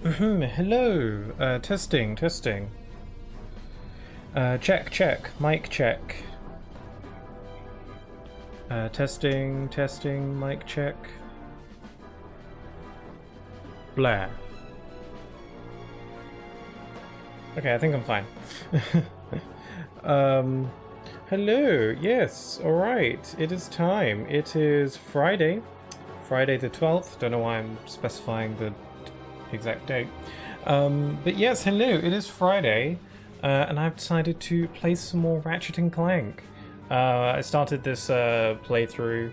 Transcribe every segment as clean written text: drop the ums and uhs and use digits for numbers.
Hello. Testing, testing. Check, check. Mic check. Testing, testing. Mic check. Blah. Okay, I think I'm fine. Hello. Yes. All right. It is time. It is Friday. Friday the 12th. Don't know why I'm specifying the exact date. But yes, hello, it is Friday, and I've decided to play some more Ratchet and Clank. I started this playthrough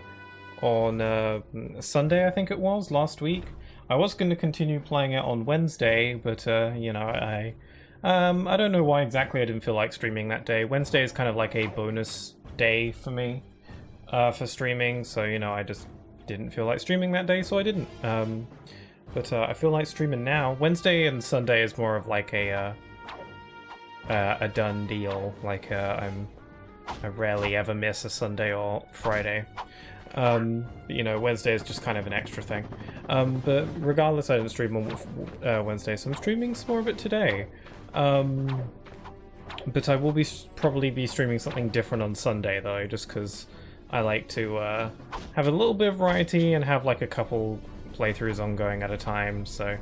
on Sunday, I think it was, last week. I was going to continue playing it on Wednesday, but you know, I don't know why exactly I didn't feel like streaming that day. Wednesday is kind of like a bonus day for me for streaming, so you know, I just didn't feel like streaming that day, so I didn't. But I feel like streaming now. Wednesday and Sunday is more of like a done deal. Like I rarely ever miss a Sunday or Friday. You know, Wednesday is just kind of an extra thing. But regardless, I didn't stream on Wednesday, so I'm streaming some more of it today. But I will probably be streaming something different on Sunday though, just because I like to have a little bit of variety and have like a couple playthroughs ongoing at a time, so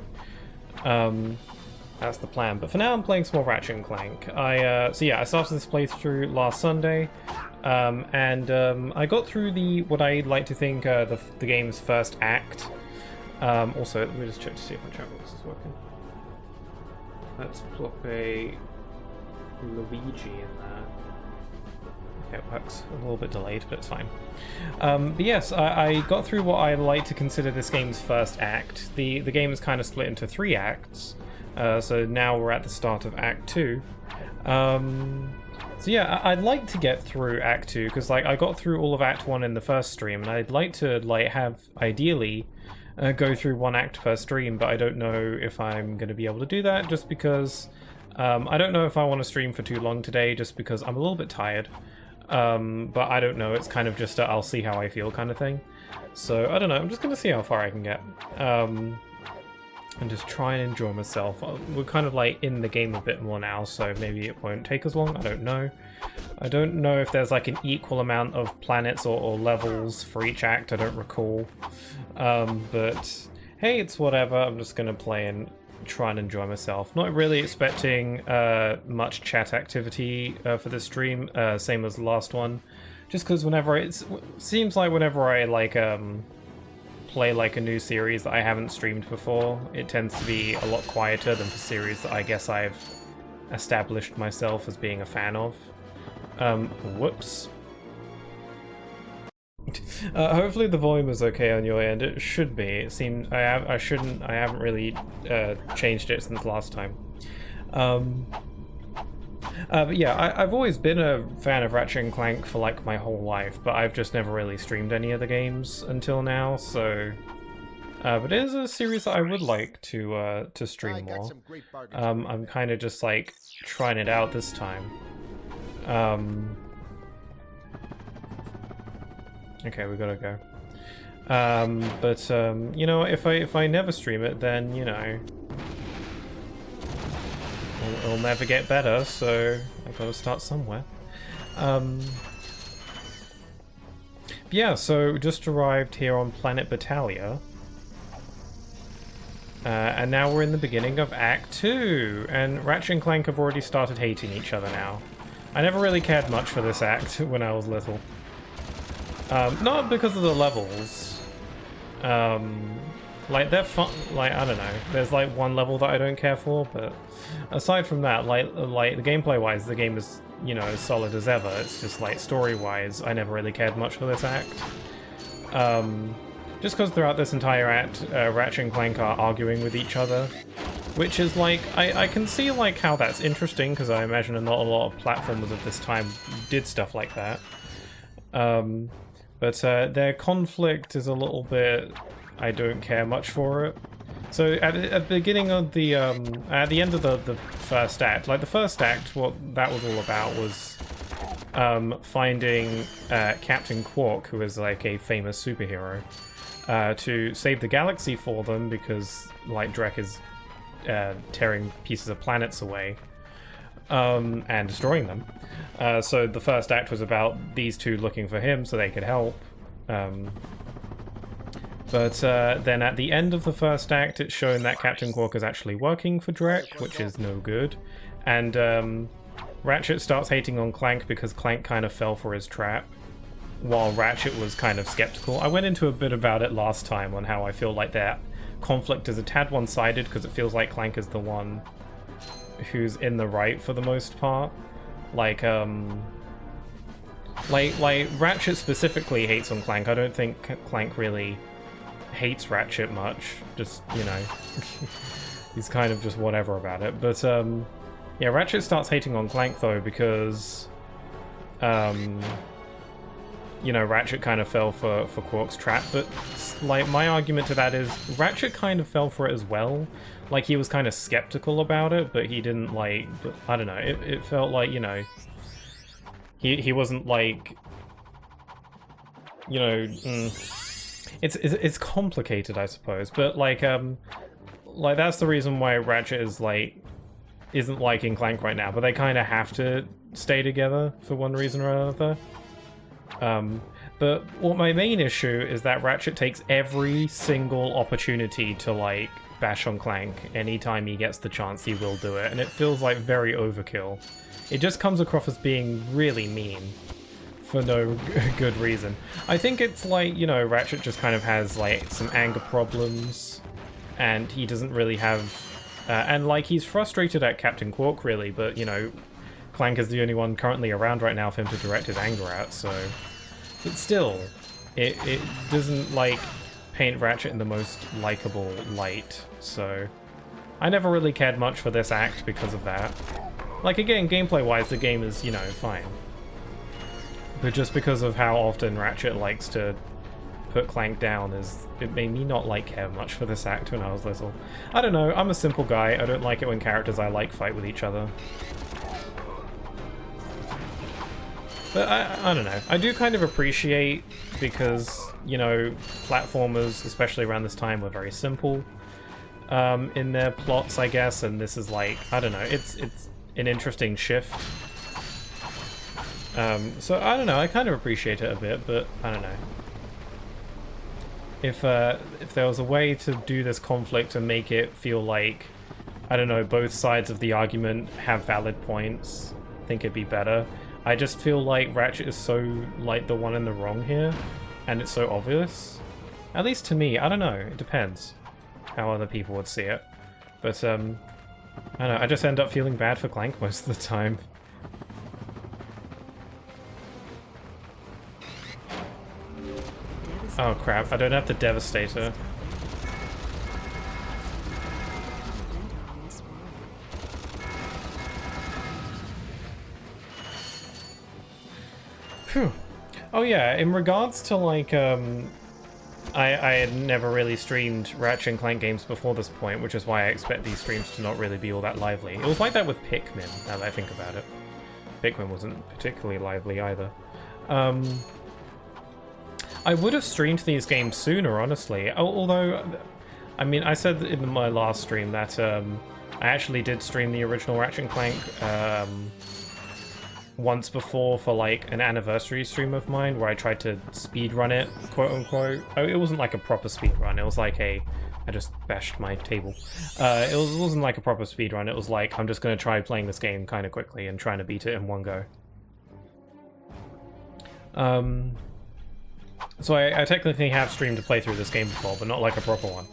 that's the plan. But for now I'm playing some more Ratchet and Clank. I started this playthrough last Sunday, and I got through what I like to think the game's first act. Also, let me just check to see if my chat box is working. Let's plop a Luigi in there. Okay, it works. A little bit delayed, but it's fine. But yes, I got through what I like to consider this game's first act. The game is kind of split into 3 acts, so now we're at the start of Act 2. So yeah, I'd like to get through Act 2, because like I got through all of Act 1 in the first stream, and I'd like to like have, ideally, go through 1 act per stream, but I don't know if I'm going to be able to do that, just because I don't know if I want to stream for too long today, just because I'm a little bit tired. But I don't know, it's kind of just a I'll see how I feel kind of thing. So, I don't know, I'm just gonna see how far I can get. And just try and enjoy myself. We're kind of like in the game a bit more now, so maybe it won't take as long, I don't know. I don't know if there's like an equal amount of planets or levels for each act, I don't recall. But hey, it's whatever, I'm just gonna play and try and enjoy myself. Not really expecting much chat activity for this stream, same as the last one. Just because whenever seems like whenever I like play like a new series that I haven't streamed before, it tends to be a lot quieter than the series that I guess I've established myself as being a fan of. Whoops. Hopefully the volume is okay on your end. It should be. It seemed I haven't really changed it since last time. But yeah, I've always been a fan of Ratchet and Clank for like my whole life, but I've just never really streamed any of the games until now. So, but it is a series that I would like to stream more. I'm kind of just like trying it out this time. Okay, we gotta go. But you know, if I never stream it, then you know, it'll never get better. So I gotta start somewhere. Yeah. So just arrived here on Planet Battalia, and now we're in the beginning of Act 2, and Ratchet and Clank have already started hating each other now. I never really cared much for this act when I was little. Not because of the levels. Like, they're fun. Like, I don't know. There's, like, one level that I don't care for, but aside from that, like the gameplay-wise, the game is, you know, as solid as ever. It's just, like, story-wise, I never really cared much for this act. Just because throughout this entire act, Ratchet and Clank are arguing with each other. Which is, like, I can see, like, how that's interesting, because I imagine not a lot of platformers of this time did stuff like that. But their conflict is a little bit... I don't care much for it. So at the beginning of the... at the end of the first act, like the first act, what that was all about was finding Captain Quark, who is like a famous superhero, to save the galaxy for them because Light Drek is tearing pieces of planets away and destroying them. So the first act was about these two looking for him so they could help. But then at the end of the first act, it's shown that Captain Quark is actually working for Drek, which is no good. And Ratchet starts hating on Clank because Clank kind of fell for his trap, while Ratchet was kind of skeptical. I went into a bit about it last time on how I feel like that conflict is a tad one-sided because it feels like Clank is the one who's in the right for the most part. Like Ratchet specifically hates on Clank. I don't think Clank really hates Ratchet much. Just, you know, he's kind of just whatever about it. But yeah, Ratchet starts hating on Clank though because you know, Ratchet kind of fell for Quark's trap, but like my argument to that is Ratchet kind of fell for it as well. Like he was kind of skeptical about it, but he didn't like, I don't know, it felt like, you know, he wasn't like, you know, it's complicated, I suppose, but like that's the reason why Ratchet is like isn't liking Clank right now, but they kind of have to stay together for one reason or another. But what my main issue is that Ratchet takes every single opportunity to like bash on Clank. Anytime he gets the chance, he will do it, and it feels like very overkill. It just comes across as being really mean for no good reason. I think it's like, you know, Ratchet just kind of has like some anger problems, and he doesn't really have and like he's frustrated at Captain Quark really, but you know, Clank is the only one currently around right now for him to direct his anger at, so... But still, it doesn't, like, paint Ratchet in the most likable light, so... I never really cared much for this act because of that. Like, again, gameplay-wise, the game is, you know, fine. But just because of how often Ratchet likes to put Clank down, it made me not, like, care much for this act when I was little. I don't know, I'm a simple guy, I don't like it when characters I like fight with each other. But I don't know, I do kind of appreciate, because, you know, platformers, especially around this time, were very simple in their plots, I guess, and this is like, I don't know, it's an interesting shift. So I don't know, I kind of appreciate it a bit, but I don't know. If there was a way to do this conflict and make it feel like, I don't know, both sides of the argument have valid points, I think it'd be better. I just feel like Ratchet is so, like, the one in the wrong here, and it's so obvious. At least to me, I don't know, it depends how other people would see it. But, I don't know, I just end up feeling bad for Clank most of the time. Oh crap, I don't have the Devastator. Phew. Oh yeah, in regards to like, I had never really streamed Ratchet and Clank games before this point, which is why I expect these streams to not really be all that lively. It was like that with Pikmin, now that I think about it. Pikmin wasn't particularly lively either. I would have streamed these games sooner, honestly, although, I mean, I said in my last stream that I actually did stream the original Ratchet and Clank once before for like an anniversary stream of mine where I tried to speedrun it, quote unquote. It wasn't like a proper speedrun, it was like I just bashed my table. It wasn't like a proper speedrun, it was like I'm just going to try playing this game kind of quickly and trying to beat it in one go. So I technically have streamed a playthrough of this game before, but not like a proper one.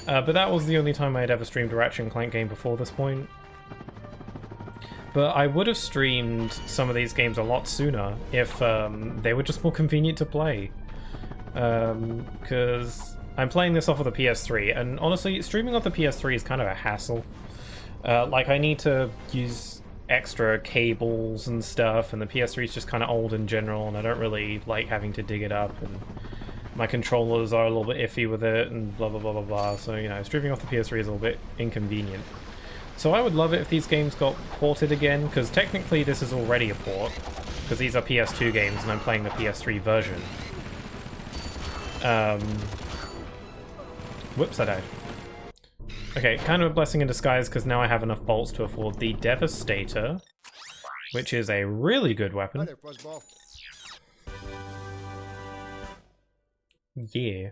But that was the only time I had ever streamed a Ratchet and Clank game before this point. But I would have streamed some of these games a lot sooner if they were just more convenient to play. Because I'm playing this off of the PS3, and honestly, streaming off the PS3 is kind of a hassle. Like, I need to use extra cables and stuff, and the PS3 is just kind of old in general, and I don't really like having to dig it up, and my controllers are a little bit iffy with it, and blah blah blah blah blah, so, you know, streaming off the PS3 is a little bit inconvenient. So I would love it if these games got ported again, because technically this is already a port, because these are PS2 games and I'm playing the PS3 version. Whoops, I died. Okay, kind of a blessing in disguise, because now I have enough bolts to afford the Devastator, which is a really good weapon. Hi there, Fuzzball. Yeah.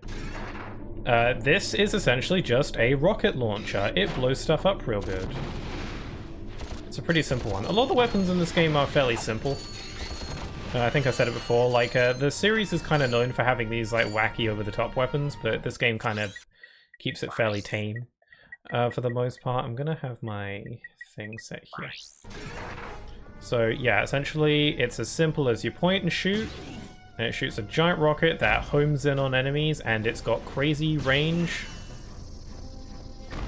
This is essentially just a rocket launcher. It blows stuff up real good. It's a pretty simple one. A lot of the weapons in this game are fairly simple. I think I said it before, like, the series is kind of known for having these, like, wacky over-the-top weapons, but this game kind of keeps it fairly tame. For the most part, I'm gonna have my thing set here. So yeah, essentially it's as simple as you point and shoot, and it shoots a giant rocket that homes in on enemies, and it's got crazy range.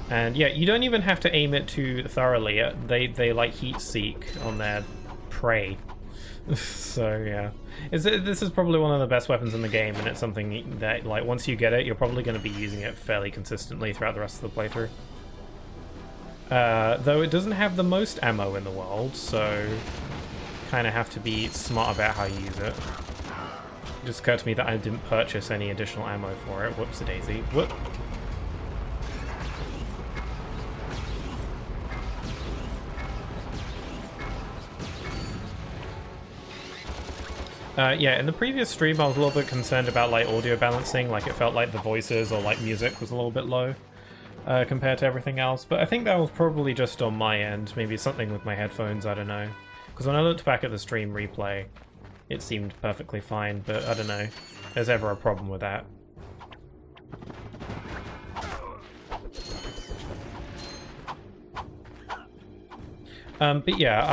And yeah, you don't even have to aim it too thoroughly. They like heat seek on their prey. So yeah, this is probably one of the best weapons in the game, and it's something that, like, once you get it, you're probably going to be using it fairly consistently throughout the rest of the playthrough. Though it doesn't have the most ammo in the world, so kind of have to be smart about how you use it. It just occurred to me that I didn't purchase any additional ammo for it. Whoops-a-daisy. Whoop. Yeah, in the previous stream I was a little bit concerned about, like, audio balancing, like it felt like the voices or, like, music was a little bit low compared to everything else, but I think that was probably just on my end, maybe something with my headphones, I don't know. Because when I looked back at the stream replay, it seemed perfectly fine, but I don't know if there's ever a problem with that. But yeah,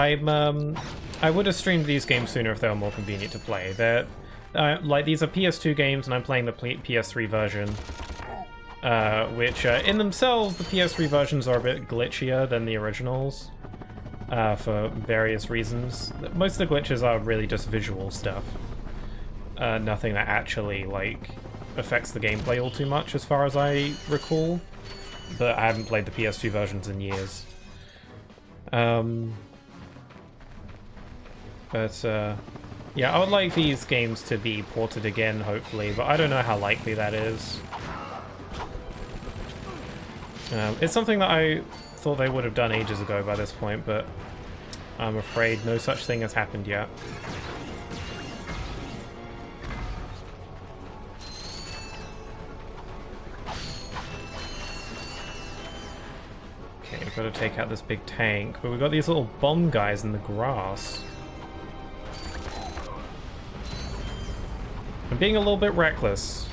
I would have streamed these games sooner if they were more convenient to play. They're like, these are PS2 games, and I'm playing the PS3 version, which in themselves, the PS3 versions are a bit glitchier than the originals for various reasons. Most of the glitches are really just visual stuff, nothing that actually, like, affects the gameplay all too much, as far as I recall. But I haven't played the PS2 versions in years. Yeah, I would like these games to be ported again, hopefully, but I don't know how likely that is. It's something that I thought they would have done ages ago by this point, but I'm afraid no such thing has happened yet. Okay, we've got to take out this big tank, but we've got these little bomb guys in the grass. I'm being a little bit reckless.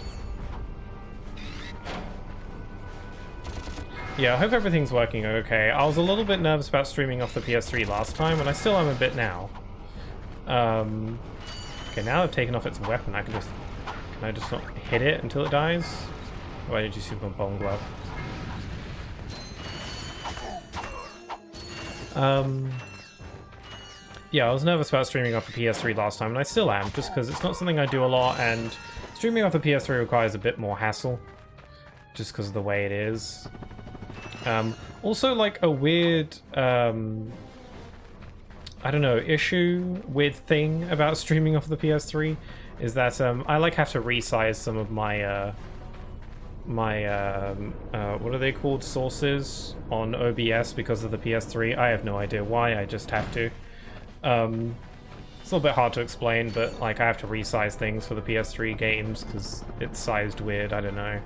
Yeah, I hope everything's working okay. I was a little bit nervous about streaming off the PS3 last time, and I still am a bit now. Okay, now I've taken off its weapon, can I just not hit it until it dies? Why did you see my bomb glove? Yeah, I was nervous about streaming off the PS3 last time, and I still am, just because it's not something I do a lot, and streaming off the PS3 requires a bit more hassle, just because of the way it is. Also, like, a weird, I don't know, weird thing about streaming off the PS3 is that I, like, have to resize some of my, what are they called, sources on OBS because of the PS3. I have no idea why, I just have to. It's a little bit hard to explain, but, like, I have to resize things for the PS3 games because it's sized weird, I don't know.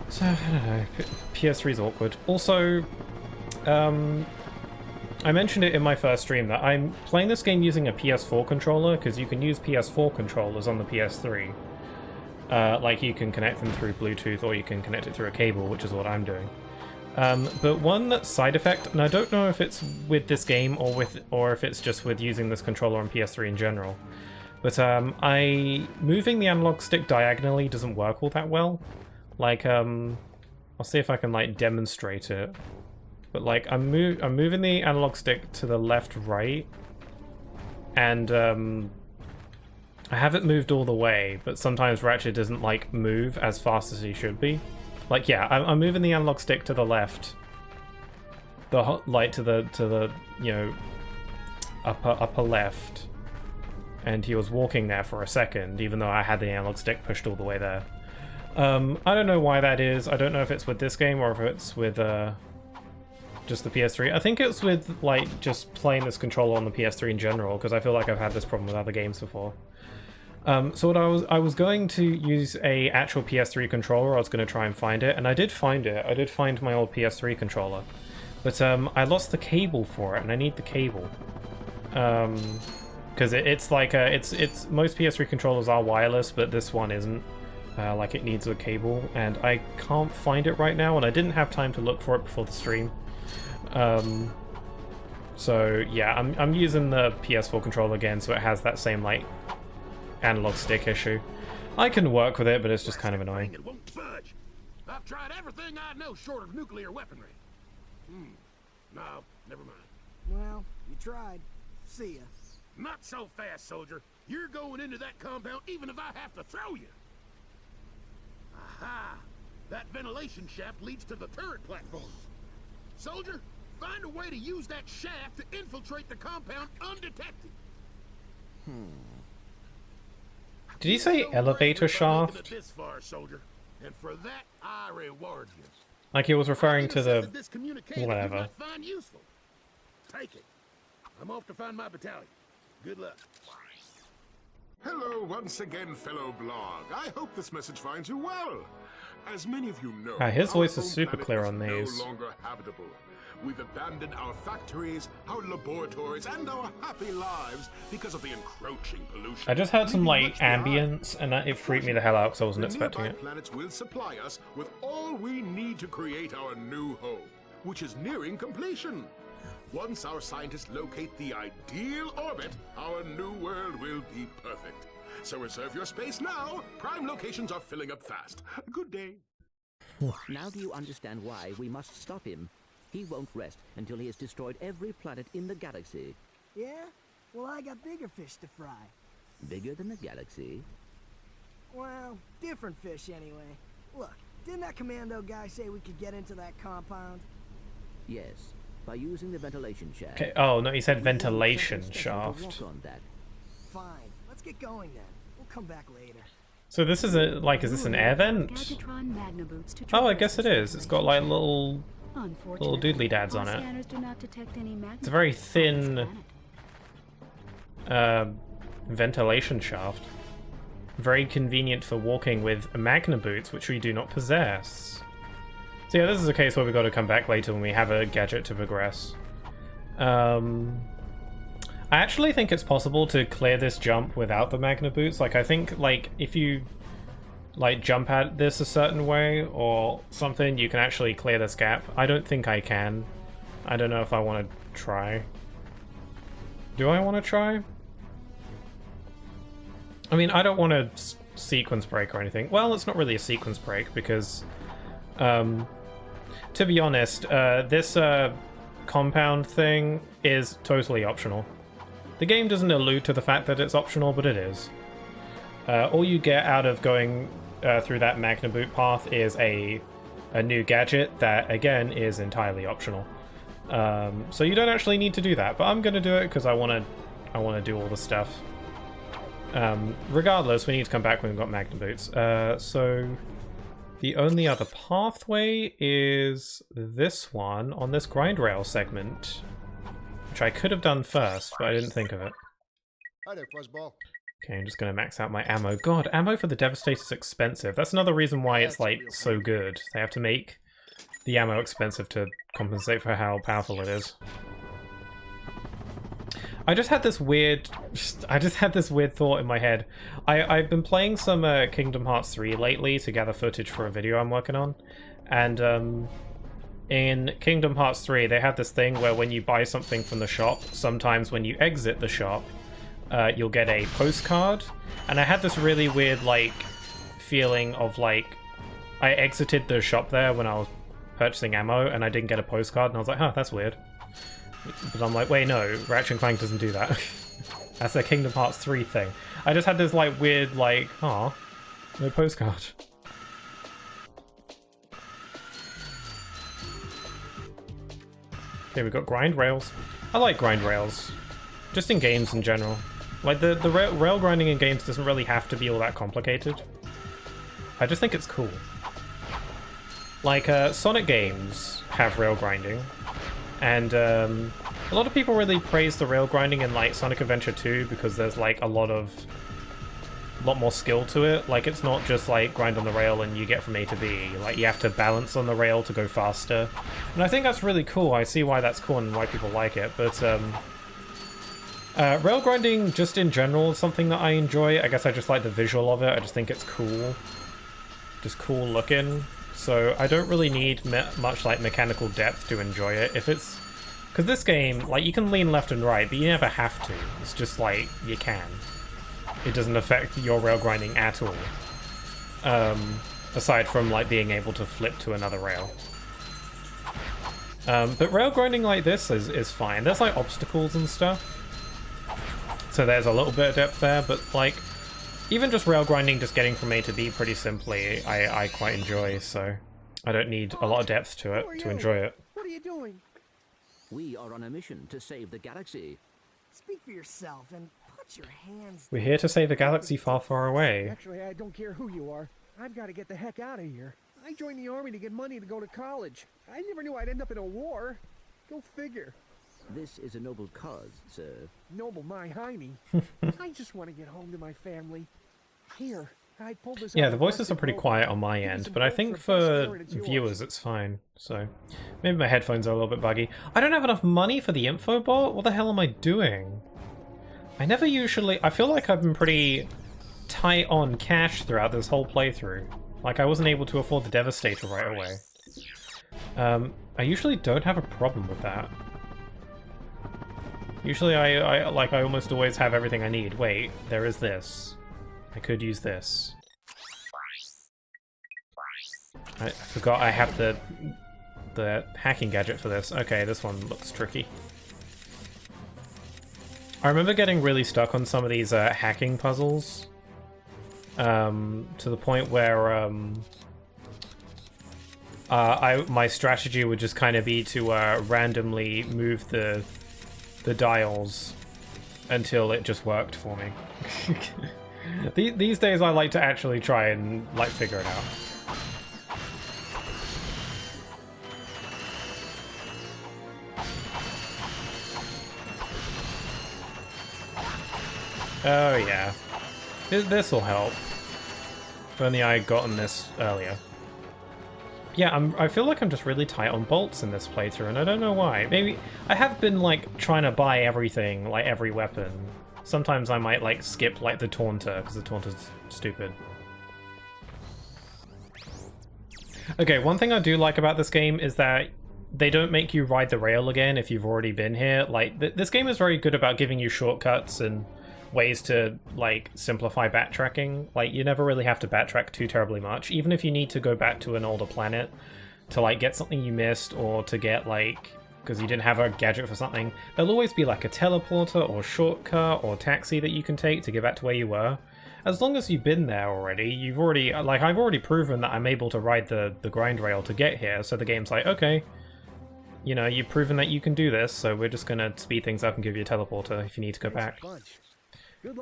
So, I don't know, PS3's awkward. Also, I mentioned it in my first stream that I'm playing this game using a PS4 controller, because you can use PS4 controllers on the PS3. Like, you can connect them through Bluetooth, or you can connect it through a cable, which is what I'm doing. But one side effect, and I don't know if it's with this game or if it's just with using this controller on PS3 in general, but moving the analog stick diagonally doesn't work all that well. Like, I'll see if I can, like, demonstrate it. But, like, I'm moving the analog stick to the left, right, and I have it moved all the way, but sometimes Ratchet doesn't, like, move as fast as he should be. Like, yeah, I'm moving the analog stick to the left, to the you know, upper left, and he was walking there for a second, even though I had the analog stick pushed all the way there. I don't know why that is. I don't know if it's with this game or if it's with just the PS3. I think it's with like just playing this controller on the PS3 in general, because I feel like I've had this problem with other games before. So what I was going to use a actual PS3 controller. I was going to try and find it, and I did find it. I did find my old PS3 controller, but I lost the cable for it, and I need the cable. Because it's like it's most PS3 controllers are wireless, but this one isn't. Like it needs a cable, and I can't find it right now, and I didn't have time to look for it before the stream. So yeah, I'm using the PS4 controller again, so it has that same like analog stick issue. I can work with it, but it's just kind of annoying. It won't budge. I've tried everything I know short of nuclear weaponry. No, never mind. Well, you tried. See ya. Not so fast, soldier. You're going into that compound even if I have to throw you. Aha! That ventilation shaft leads to the turret platform. Soldier, find a way to use that shaft to infiltrate the compound undetected. Did he say elevator shaft? This far, soldier, and for that I reward you. Like he was referring to the whatever. Find useful. Take it. I'm off to find my battalion. Good luck. Hello once again, fellow blog. I hope this message finds you well. As many of you know, His voice is our super home clear planet on is these. no longer habitable. We've abandoned our factories, our laboratories, and our happy lives because of the encroaching pollution. I just heard some leaving like much behind. ambience, and it freaked me the hell out because I wasn't The expecting nearby it. planets will supply us with all we need to create our new home, which is nearing completion. Once our scientists locate the ideal orbit, our new world will be perfect. So reserve your space now. Prime locations are filling up fast. Good day. Now do you understand why we must stop him? He won't rest until he has destroyed every planet in the galaxy. Yeah? Well, I got bigger fish to fry. Bigger than the galaxy? Well, different fish anyway. Look, didn't that commando guy say we could get into that compound? Yes, by using the ventilation shaft. Okay. Oh no, he said ventilation Something special to shaft. walk on that. Fine, let's get going then. We'll come back later. So this is a like, is this an air vent? Oh, I guess it is. It's got like little doodly dads on it. It's a very thin ventilation shaft. Very convenient for walking with magna boots, which we do not possess. So yeah, this is a case where we've got to come back later when we have a gadget to progress. I actually think it's possible to clear this jump without the magna boots. Like, I think, like, if you, like, jump at this a certain way or something, you can actually clear this gap. I don't think I can. I don't know if I want to try. Do I want to try? I mean, I don't want to sequence break or anything. Well, it's not really a sequence break because, to be honest, this compound thing is totally optional. The game doesn't allude to the fact that it's optional, but it is. All you get out of going through that magna boot path is a new gadget that, again, is entirely optional. So you don't actually need to do that, but I'm going to do it because I want to do all the stuff. Regardless, we need to come back when we've got magna boots. So the only other pathway is this one on this grind rail segment, which I could have done first, but I didn't think of it. Hi there, Fuzzball. Okay, I'm just going to max out my ammo. God, ammo for the Devastator is expensive. That's another reason why it's, like, so good. They have to make the ammo expensive to compensate for how powerful it is. I just had this weird thought in my head. I've been playing some Kingdom Hearts 3 lately to gather footage for a video I'm working on, and in Kingdom Hearts 3 they have this thing where when you buy something from the shop, sometimes when you exit the shop, you'll get a postcard, and I had this really weird like feeling of like I exited the shop there when I was purchasing ammo and I didn't get a postcard, and I was like, huh, that's weird. But I'm like, wait, no, Ratchet Clank doesn't do that. That's a Kingdom Hearts 3 thing. I just had this like weird like, aw, no postcard. Okay, we've got grind rails. I like grind rails. Just in games in general. Like, the rail grinding in games doesn't really have to be all that complicated. I just think it's cool. Like, Sonic games have rail grinding, and a lot of people really praise the rail grinding in like Sonic Adventure 2 because there's like a lot more skill to it. Like, it's not just like grind on the rail and you get from A to B. Like, you have to balance on the rail to go faster. And I think that's really cool. I see why that's cool and why people like it. But rail grinding just in general is something that I enjoy. I guess I just like the visual of it. I just think it's cool. Just cool looking. So I don't really need much like mechanical depth to enjoy it. If it's... Because this game, like, you can lean left and right, but you never have to. It's just like, you can. It doesn't affect your rail grinding at all. Aside from like being able to flip to another rail. But rail grinding like this is fine. There's like obstacles and stuff. So there's a little bit of depth there, but like even just rail grinding, just getting from A to B pretty simply, I quite enjoy, so I don't need a lot of depth to it to enjoy it. What are you doing? We are on a mission to save the galaxy. Speak for yourself and put your hands... We're here to save a galaxy far, far away. Actually, I don't care who you are. I've got to get the heck out of here. I joined the army to get money to go to college. I never knew I'd end up in a war. Go figure. This is a noble cause, sir. Noble my hiney. I just want to get home to my family. Here, I pulled this... Yeah, the voices are pretty quiet on my end, but I think for viewers it's fine, so... Maybe my headphones are a little bit buggy. I don't have enough money for the info bot? What the hell am I doing? I never usually... I feel like I've been pretty tight on cash throughout this whole playthrough. Like, I wasn't able to afford the Devastator right away. I usually don't have a problem with that. Usually I almost always have everything I need. Wait, there is this. I could use this. I forgot I have the hacking gadget for this. Okay, this one looks tricky. I remember getting really stuck on some of these hacking puzzles. To the point where my strategy would just kind of be to randomly move the dials until it just worked for me. These days I like to actually try and like figure it out. Oh yeah. This'll help. If only I had gotten this earlier. Yeah, I feel like I'm just really tight on bolts in this playthrough, and I don't know why. Maybe I have been like trying to buy everything, like every weapon. Sometimes I might like skip like the Taunter, because the Taunter's stupid. Okay, one thing I do like about this game is that they don't make you ride the rail again if you've already been here. Like, this game is very good about giving you shortcuts and ways to like simplify backtracking. Like, you never really have to backtrack too terribly much, even if you need to go back to an older planet to like get something you missed, or to get like, because you didn't have a gadget for something, there'll always be like a teleporter or shortcut or taxi that you can take to get back to where you were. As long as you've been there already, you've already, like, I've already proven that I'm able to ride the grind rail to get here, so the game's like, okay, you know, you've proven that you can do this, so we're just gonna speed things up and give you a teleporter if you need to go back.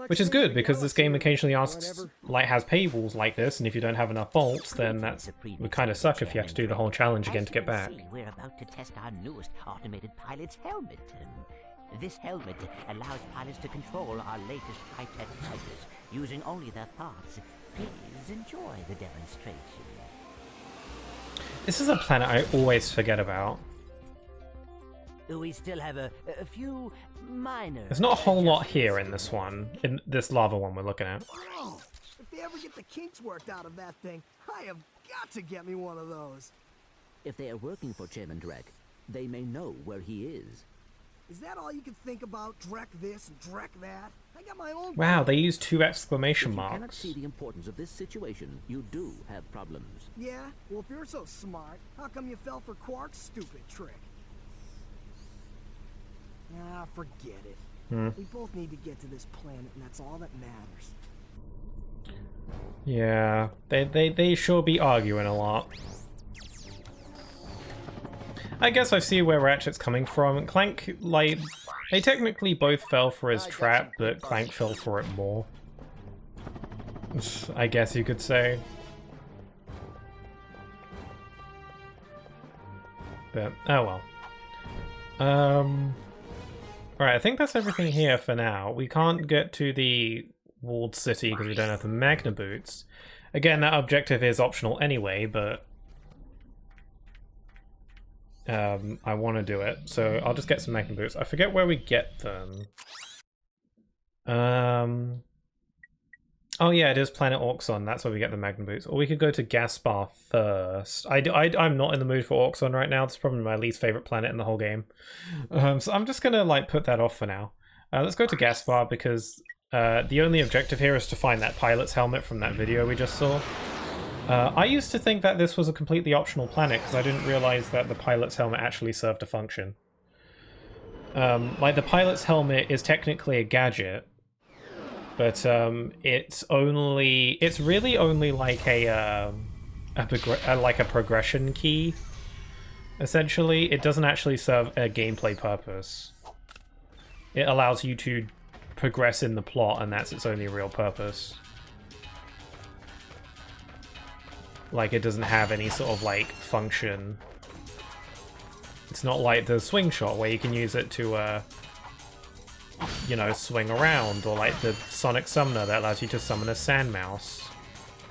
Which is good, because this game occasionally asks, like, has paywalls like this, and if you don't have enough bolts, then that would kind of suck if you have to do the whole challenge again to get back. We're about to test our newest automated pilot's helmet. This helmet allows pilots to control our latest high-tech fighters using only their thoughts. Please enjoy the demonstration. This is a planet I always forget about. We still have a few minor... There's not a whole lot here in this one, in this lava one we're looking at. Oh, if they ever get the kinks worked out of that thing, I have got to get me one of those. If they are working for Chairman Drek, they may know where he is. Is that all you can think about? Drek this and Drek that? I got my own... Wow, they used 2 exclamation If you cannot marks. see the importance of this situation, you do have problems. Yeah? Well, if you're so smart, how come you fell for Quark's stupid trick? Ah, forget it. We both need to get to this planet, and that's all that matters. Yeah, they sure be arguing a lot. I guess I see where Ratchet's coming from. Clank, like, they technically both fell for his trap, but Clank fell for it more. I guess you could say. But, oh well. Alright, I think that's everything here for now. We can't get to the walled city because we don't have the Magna Boots. Again, that objective is optional anyway, but I want to do it, so I'll just get some Magna Boots. I forget where we get them. Oh yeah, it is Planet Auxon, that's where we get the Magna Boots. Or we could go to Gaspar first. I'm not in the mood for Auxon right now, it's probably my least favourite planet in the whole game. So I'm just gonna like put that off for now. Let's go to Gaspar because the only objective here is to find that pilot's helmet from that video we just saw. I used to think that this was a completely optional planet because I didn't realise that the pilot's helmet actually served a function. Like, the pilot's helmet is technically a gadget, but it's really only like a progression key, essentially. It doesn't actually serve a gameplay purpose. It allows you to progress in the plot, and that's its only real purpose. Like, it doesn't have any sort of, like, function. It's not like the swing shot where you can use it to, you know, swing around, or like the Sonic Summoner that allows you to summon a sand mouse.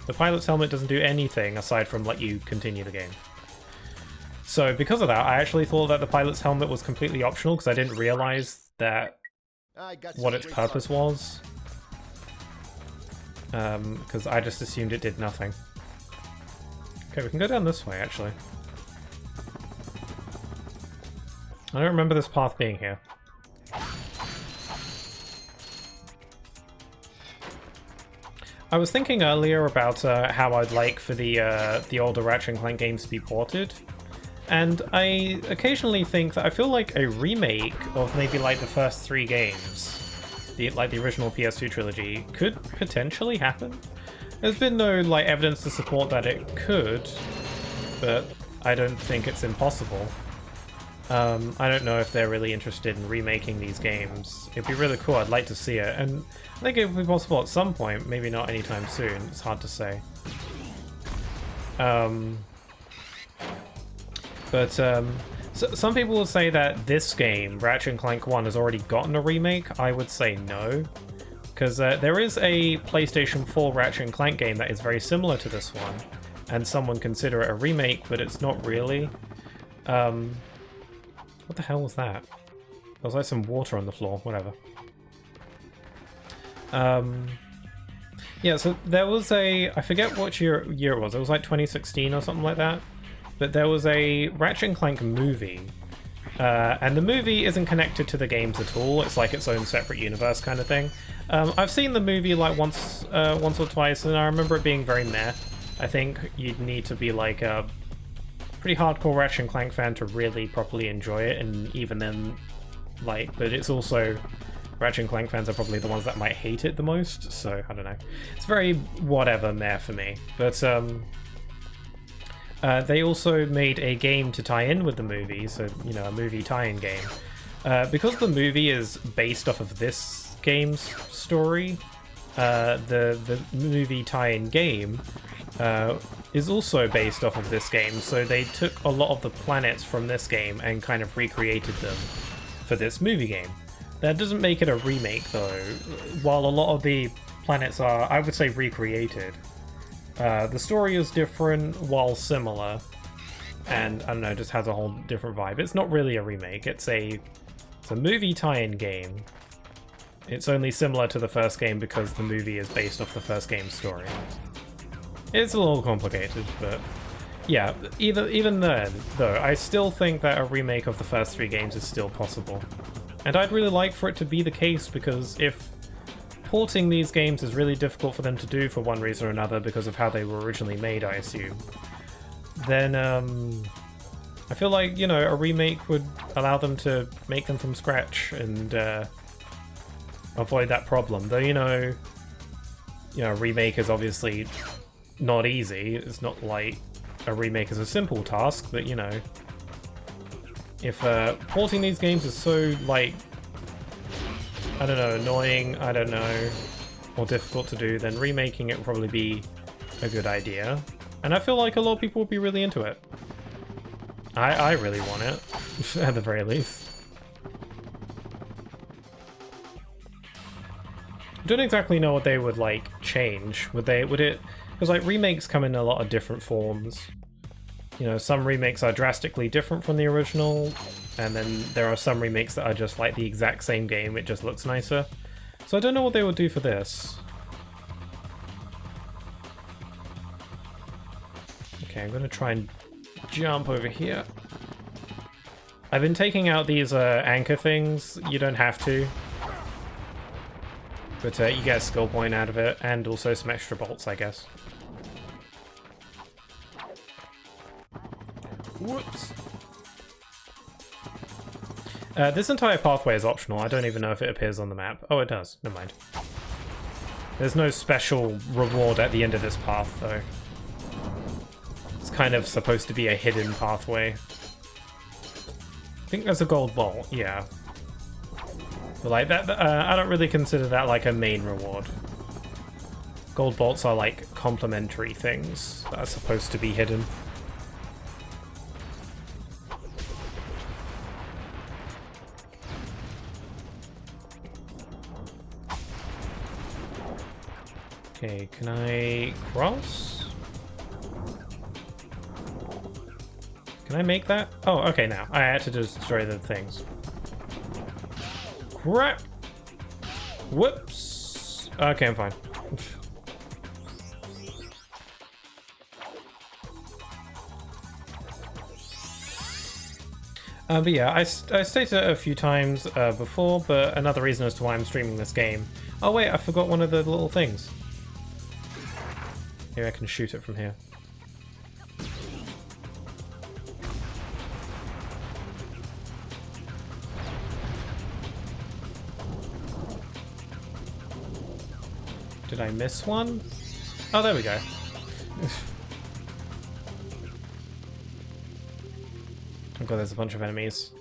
The pilot's helmet doesn't do anything aside from let you continue the game. So because of that, I actually thought that the pilot's helmet was completely optional because I didn't realize that what its purpose was. Because I just assumed it did nothing. Okay, we can go down this way, actually. I don't remember this path being here. I was thinking earlier about how I'd like for the older Ratchet Clank games to be ported, and I occasionally think that I feel like a remake of maybe like the first 3 games, like the original PS2 trilogy, could potentially happen. There's been no like evidence to support that it could, but I don't think it's impossible. I don't know if they're really interested in remaking these games. It'd be really cool, I'd like to see it, and I think it would be possible at some point, maybe not anytime soon, it's hard to say. So some people will say that this game, Ratchet Clank 1, has already gotten a remake. I would say no, because there is a PlayStation 4 Ratchet Clank game that is very similar to this one, and someone consider it a remake, but it's not really. What the hell was that? There was like some water on the floor, whatever. Yeah, so there was I forget what year it was, it was like 2016 or something like that, but there was a Ratchet Clank movie, and the movie isn't connected to the games at all, it's like its own separate universe kind of thing. I've seen the movie like once or twice, and I remember it being very meh. I think you'd need to be like a pretty hardcore Ratchet & Clank fan to really properly enjoy it, and even then, like, but it's also, Ratchet & Clank fans are probably the ones that might hate it the most, so I don't know. It's very whatever meh for me, but they also made a game to tie in with the movie, so, you know, a movie tie-in game. Because the movie is based off of this game's story, the movie tie-in game is also based off of this game, so they took a lot of the planets from this game and kind of recreated them for this movie game. That doesn't make it a remake though, while a lot of the planets are, I would say, recreated. The story is different while similar, and I don't know, just has a whole different vibe. It's not really a remake, it's a movie tie-in game. It's only similar to the first game because the movie is based off the first game's story. It's a little complicated, but yeah, even then, though, I still think that a remake of the first 3 games is still possible. And I'd really like for it to be the case, because if porting these games is really difficult for them to do for one reason or another because of how they were originally made, I assume, then I feel like, you know, a remake would allow them to make them from scratch and avoid that problem. Though, you know, remake is obviously not easy. It's not like a remake is a simple task, but, you know, if porting these games is so, like, I don't know, annoying, I don't know, or difficult to do, then remaking it would probably be a good idea. And I feel like a lot of people would be really into it. I really want it, at the very least. I don't exactly know what they would, like, change. Would it... Because, like, remakes come in a lot of different forms. You know, some remakes are drastically different from the original, and then there are some remakes that are just, like, the exact same game, it just looks nicer. So I don't know what they would do for this. Okay, I'm gonna try and jump over here. I've been taking out these anchor things. You don't have to. But you get a skill point out of it, and also some extra bolts, I guess. Whoops. This entire pathway is optional. I don't even know if it appears on the map. Oh, it does. Never mind. There's no special reward at the end of this path, though. It's kind of supposed to be a hidden pathway. I think there's a gold bolt, yeah. But like that, I don't really consider that like a main reward. Gold bolts are like complementary things that are supposed to be hidden. Okay, can I cross? Can I make that? Oh, okay, now. I had to destroy the things. Crap! Whoops! Okay, I'm fine. But yeah, I stated it a few times before, but another reason as to why I'm streaming this game. Oh wait, I forgot one of the little things. Maybe I can shoot it from here. Did I miss one? Oh, there we go. Oh god, there's a bunch of enemies.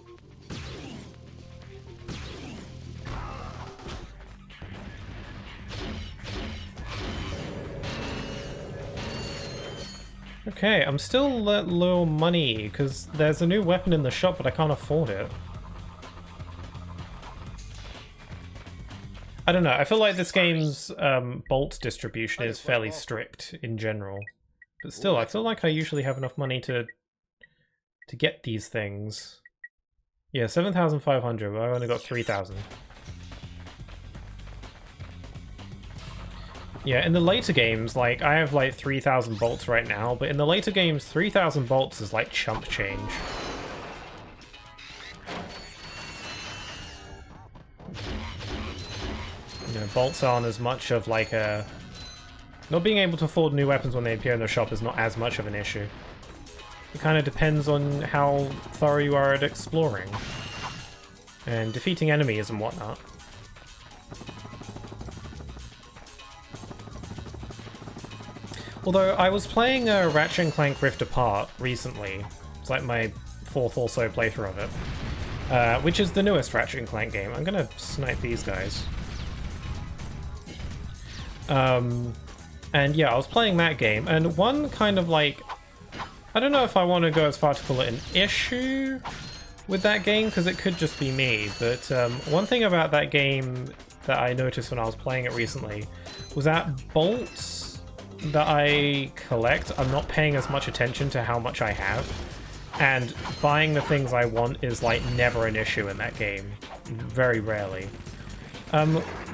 Okay, I'm still low on money, because there's a new weapon in the shop, but I can't afford it. I don't know, I feel like this game's bolt distribution is fairly strict in general. But still, I feel like I usually have enough money to get these things. Yeah, 7,500, but I only got 3,000. Yeah, in the later games, like, I have like 3,000 bolts right now, but in the later games, 3,000 bolts is like chump change. You know, bolts aren't as much of like a... Not being able to afford new weapons when they appear in the shop is not as much of an issue. It kind of depends on how thorough you are at exploring. And defeating enemies and whatnot. Although, I was playing Ratchet Clank Rift Apart recently. It's like my 4th or so playthrough of it. Which is the newest Ratchet Clank game. I'm gonna snipe these guys. And yeah, I was playing that game, and one kind of like... I don't know if I want to go as far to call it an issue with that game, because it could just be me, but one thing about that game that I noticed when I was playing it recently was that bolts that I collect, I'm not paying as much attention to how much I have, and buying the things I want is like never an issue in that game, very rarely.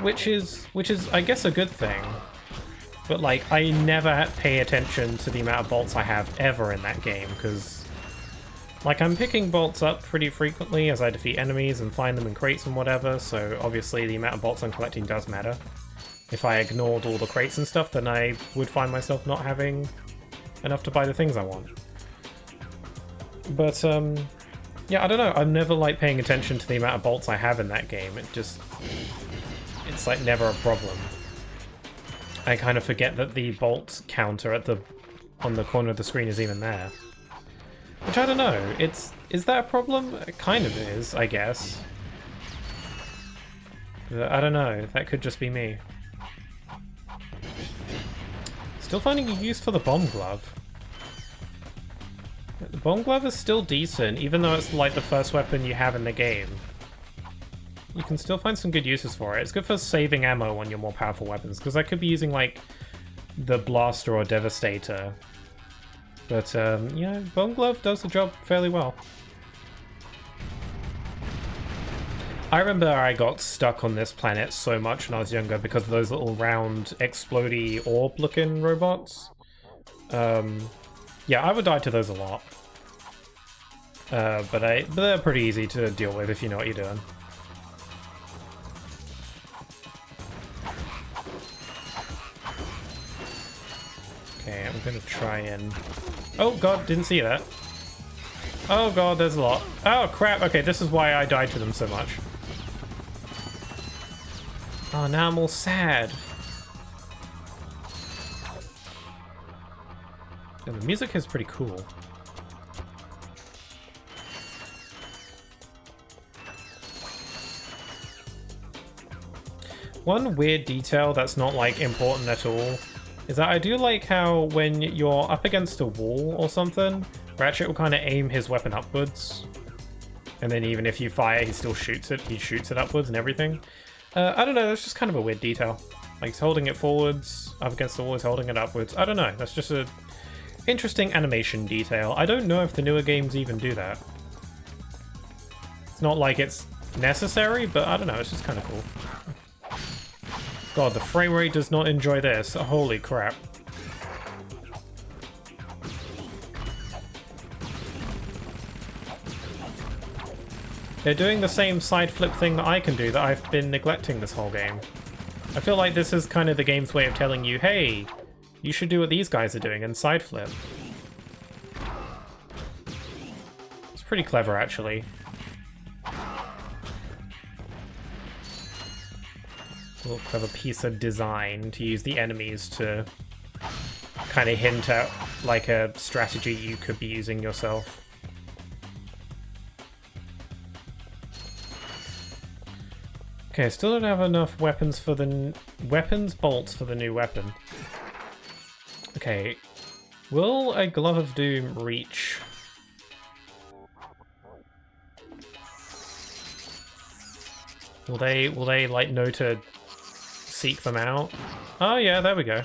Which is I guess a good thing. But like, I never pay attention to the amount of bolts I have ever in that game, because like, I'm picking bolts up pretty frequently as I defeat enemies and find them in crates and whatever, so obviously the amount of bolts I'm collecting does matter. If I ignored all the crates and stuff, then I would find myself not having enough to buy the things I want. But yeah, I don't know, I'm never like paying attention to the amount of bolts I have in that game. It's like never a problem. I kind of forget that the bolt counter on the corner of the screen is even there. Which, I don't know, is that a problem? It kind of is, I guess. But I don't know, that could just be me. Still finding a use for the bomb glove. The Bone Glove is still decent, even though it's like the first weapon you have in the game. You can still find some good uses for it. It's good for saving ammo on your more powerful weapons, because I could be using like the Blaster or Devastator. But yeah, Bone Glove does the job fairly well. I remember I got stuck on this planet so much when I was younger because of those little round explodey orb looking robots. Yeah, I would die to those a lot. But they're pretty easy to deal with if you know what you're doing. Okay, I'm gonna try and... Oh god, didn't see that. Oh god, there's a lot. Oh crap, okay, this is why I died to them so much. Oh, now I'm all sad. And the music is pretty cool. One weird detail that's not like important at all is that I do like how when you're up against a wall or something, Ratchet will kind of aim his weapon upwards. And then even if you fire, he still shoots it. He shoots it upwards and everything. I don't know, that's just kind of a weird detail. Like, he's holding it forwards, up against the wall, he's holding it upwards. I don't know, that's just a interesting animation detail. I don't know if the newer games even do that. It's not like it's necessary, but I don't know, it's just kind of cool. God, the frame rate does not enjoy this. Holy crap. They're doing the same side flip thing that I can do that I've been neglecting this whole game. I feel like this is kind of the game's way of telling you, hey, you should do what these guys are doing and side flip. It's pretty clever, actually. A little clever piece of design to use the enemies to kind of hint at like a strategy you could be using yourself. Okay, still don't have enough weapons for the bolts for the new weapon. Okay, will a Glove of Doom reach? Will they like know to seek them out? Oh yeah, there we go.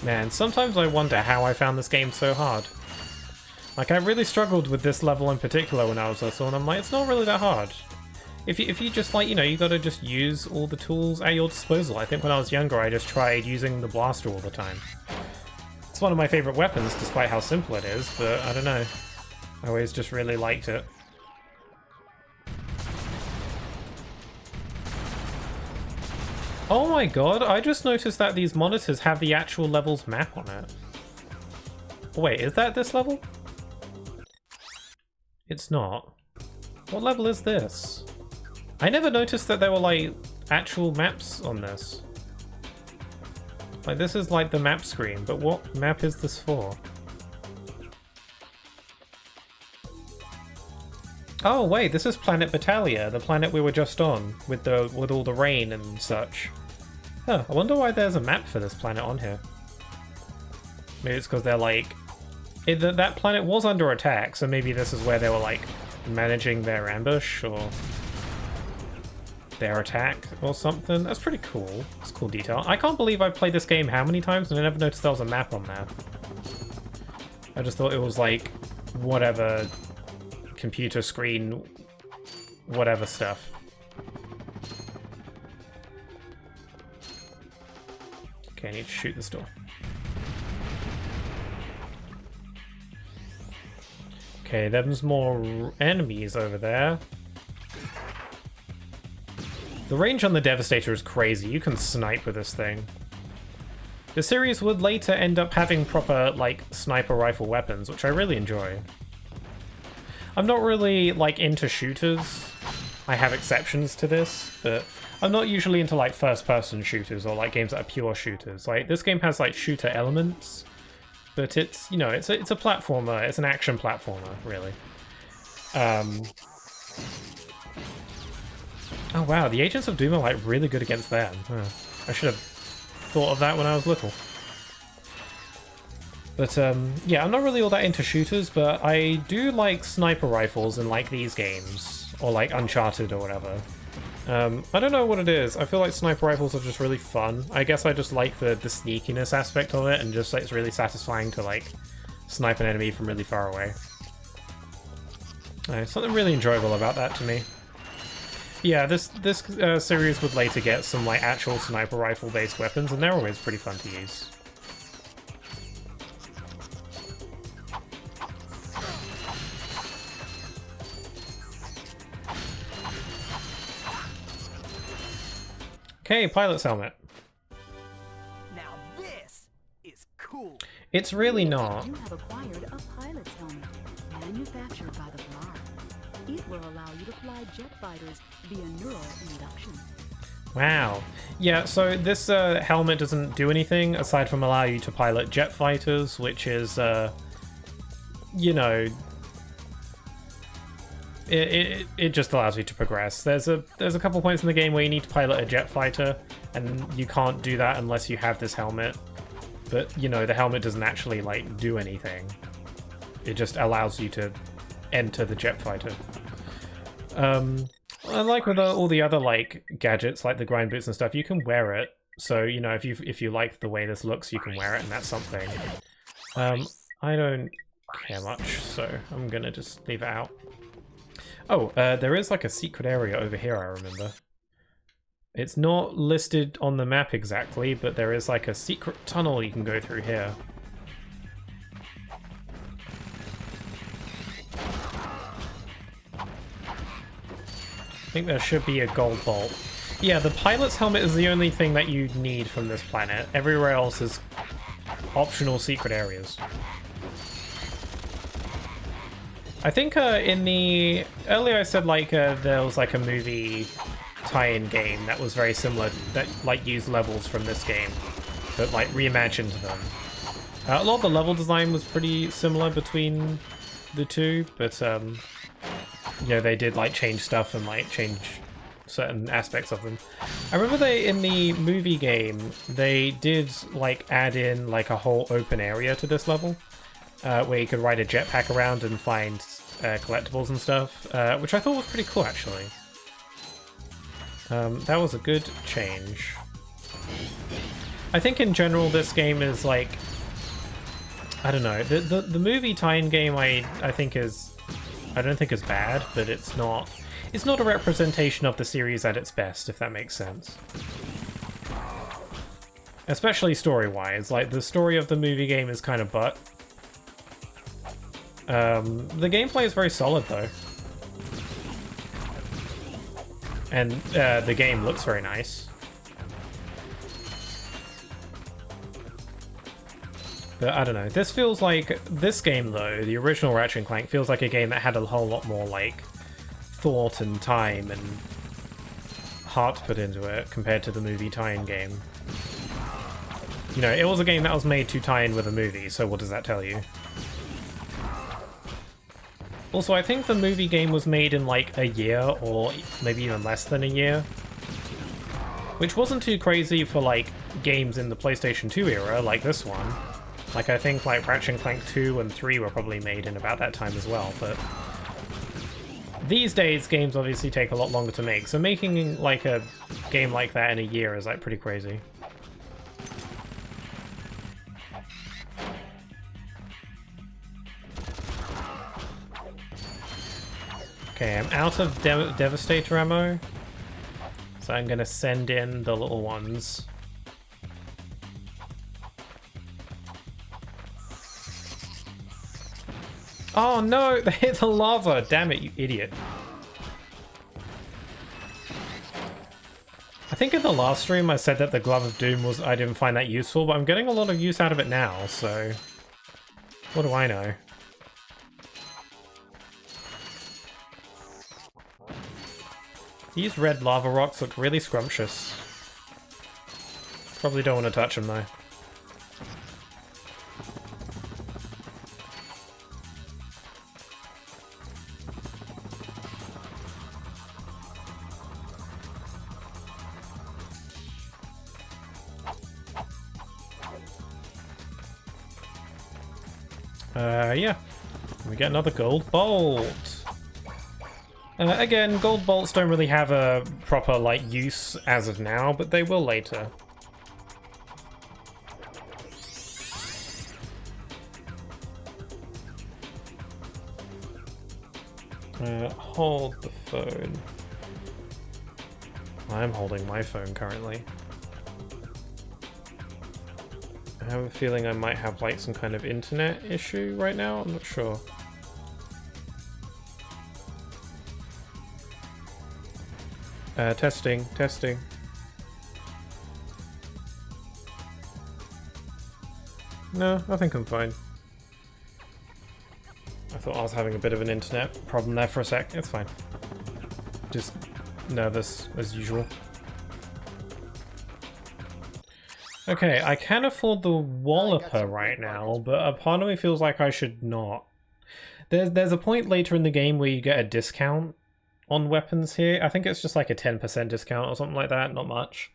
Man, sometimes I wonder how I found this game so hard. Like, I really struggled with this level in particular when I was little, and I'm like, it's not really that hard. If you just, like, you know, you gotta just use all the tools at your disposal. I think when I was younger, I just tried using the blaster all the time. It's one of my favorite weapons, despite how simple it is, but I don't know. I always just really liked it. Oh my god, I just noticed that these monitors have the actual level's map on it. Wait, is that this level? It's not. What level is this? I never noticed that there were, like, actual maps on this. Like, this is, like, the map screen, but what map is this for? Oh, wait, this is Planet Battalia, the planet we were just on, with all the rain and such. Huh, I wonder why there's a map for this planet on here. Maybe it's because they're, like... that planet was under attack, so maybe this is where they were, like, managing their ambush, or... their attack, or something. That's pretty cool. That's a cool detail. I can't believe I've played this game how many times, and I never noticed there was a map on there. I just thought it was, like, whatever... computer screen, whatever stuff. Okay, I need to shoot this door. Okay, there's more enemies over there. The range on the Devastator is crazy. You can snipe with this thing. The series would later end up having proper, like, sniper rifle weapons, which I really enjoy. I'm not really, like, into shooters. I have exceptions to this, but I'm not usually into, like, first-person shooters or, like, games that are pure shooters. Like, this game has, like, shooter elements, but it's, you know, it's a platformer. It's an action platformer, really. Oh wow, the Agents of Doom are like really good against them. Huh. I should have thought of that when I was little. But yeah, I'm not really all that into shooters, but I do like sniper rifles in like these games, or like Uncharted or whatever. I don't know what it is. I feel like sniper rifles are just really fun. I guess I just like the sneakiness aspect of it, and just like, it's really satisfying to like snipe an enemy from really far away. Something really enjoyable about that to me. Yeah, this series would later get some like actual sniper rifle based weapons, and they're always pretty fun to use. Okay, pilot's helmet. Now this is cool. It's really not. You have acquired a pilot's helmet, manufactured by the Blar. It will allow you to fly jet fighters via neural induction. Wow. Yeah, so this helmet doesn't do anything aside from allow you to pilot jet fighters, which is, you know, it just allows you to progress. There's a couple points in the game where you need to pilot a jet fighter, and you can't do that unless you have this helmet. But, you know, the helmet doesn't actually, like, do anything. It just allows you to enter the jet fighter. Like with all the other, like, gadgets, like the grind boots and stuff, you can wear it. So, you know, if you like the way this looks, you can wear it, and that's something. I don't care much, so I'm gonna just leave it out. Oh, there is like a secret area over here, I remember. It's not listed on the map exactly, but there is like a secret tunnel you can go through here. I think there should be a gold bolt. Yeah, the pilot's helmet is the only thing that you need from this planet. Everywhere else is optional secret areas. I think in the... Earlier I said like there was like a movie tie-in game that was very similar, that like used levels from this game, but like reimagined them. A lot of the level design was pretty similar between the two, but you know, they did like change stuff and like change certain aspects of them. I remember in the movie game, they did like add in like a whole open area to this level. Where you could ride a jetpack around and find collectibles and stuff, which I thought was pretty cool, actually. That was a good change. I think in general this game is like... I don't know, the movie tie-in game I think is... I don't think is bad, but it's not a representation of the series at its best, if that makes sense. Especially story-wise, like the story of the movie game is kind of butt. The gameplay is very solid though. And the game looks very nice. But I don't know, this feels like, this game though, the original Ratchet Clank, feels like a game that had a whole lot more like thought and time and heart put into it compared to the movie tie-in game. You know, it was a game that was made to tie in with a movie, so what does that tell you? Also, I think the movie game was made in like a year, or maybe even less than a year. Which wasn't too crazy for like games in the PlayStation 2 era, like this one. Like I think like Ratchet Clank 2 and 3 were probably made in about that time as well, but... These days, games obviously take a lot longer to make, so making like a game like that in a year is like pretty crazy. Okay, I'm out of Devastator ammo, so I'm gonna send in the little ones. Oh no, they hit the lava! Damn it, you idiot. I think in the last stream I said that the Glove of Doom I didn't find that useful, but I'm getting a lot of use out of it now, so... What do I know? These red lava rocks look really scrumptious. Probably don't want to touch them though. Yeah. We get another gold bolt. Again, gold bolts don't really have a proper, like, use as of now, but they will later. Hold the phone. I'm holding my phone currently. I have a feeling I might have like some kind of internet issue right now, I'm not sure. Testing, testing. No, I think I'm fine. I thought I was having a bit of an internet problem there for a sec. It's fine. Just nervous as usual. Okay, I can afford the Walloper right now, but a part of me feels like I should not. There's a point later in the game where you get a discount on weapons here. I think it's just like a 10% discount or something like that, not much.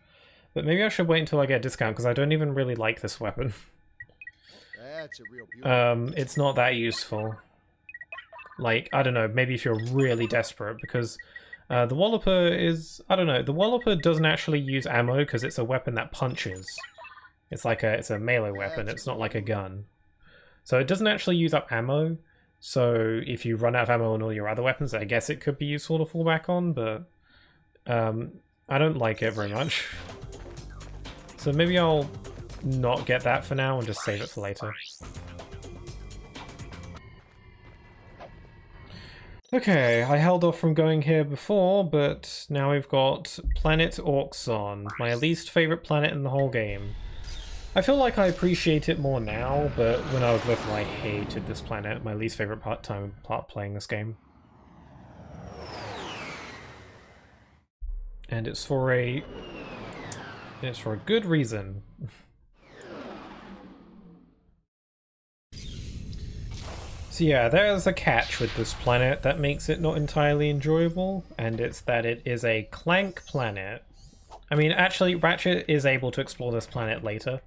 But maybe I should wait until I get a discount, because I don't even really like this weapon. That's a real beauty. It's not that useful. Like, I don't know, maybe if you're really desperate, because the Walloper is... I don't know, the Walloper doesn't actually use ammo because it's a weapon that punches. It's like it's a melee weapon, it's not like a gun. So it doesn't actually use up ammo, so if you run out of ammo on all your other weapons, I guess it could be useful to fall back on, but I don't like it very much. So maybe I'll not get that for now and just save it for later. Okay, I held off from going here before, but now we've got Planet Auxon, my least favourite planet in the whole game. I feel like I appreciate it more now, but when I was little I hated this planet, my least favourite part playing this game. And it's for a good reason. So yeah, there's a catch with this planet that makes it not entirely enjoyable, and it's that it is a Clank planet. I mean, actually, Ratchet is able to explore this planet later,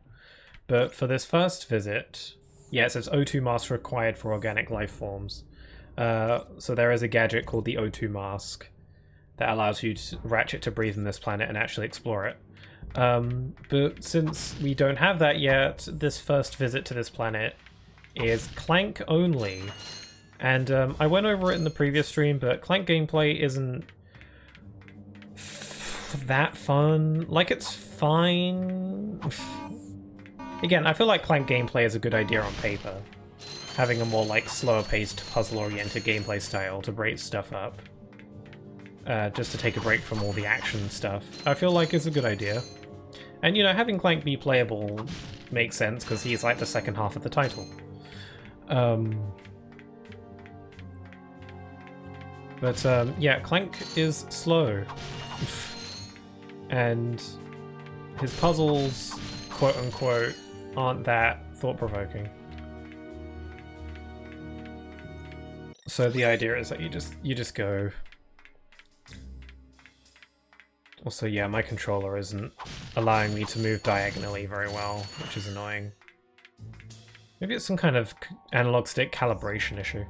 but for this first visit, yeah, it says O2 mask required for organic life forms. So there is a gadget called the O2 mask that allows Ratchet to breathe on this planet and actually explore it. But since we don't have that yet, this first visit to this planet is Clank only. And I went over it in the previous stream, but Clank gameplay isn't that fun. Like, it's fine. Again, I feel like Clank gameplay is a good idea on paper. Having a more, like, slower-paced, puzzle-oriented gameplay style to break stuff up. Just to take a break from all the action stuff. I feel like it's a good idea. And, you know, having Clank be playable makes sense, because he's, like, the second half of the title. Yeah, Clank is slow. And his puzzles, quote-unquote, aren't that thought-provoking. So the idea is that you just go. Also, yeah, my controller isn't allowing me to move diagonally very well, which is annoying. Maybe it's some kind of analog stick calibration issue.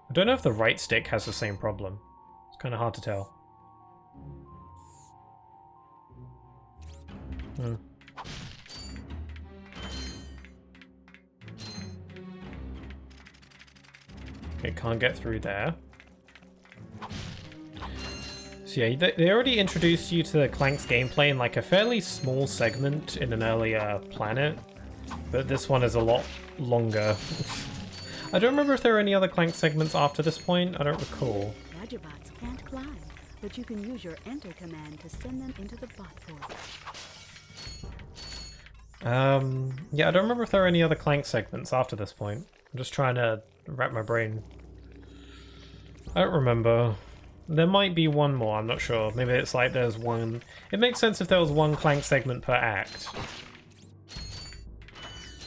I don't know if the right stick has the same problem. It's kind of hard to tell. Okay, can't get through there. So yeah, they already introduced you to Clank's gameplay in like a fairly small segment in an earlier planet, but this one is a lot longer. I don't remember if there are any other Clank segments after this point, I don't recall. Gadgetbots can't climb, but you can use your enter command to send them into the bot port. Yeah, I don't remember if there are any other Clank segments after this point. I'm just trying to wrap my brain. I don't remember. There might be one more, I'm not sure. Maybe it's like there's one... It makes sense if there was one Clank segment per act.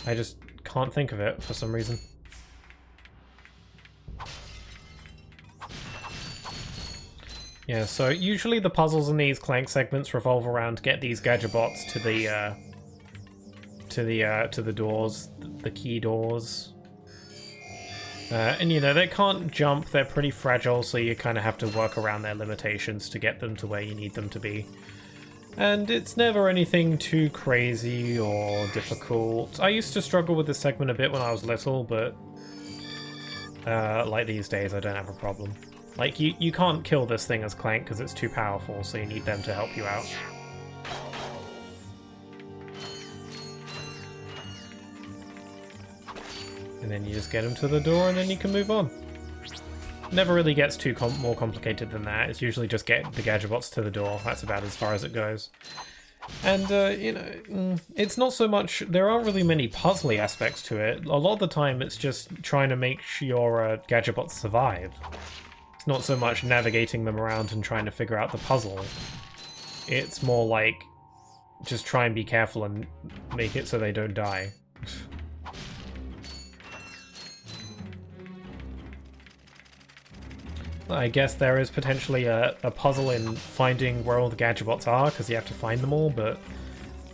I just can't think of it for some reason. Yeah, so usually the puzzles in these Clank segments revolve around get these Gadgetbots to the doors, the key doors. And you know, they can't jump, they're pretty fragile, so you kind of have to work around their limitations to get them to where you need them to be. And it's never anything too crazy or difficult. I used to struggle with this segment a bit when I was little, but like these days I don't have a problem. Like, you can't kill this thing as Clank because it's too powerful, so you need them to help you out. And then you just get them to the door and then you can move on. Never really gets too more complicated than that. It's usually just get the Gadgetbots to the door. That's about as far as it goes. And, you know, it's not so much... There aren't really many puzzly aspects to it. A lot of the time it's just trying to make your Gadgetbots survive. It's not so much navigating them around and trying to figure out the puzzle. It's more like just try and be careful and make it so they don't die. I guess there is potentially a puzzle in finding where all the Gadgetbots are, because you have to find them all, but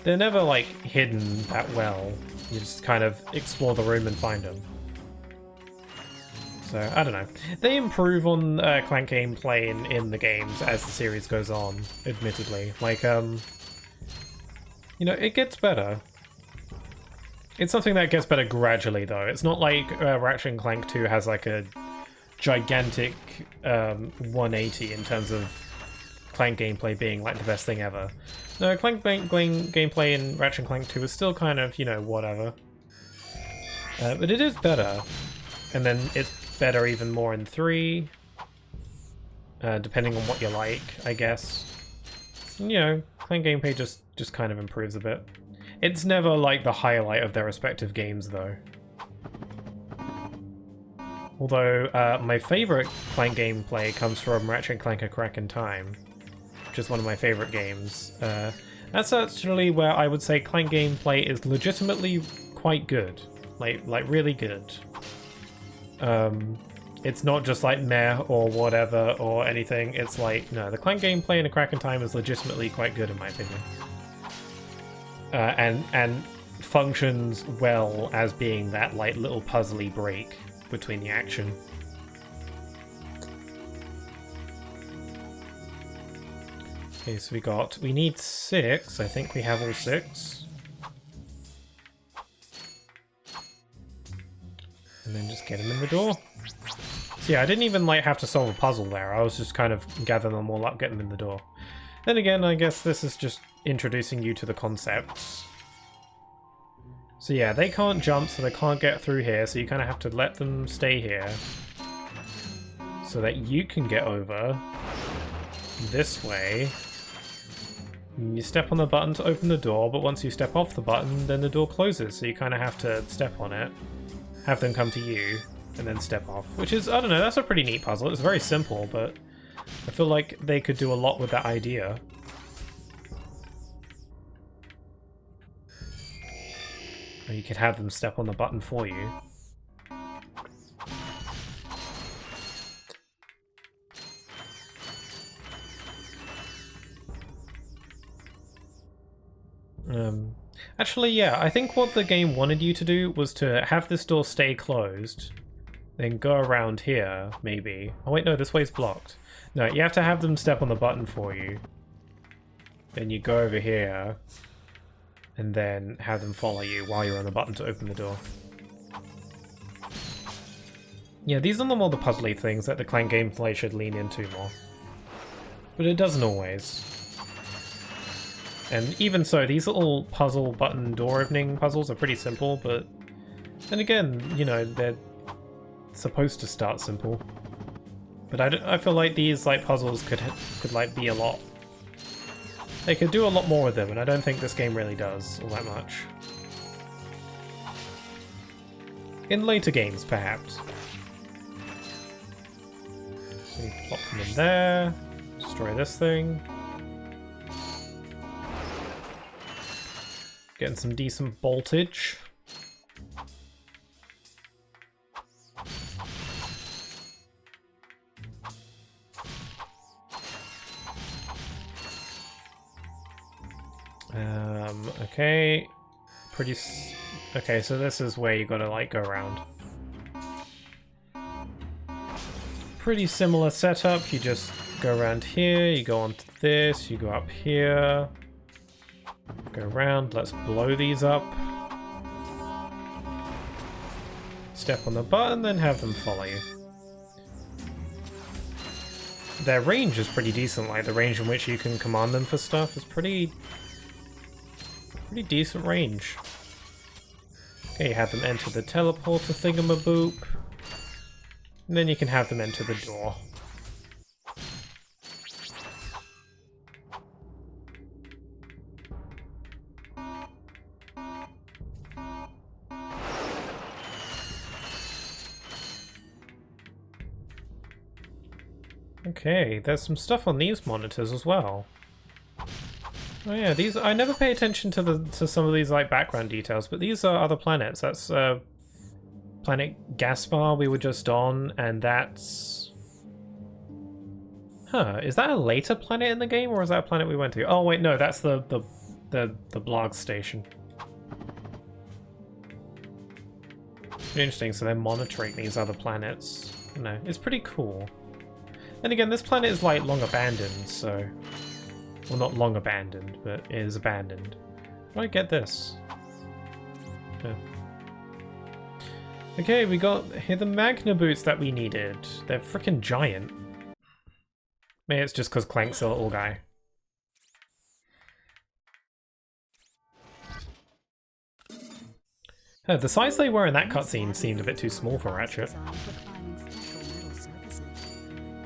they're never, like, hidden that well. You just kind of explore the room and find them. So, I don't know. They improve on Clank gameplay in the games as the series goes on, admittedly. Like, you know, it gets better. It's something that gets better gradually, though. It's not like Ratchet Clank 2 has, like, a gigantic 180 in terms of Clank gameplay being like the best thing ever. No, Clank gameplay in Ratchet Clank 2 is still kind of, you know, whatever. But it is better. And then it's better even more in 3. Depending on what you like, I guess. And, you know, Clank gameplay just kind of improves a bit. It's never like the highlight of their respective games, though. Although, my favourite Clank gameplay comes from Ratchet Clank: A Crack in Time, which is one of my favourite games. That's actually where I would say Clank gameplay is legitimately quite good. Like really good. It's not just like meh or whatever or anything, it's like, no, the Clank gameplay in A Crack in Time is legitimately quite good in my opinion. And functions well as being that like little puzzly break between the action. Okay, so we need 6. I think we have all 6. And then just get him in the door. So yeah, I didn't even like have to solve a puzzle there. I was just kind of gathering them all up, getting them in the door. Then again, I guess this is just introducing you to the concepts. So yeah, they can't jump, so they can't get through here, so you kind of have to let them stay here. So that you can get over this way. And you step on the button to open the door, but once you step off the button, then the door closes, so you kind of have to step on it, have them come to you, and then step off. Which is, I don't know, that's a pretty neat puzzle. It's very simple, but I feel like they could do a lot with that idea. Or you could have them step on the button for you. Actually, yeah, I think what the game wanted you to do was to have this door stay closed, then go around here, maybe. Oh wait, no, this way's blocked. No, you have to have them step on the button for you. Then you go over here, and then have them follow you while you're on the button to open the door. Yeah, these are the more the puzzly things that the Clank gameplay should lean into more. But it doesn't always. And even so, these little puzzle button door opening puzzles are pretty simple, but then again, you know, they're supposed to start simple. But I feel like these like puzzles could like be a lot. They could do a lot more with them, and I don't think this game really does all that much. In later games, perhaps. So you plop them in there, destroy this thing. Getting some decent voltage. Okay. Okay, so this is where you gotta, like, go around. pretty similar setup. You just go around here, you go onto this, you go up here, go around. Let's blow these up. Step on the button, then have them follow you. Their range is pretty decent, like the range in which you can command them for stuff is pretty decent range. Okay, you have them enter the teleporter thingamaboop. And then you can have them enter the door. Okay, there's some stuff on these monitors as well. Oh yeah, these I never pay attention to some of these like background details, but these are other planets. That's planet Gaspar we were just on, and that's is that a later planet in the game, or is that a planet we went to? Oh wait, no, that's the blog station. Interesting, so they're monitoring these other planets. No, it's pretty cool. And again, this planet is like long abandoned, so... Well, not long abandoned, but it is abandoned. How do I get this? Yeah. Okay, we got here the Magna boots that we needed. They're freaking giant. Maybe it's just because Clank's a little guy. The size they were in that cutscene seemed a bit too small for Ratchet.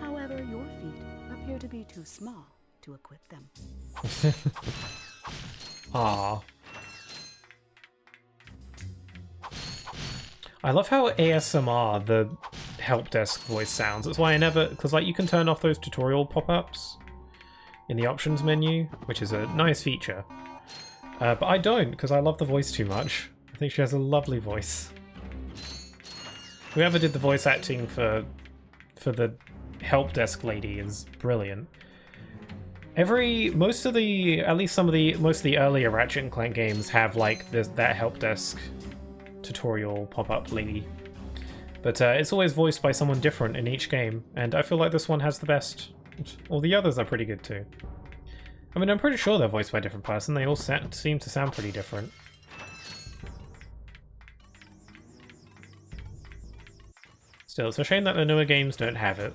However, your feet appear to be too small to equip them. Ah. I love how ASMR the help desk voice sounds. That's why I never, because like you can turn off those tutorial pop-ups in the options menu, which is a nice feature. But I don't, because I love the voice too much. I think she has a lovely voice. Whoever did the voice acting for the help desk lady is brilliant. Most of the earlier Ratchet and Clank games have like that help desk tutorial pop-up lady. But it's always voiced by someone different in each game, and I feel like this one has the best. All the others are pretty good too. I mean, I'm pretty sure they're voiced by a different person. They all seem to sound pretty different. Still, it's a shame that the newer games don't have it.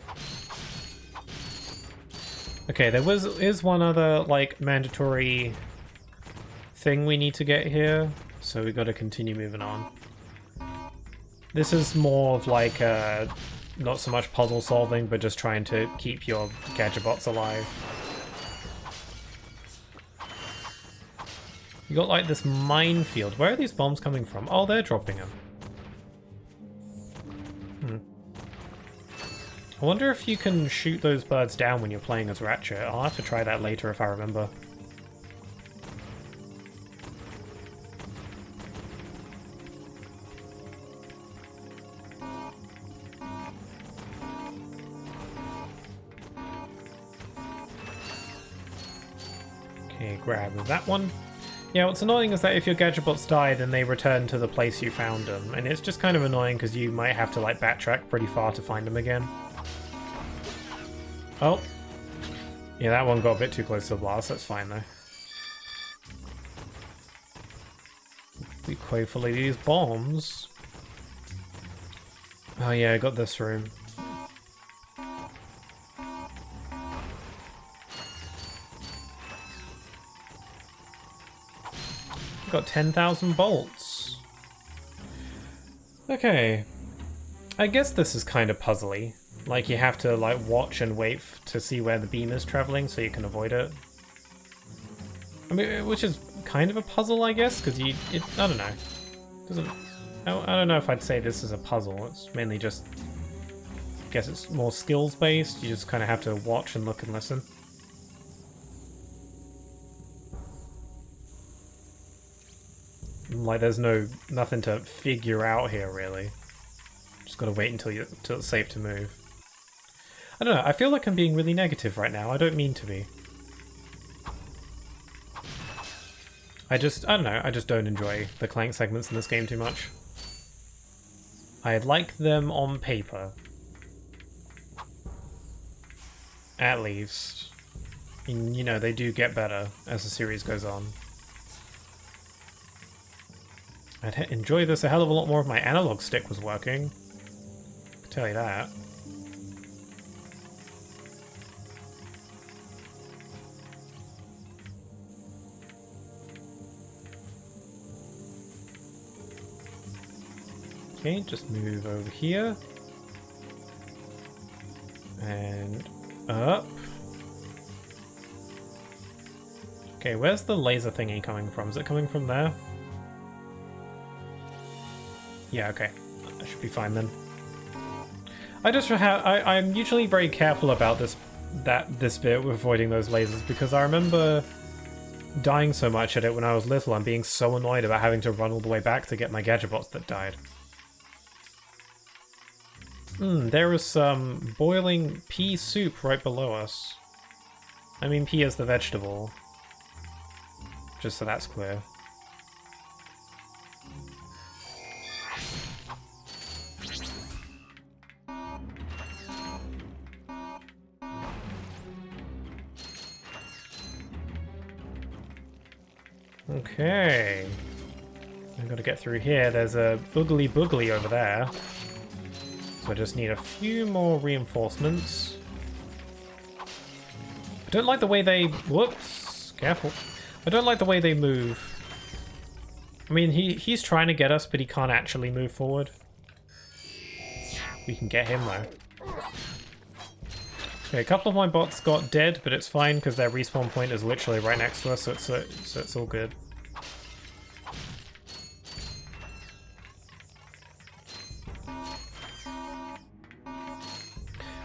Okay, there is one other, like, mandatory thing we need to get here, so we gotta continue moving on. This is more of like, not so much puzzle solving, but just trying to keep your Gadgetbots alive. You got, like, this minefield. Where are these bombs coming from? Oh, they're dropping them. I wonder if you can shoot those birds down when you're playing as Ratchet. I'll have to try that later if I remember. Okay, grab that one. Yeah, what's annoying is that if your Gadgetbots die, then they return to the place you found them. And it's just kind of annoying because you might have to like backtrack pretty far to find them again. Oh. Yeah, that one got a bit too close to the blast. That's fine, though. We quavefully these bombs. Oh, yeah, I got this room. Got 10,000 bolts. Okay. I guess this is kind of puzzly. Like, you have to, like, watch and wait to see where the beam is traveling so you can avoid it. I mean, which is kind of a puzzle, I guess, because I don't know. I don't know if I'd say this is a puzzle. It's mainly just, I guess it's more skills-based. You just kind of have to watch and look and listen. Like, there's nothing to figure out here, really. Just gotta wait until it's safe to move. I don't know, I feel like I'm being really negative right now. I don't mean to be. I don't know, I just don't enjoy the Clank segments in this game too much. I like them on paper. At least. And, you know, they do get better as the series goes on. I'd enjoy this a hell of a lot more if my analog stick was working. I can tell you that. Okay, just move over here. And up. Okay, where's the laser thingy coming from? Is it coming from there? Yeah, okay. That should be fine then. I'm usually very careful about this bit with avoiding those lasers because I remember dying so much at it when I was little and being so annoyed about having to run all the way back to get my Gadgetbots that died. There was some boiling pea soup right below us. I mean, pea is the vegetable. Just so that's clear. Okay. I've got to get through here. There's a boogly boogly over there. So I just need a few more reinforcements. I don't like the way they... Whoops! Careful. I don't like the way they move. I mean, he's trying to get us, but he can't actually move forward. We can get him, though. Okay, a couple of my bots got dead, but it's fine, because their respawn point is literally right next to us, so it's all good.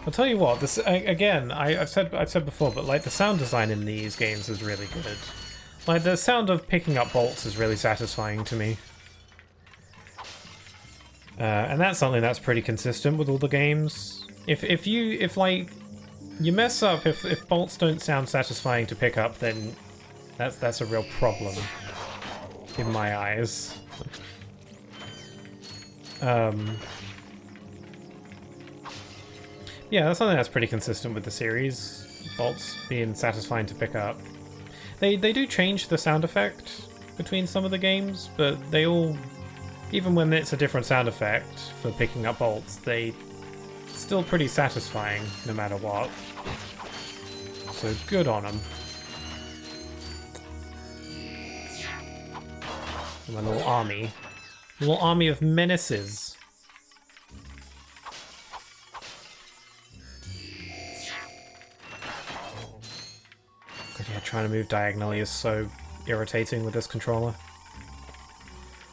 I'll tell you what, this again, I've said before, but like the sound design in these games is really good. Like the sound of picking up bolts is really satisfying to me. And that's something that's pretty consistent with all the games. If like you mess up, if bolts don't sound satisfying to pick up, then that's a real problem in my eyes. Yeah, that's something that's pretty consistent with the series. Bolts being satisfying to pick up. They do change the sound effect between some of the games, but they all, even when it's a different sound effect for picking up bolts, they still pretty satisfying no matter what. So good on them. My little army. Little army of menaces. God, yeah, trying to move diagonally is so irritating with this controller.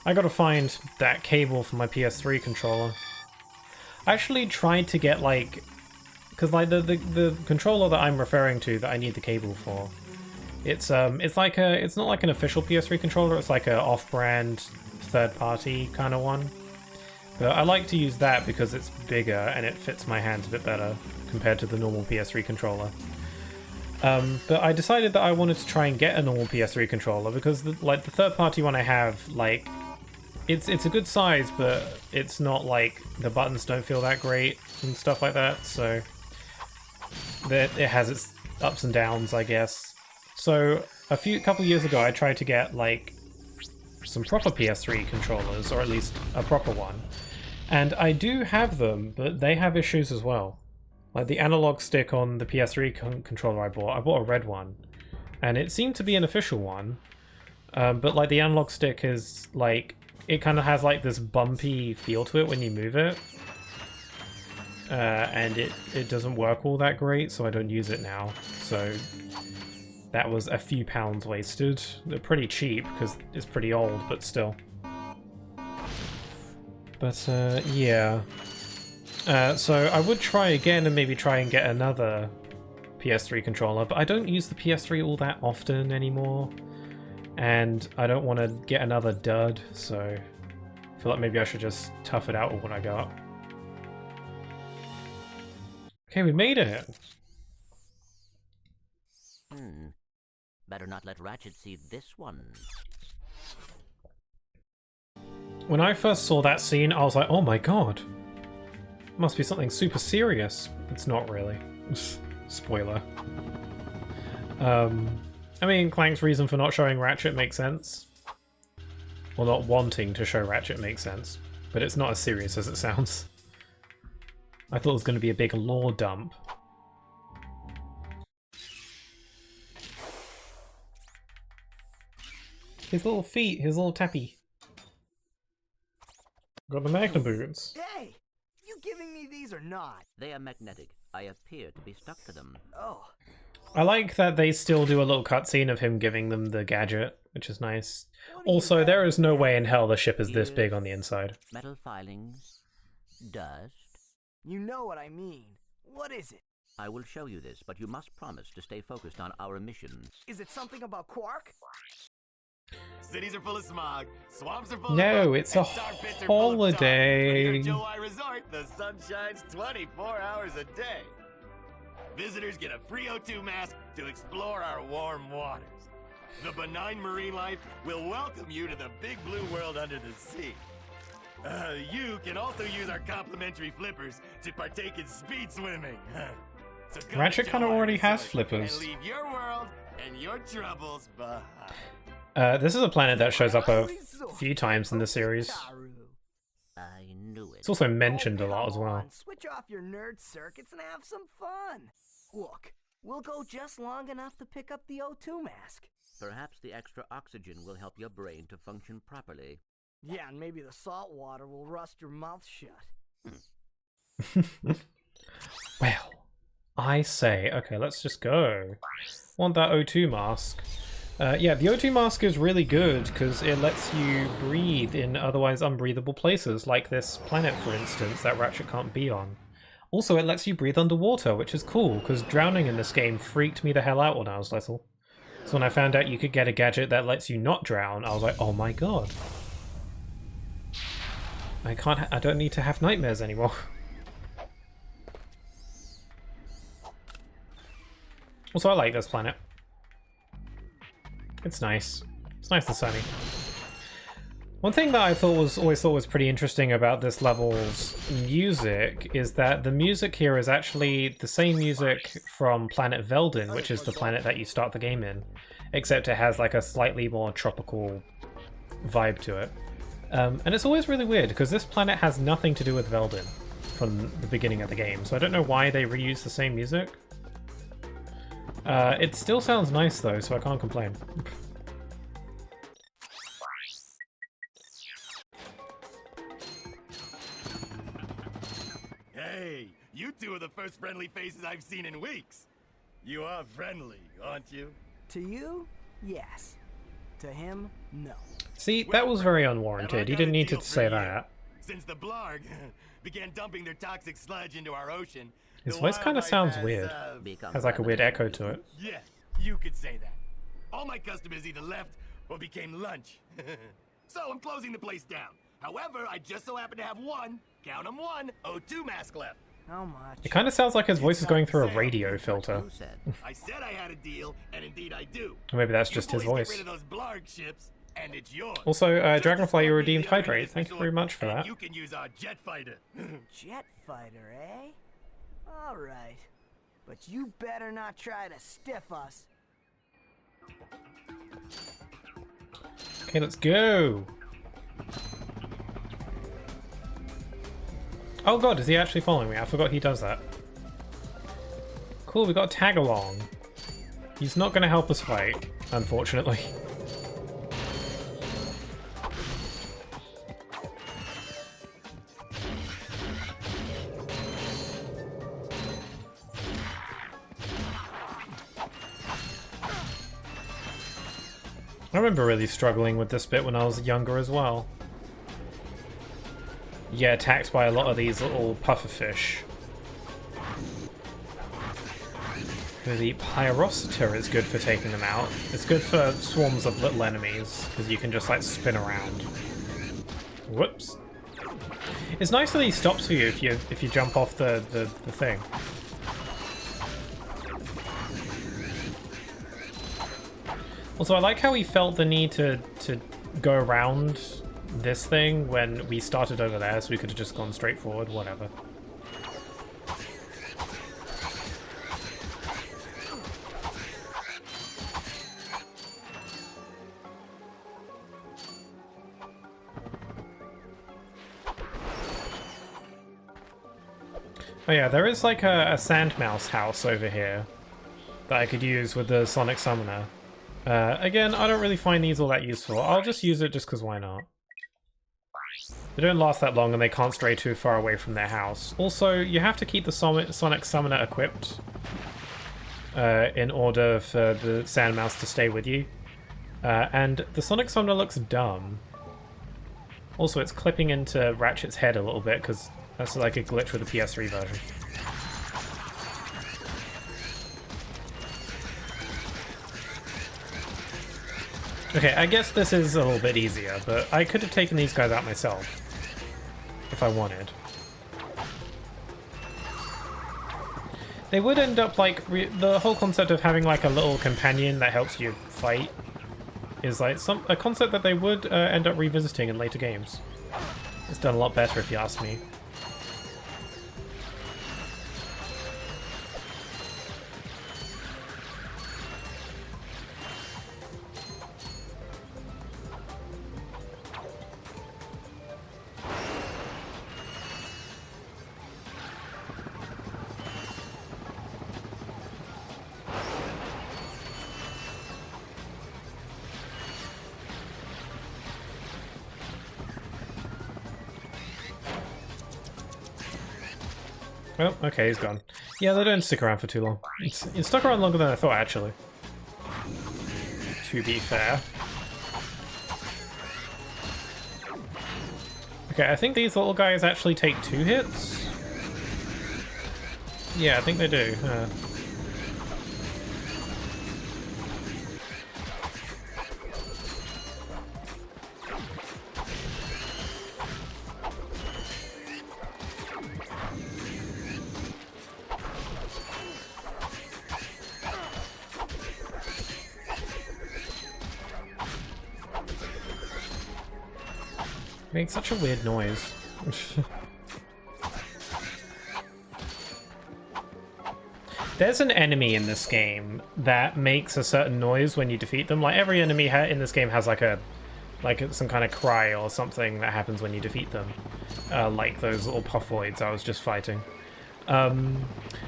I gotta find that cable for my PS3 controller. I actually tried to get like... Because like the controller that I'm referring to that I need the cable for, it's like it's not like an official PS3 controller, it's like a off-brand third-party kind of one. But I like to use that because it's bigger and it fits my hands a bit better compared to the normal PS3 controller. But I decided that I wanted to try and get a normal PS3 controller because the third-party one I have, like, it's a good size, but it's not like the buttons don't feel that great and stuff like that. So it has its ups and downs, I guess. So a couple years ago, I tried to get like some proper PS3 controllers, or at least a proper one, and I do have them, but they have issues as well. Like the analog stick on the PS3 controller I bought a red one, and it seemed to be an official one, but like the analog stick is like, it kind of has like this bumpy feel to it when you move it, and it doesn't work all that great, so I don't use it now. So that was a few pounds wasted. They're pretty cheap because it's pretty old, but still. But yeah. So I would try again and maybe try and get another PS3 controller, but I don't use the PS3 all that often anymore, and I don't want to get another dud, so I feel like maybe I should just tough it out with what I got. Okay, we made it! Better not let Ratchet see this one. When I first saw that scene, I was like, oh my god! Must be something super serious. It's not really. Spoiler. I mean, Clank's reason for not showing Ratchet makes sense. Or not wanting to show Ratchet makes sense. But it's not as serious as it sounds. I thought it was going to be a big lore dump. His little feet, his little tappy. Got the Magna boots. Hey! You giving me these or not? They are magnetic. I appear to be stuck to them. Oh. I like that they still do a little cutscene of him giving them the gadget, which is nice. Also, there is no way in hell the ship is this big on the inside. Metal filings, dust. You know what I mean. What is it? I will show you this, but you must promise to stay focused on our mission. Is it something about Quark? Cities are full of smog, swamps are full No, of it's a holiday. Here at Joe Resort, the sun shines 24 hours a day. Visitors get a free O2 mask to explore our warm waters. The benign marine life will welcome you to the big blue world under the sea. You can also use our complimentary flippers to partake in speed swimming. So Ratchet kind of already has flippers. And leave your world and your troubles behind. This is a planet that shows up a few times in the series. I knew it. It's also mentioned a lot as well. Switch off your nerd circuits and have some fun. Look, we'll go just long enough to pick up the O2 mask. Perhaps the extra oxygen will help your brain to function properly. Yeah, and maybe the salt water will rust your mouth shut. Well, I say, okay, let's just go. Want that O2 mask. Yeah, the O2 mask is really good because it lets you breathe in otherwise unbreathable places, like this planet, for instance, that Ratchet can't be on. Also, it lets you breathe underwater, which is cool, because drowning in this game freaked me the hell out when I was little. So when I found out you could get a gadget that lets you not drown, I was like, oh my god. I don't need to have nightmares anymore. Also, I like this planet. It's nice. It's nice and sunny. One thing that I always thought was pretty interesting about this level's music is that the music here is actually the same music from Planet Veldin, which is the planet that you start the game in, except it has like a slightly more tropical vibe to it. And it's always really weird because this planet has nothing to do with Veldin from the beginning of the game, so I don't know why they reuse the same music. It still sounds nice though, so I can't complain. Hey, you two are the first friendly faces I've seen in weeks. You are friendly, aren't you? To you, yes. To him, no. See, that was very unwarranted. You didn't need to say that. Since the Blarg began dumping their toxic sludge into our ocean, his voice kind of sounds weird. Has like a weird echo to it. Yeah, you could say that. All my customers either left or became lunch. So I'm closing the place down. However, I just so happen to have one, count 'em one, O2 mask left. How much? It kind of sounds like his voice is going through a radio filter. I said I had a deal, and indeed I do. Or maybe that's just his voice. Get rid of those Blarg ships, and it's yours. Also, Dragonfly, you redeemed Hydrate. Thank you very much for that. You can use our jet fighter. Jet fighter, eh? All right. But you better not try to stiff us. Okay, let's go. Oh god, is he actually following me? I forgot he does that. Cool, we got a tag along. He's not going to help us fight, unfortunately. I remember really struggling with this bit when I was younger as well. Yeah, attacked by a lot of these little pufferfish. The Pyrociter is good for taking them out. It's good for swarms of little enemies, because you can just like spin around. Whoops. It's nice that he stops for you if you jump off the thing. Also, I like how he felt the need to go around this thing when we started over there, so we could have just gone straight forward, whatever. Oh yeah, there is like a sand mouse house over here that I could use with the Sonic Summoner. Again, I don't really find these all that useful. I'll just use it just because why not? They don't last that long and they can't stray too far away from their house. Also, you have to keep the Sonic Summoner equipped in order for the sand mouse to stay with you. And the Sonic Summoner looks dumb. Also, it's clipping into Ratchet's head a little bit because that's like a glitch with the PS3 version. Okay, I guess this is a little bit easier, but I could have taken these guys out myself if I wanted. They would end up like the whole concept of having like a little companion that helps you fight is like a concept that they would end up revisiting in later games. It's done a lot better if you ask me. Oh, okay, he's gone. Yeah, they don't stick around for too long. It stuck around longer than I thought, actually. To be fair. Okay, I think these little guys actually take 2 hits. Yeah, I think they do. Makes such a weird noise. There's an enemy in this game that makes a certain noise when you defeat them. Like every enemy in this game has like some kind of cry or something that happens when you defeat them. Like those little puffoids I was just fighting. And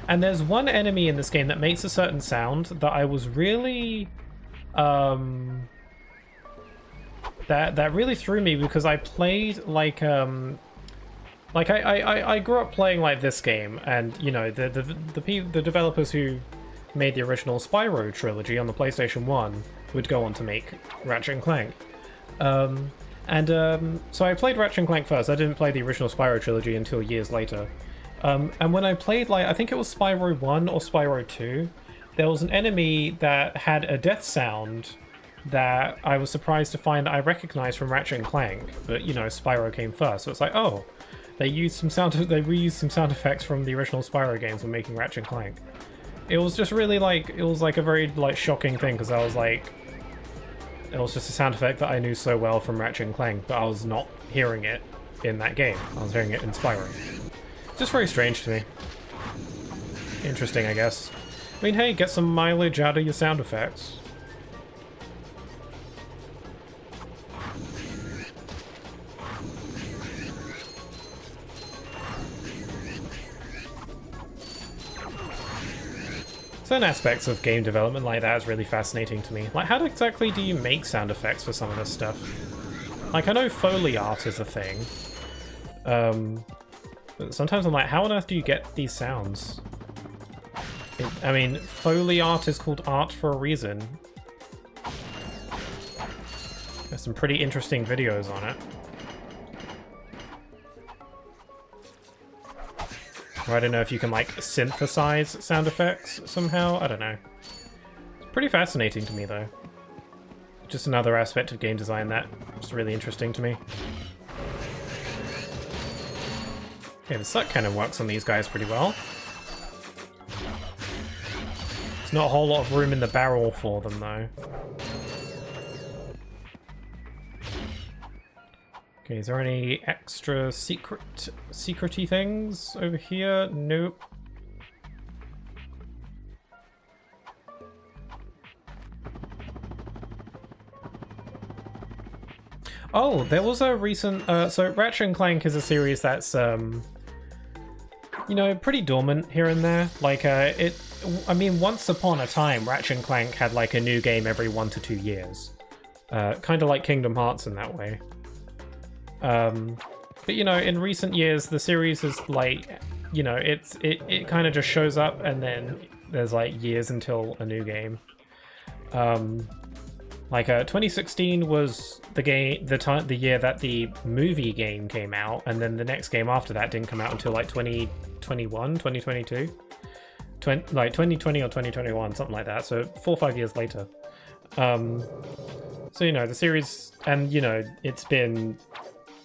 there's one enemy in this game that makes a certain sound that I was really that really threw me because I played like I grew up playing like this game, and you know the developers who made the original Spyro trilogy on the PlayStation 1 would go on to make Ratchet and Clank. So I played Ratchet and Clank first. I didn't play the original Spyro trilogy until years later. And when I played, like, I think it was Spyro 1 or Spyro 2, there was an enemy that had a death sound that I was surprised to find that I recognized from Ratchet and Clank, but you know, Spyro came first, so it's like, oh, they reused some sound effects from the original Spyro games when making Ratchet and Clank. It was just really like, it was like a very like shocking thing, because I was like, it was just a sound effect that I knew so well from Ratchet and Clank, but I was not hearing it in that game. I was hearing it in Spyro. Just very strange to me. Interesting, I guess. I mean, hey, get some mileage out of your sound effects. Certain aspects of game development like that is really fascinating to me. Like, how exactly do you make sound effects for some of this stuff? Like, I know Foley art is a thing. But sometimes I'm like, how on earth do you get these sounds? I mean, Foley art is called art for a reason. There's some pretty interesting videos on it. Or I don't know if you can, like, synthesize sound effects somehow. I don't know. It's pretty fascinating to me, though. Just another aspect of game design that's really interesting to me. Okay, the suck kind of works on these guys pretty well. There's not a whole lot of room in the barrel for them, though. Okay, is there any extra secret-y things over here? Nope. Oh, there was a recent... so Ratchet and Clank is a series that's you know, pretty dormant here and there. Like, I mean, once upon a time, Ratchet Clank had like a new game every 1 to 2 years. Kind of like Kingdom Hearts in that way. But you know, in recent years, the series is like, you know, it kind of just shows up and then there's like years until a new game. Like 2016 was the year that the movie game came out, and then the next game after that didn't come out until like 2021, 2022, like 2020 or 2021, something like that. So 4 or 5 years later. So you know, the series, and you know, it's been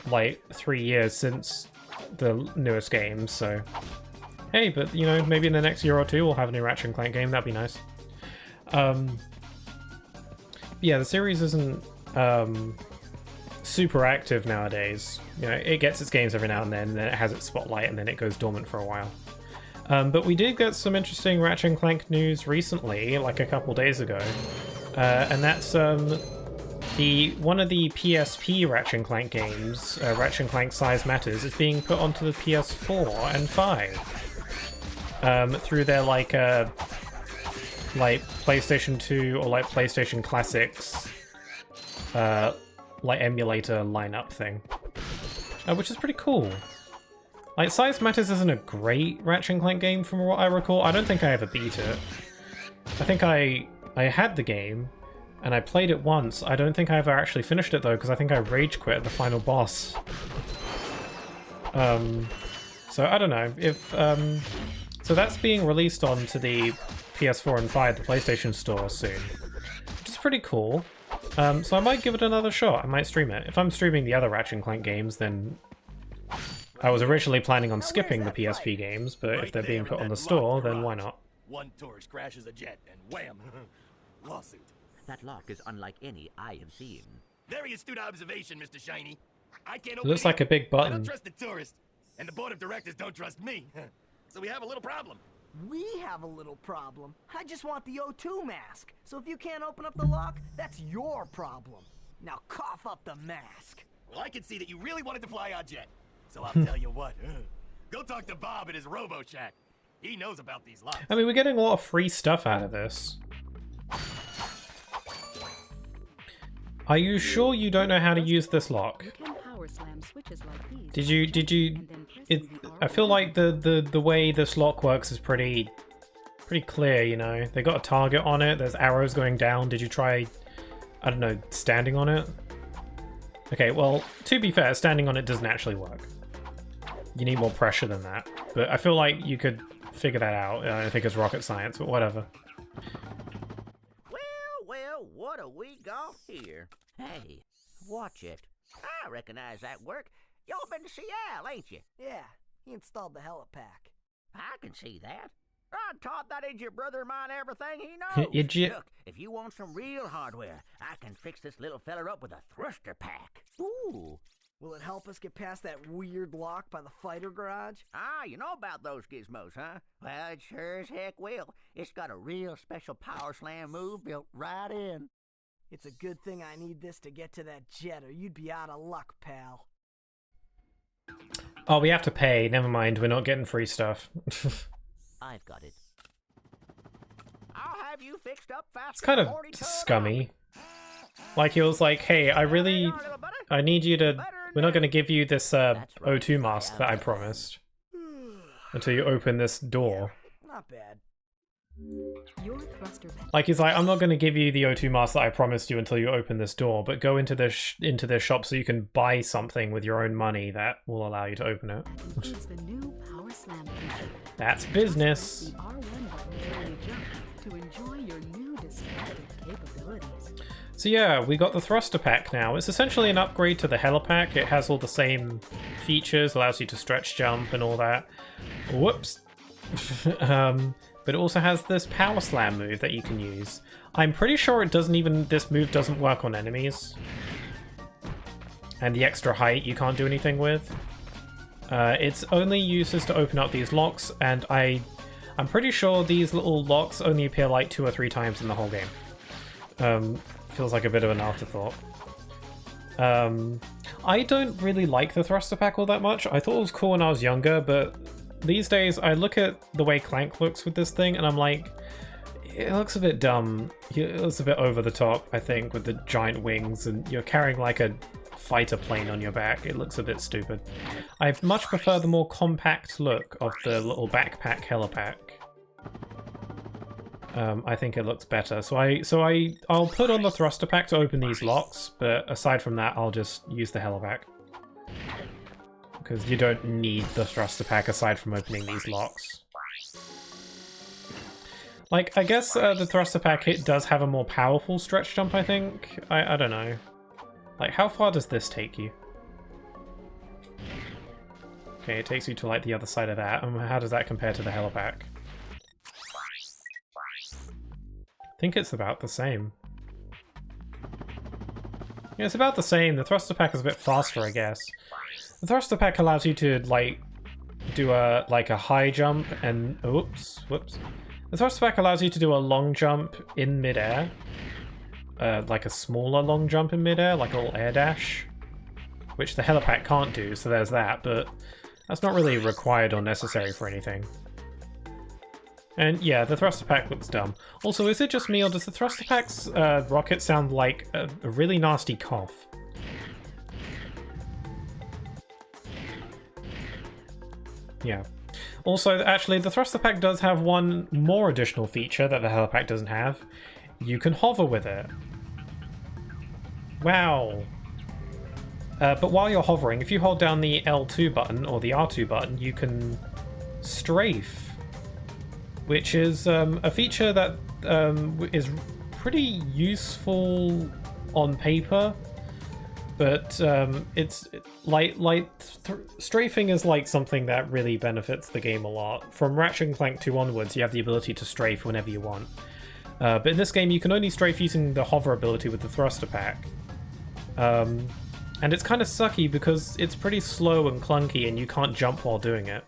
like 3 years since the newest game. So hey, but you know, maybe in the next year or two we'll have a new Ratchet Clank game. That'd be nice. Yeah, the series isn't super active nowadays. You know, it gets its games every now and then it has its spotlight, and then it goes dormant for a while. But we did get some interesting Ratchet Clank news recently, like a couple days ago, and that's one of the PSP Ratchet Clank games, Ratchet Clank Size Matters, is being put onto the PS4 and 5 through their like PlayStation 2 or like PlayStation Classics like emulator lineup thing, which is pretty cool. Like, Size Matters isn't a great Ratchet Clank game from what I recall. I don't think I ever beat it. I think I had the game and I played it once. I don't think I ever actually finished it though, because I think I rage quit at the final boss. So I don't know if so that's being released onto the PS4 and 5, the PlayStation Store, soon, which is pretty cool. So I might give it another shot. I might stream it. If I'm streaming the other Ratchet Clank games, then I was originally planning on skipping the PSP games, but if they're being put on the store, then why not? One tourist crashes a jet and wham! Lawsuit. That lock is unlike any I have seen. Very astute observation, Mr. Shiny. I can't It open looks it like a big I button. don't trust the tourist, and the board of directors don't trust me. So we have a little problem. We have a little problem. I just want the O2 mask. So if you can't open up the lock, that's your problem. Now cough up the mask. Well, I can see that you really wanted to fly our jet. So I'll tell you what. Go talk to Bob at his Robo Shack. He knows about these locks. I mean, we're getting a lot of free stuff out of this. Are you sure you don't know how to use this lock? You can power slam switches like these. Did you? I feel like the way this lock works is pretty clear. You know, they got a target on it. There's arrows going down. Did you try, I don't know, standing on it? Okay, well, to be fair, standing on it doesn't actually work. You need more pressure than that. But I feel like you could figure that out. I don't think it's rocket science, but whatever. Well, what have we got here? Hey, watch it. I recognize that work. Y'all been to Seattle, ain't you? Yeah, he installed the helipack. I can see that. I taught that idiot brother of mine everything he knows. Idiot. Look, if you want some real hardware, I can fix this little feller up with a thruster pack. Ooh. Will it help us get past that weird lock by the fighter garage? Ah, you know about those gizmos, huh? Well, it sure as heck will. It's got a real special power slam move built right in. It's a good thing I need this to get to that jet, or you'd be out of luck, pal. Oh, we have to pay. Never mind, we're not getting free stuff. I've got it. I'll have you fixed up fast. It's kind of scummy. Like, he was like, hey, I need you to... We're not going to give you this O2 mask that I promised until you open this door. Not bad. Your thruster pack. Like, he's like, I'm not going to give you the O2 mask that I promised you until you open this door, but go into this shop so you can buy something with your own money that will allow you to open it. Includes the new power slam feature. That's business. The R1 button during a jump to enjoy your new destructive capabilities. So yeah, we got the thruster pack now. It's essentially an upgrade to the helipack. It has all the same features, allows you to stretch jump and all that. Whoops. But it also has this power slam move that you can use. I'm pretty sure this move doesn't work on enemies. And the extra height you can't do anything with. It's only uses to open up these locks, and I'm pretty sure these little locks only appear like 2 or 3 times in the whole game. Feels like a bit of an afterthought. I don't really like the thruster pack all that much. I thought it was cool when I was younger, but these days I look at the way Clank looks with this thing and I'm like, it looks a bit dumb. It looks a bit over the top, I think, with the giant wings, and you're carrying like a fighter plane on your back. It looks a bit stupid. I much prefer the more compact look of the little backpack helipack. I think it looks better. So I'll put on the thruster pack to open these locks, but aside from that, I'll just use the helipack. Because you don't need the thruster pack aside from opening these locks. Like, I guess the thruster pack, it does have a more powerful stretch jump, I think. I don't know. Like, how far does this take you? Okay, it takes you to, like, the other side of that. How does that compare to the helipack? I think it's about the same. Yeah, it's about the same. The thruster pack is a bit faster, I guess. The thruster pack allows you to, like, do a high jump and... Oops, whoops. The thruster pack allows you to do a long jump in midair. Like a smaller long jump in midair, like a little air dash. Which the helipack can't do, so there's that, but that's not really required or necessary for anything. And yeah, the thruster pack looks dumb. Also, is it just me, or does the thruster pack's rocket sound like a really nasty cough? Yeah. Also, actually, the thruster pack does have one more additional feature that the helipack doesn't have. You can hover with it. Wow. But while you're hovering, if you hold down the L2 button or the R2 button, you can strafe, which is a feature that is pretty useful on paper. But it's strafing is like something that really benefits the game a lot. From Ratchet Clank 2 onwards, you have the ability to strafe whenever you want. But in this game, you can only strafe using the hover ability with the thruster pack. And it's kind of sucky because it's pretty slow and clunky and you can't jump while doing it.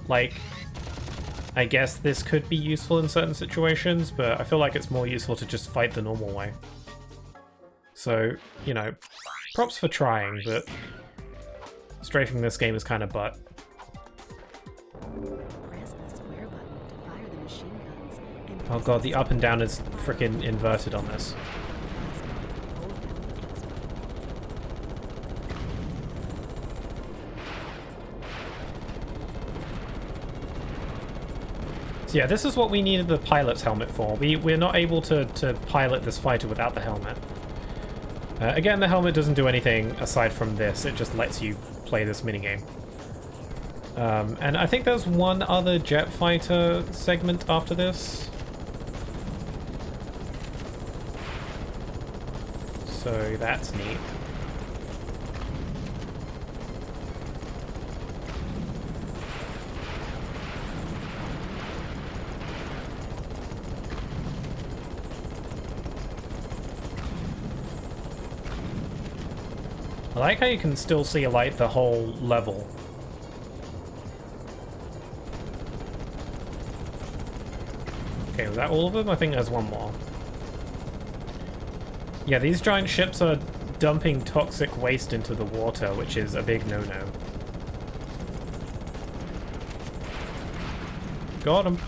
Like, I guess this could be useful in certain situations, but I feel like it's more useful to just fight the normal way. So, you know, props for trying, but strafing this game is kind of butt. Press the square button to fire the machine guns. And Oh god, the up and down is freaking inverted on this. So yeah, this is what we needed the pilot's helmet for. We're not able to pilot this fighter without the helmet. Again, the helmet doesn't do anything aside from this, it just lets you play this minigame. And I think there's one other jet fighter segment after this. So that's neat. I like how you can still see, like, the whole level. Okay, was that all of them? I think there's one more. Yeah, these giant ships are dumping toxic waste into the water, which is a big no-no. Got him.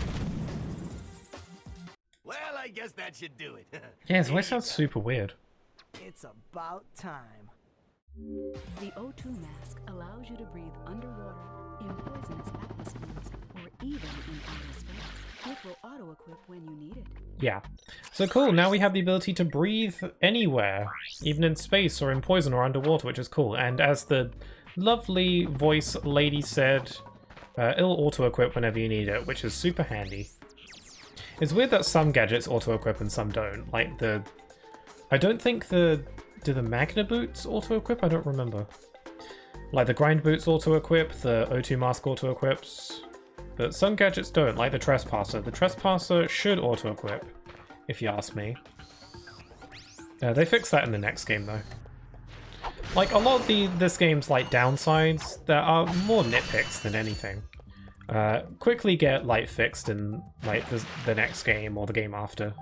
Well, I guess that should do it. Yeah, his voice sounds super weird. It's about time. The O2 mask allows you to breathe underwater, in poisonous atmospheres, or even in outer space. It will auto-equip when you need it. Yeah. So cool, now we have the ability to breathe anywhere, even in space or in poison or underwater, which is cool. And as the lovely voice lady said, it'll auto-equip whenever you need it, which is super handy. It's weird that some gadgets auto-equip and some don't. Like the... I don't think the... Do the Magna boots auto-equip? I don't remember. Like the grind boots auto-equip, the O2 mask auto-equips. But some gadgets don't, like the Trespasser. The Trespasser should auto-equip, if you ask me. They fixed that in the next game, though. Like, a lot of this game's, like, downsides, there are more nitpicks than anything. Quickly get, like, fixed in, like, the next game or the game after.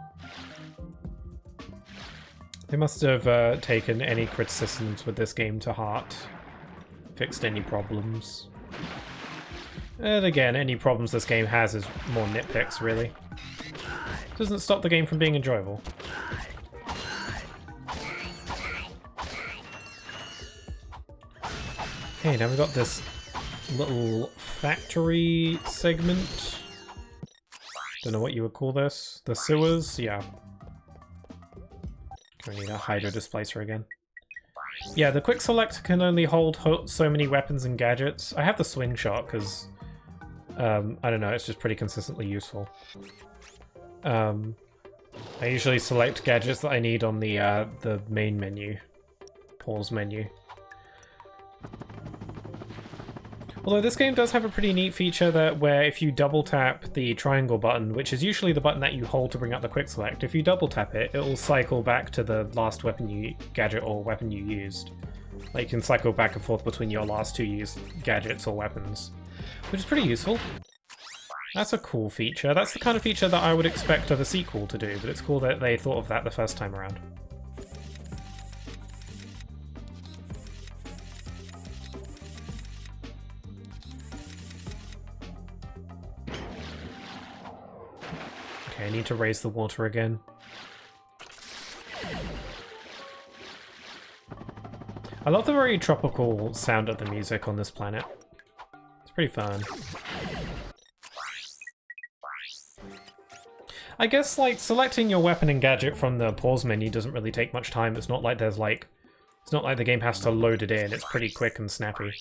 They must have taken any criticisms with this game to heart. Fixed any problems. And again, any problems this game has is more nitpicks, really. Doesn't stop the game from being enjoyable. Okay, now we've got this little factory segment. Don't know what you would call this. The sewers? Yeah. We need a hydro displacer again. Yeah, the quick select can only hold so many weapons and gadgets. I have the swing shot because, I don't know, it's just pretty consistently useful. I usually select gadgets that I need on the main menu. Pause menu. Although this game does have a pretty neat feature that where if you double tap the triangle button, which is usually the button that you hold to bring up the quick select, if you double tap it, it will cycle back to the last gadget or weapon you used. Like you can cycle back and forth between your last two used gadgets or weapons, which is pretty useful. That's a cool feature. That's the kind of feature that I would expect of a sequel to do, but it's cool that they thought of that the first time around. I need to raise the water again. I love the very tropical sound of the music on this planet. It's pretty fun. I guess, like, selecting your weapon and gadget from the pause menu doesn't really take much time. It's not like there's, like... It's not like the game has to load it in. It's pretty quick and snappy.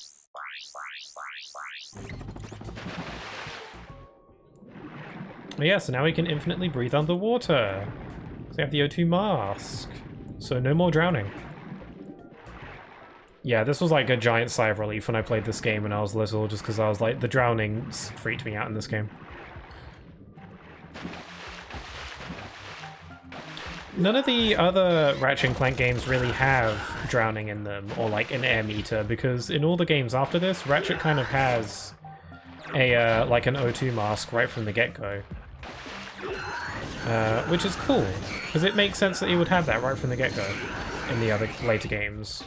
Oh yeah, so now we can infinitely breathe underwater. So we have the O2 mask. So no more drowning. Yeah, this was like a giant sigh of relief when I played this game when I was little, just because I was like, the drowning freaked me out in this game. None of the other Ratchet Clank games really have drowning in them, or like an air meter, because in all the games after this, Ratchet kind of has a like an O2 mask right from the get-go. Which is cool, because it makes sense that you would have that right from the get-go in the other later games.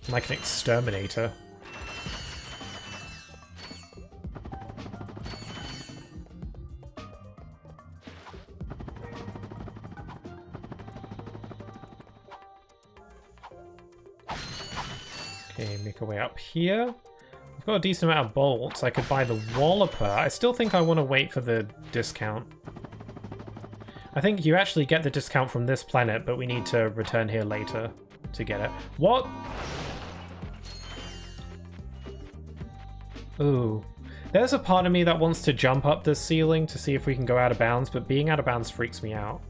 Like an exterminator. Okay, make our way up here. I've got a decent amount of bolts. I could buy the Walloper. I still think I want to wait for the discount. I think you actually get the discount from this planet, but we need to return here later to get it. What? Ooh. There's a part of me that wants to jump up this ceiling to see if we can go out of bounds, but being out of bounds freaks me out.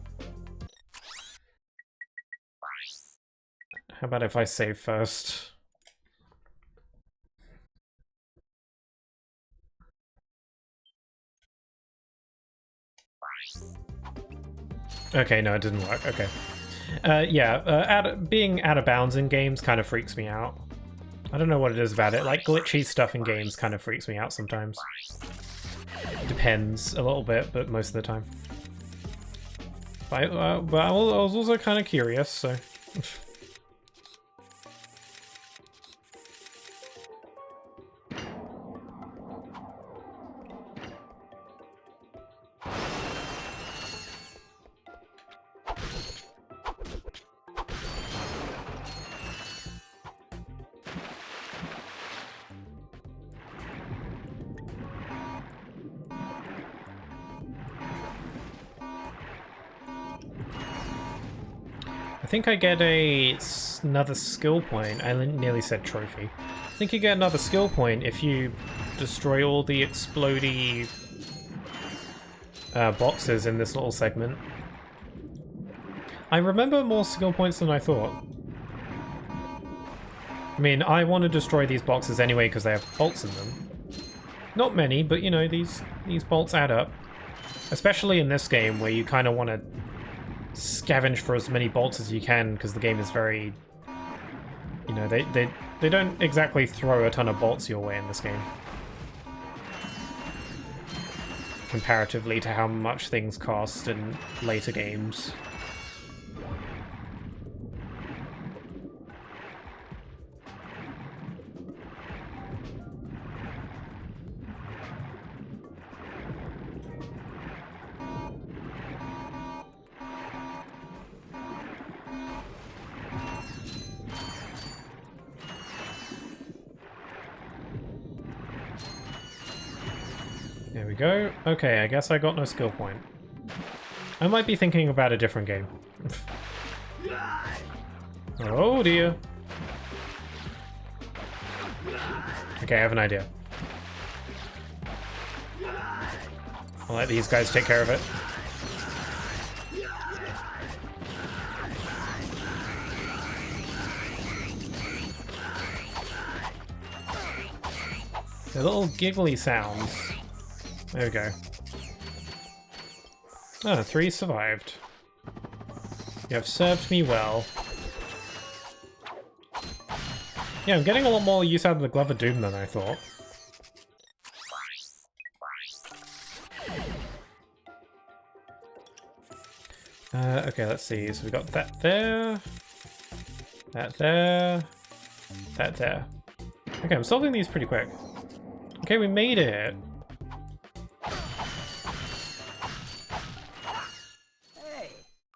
How about if I save first? Okay, no, it didn't work. Okay. Being out of bounds in games kind of freaks me out. I don't know what it is about it. Like, glitchy stuff in games kind of freaks me out sometimes. Depends a little bit, but most of the time. But I was also kind of curious, so... I think I get another skill point. I nearly said trophy. I think you get another skill point if you destroy all the explodey boxes in this little segment. I remember more skill points than I thought. I mean, I want to destroy these boxes anyway because they have bolts in them. Not many, but you know, these bolts add up. Especially in this game where you kind of want to scavenge for as many bolts as you can because the game is very, you know, they don't exactly throw a ton of bolts your way in this game. comparatively to how much things cost in later games. There we go. Okay, I guess I got no skill point. I might be thinking about a different game. Oh dear. Okay, I have an idea. I'll let these guys take care of it. The little giggly sounds. There we go. Oh, 3 survived. You have served me well. Yeah, I'm getting a lot more use out of the Glove of Doom than I thought. Okay, let's see. So we got that there. That there. That there. Okay, I'm solving these pretty quick. Okay, we made it. Hey,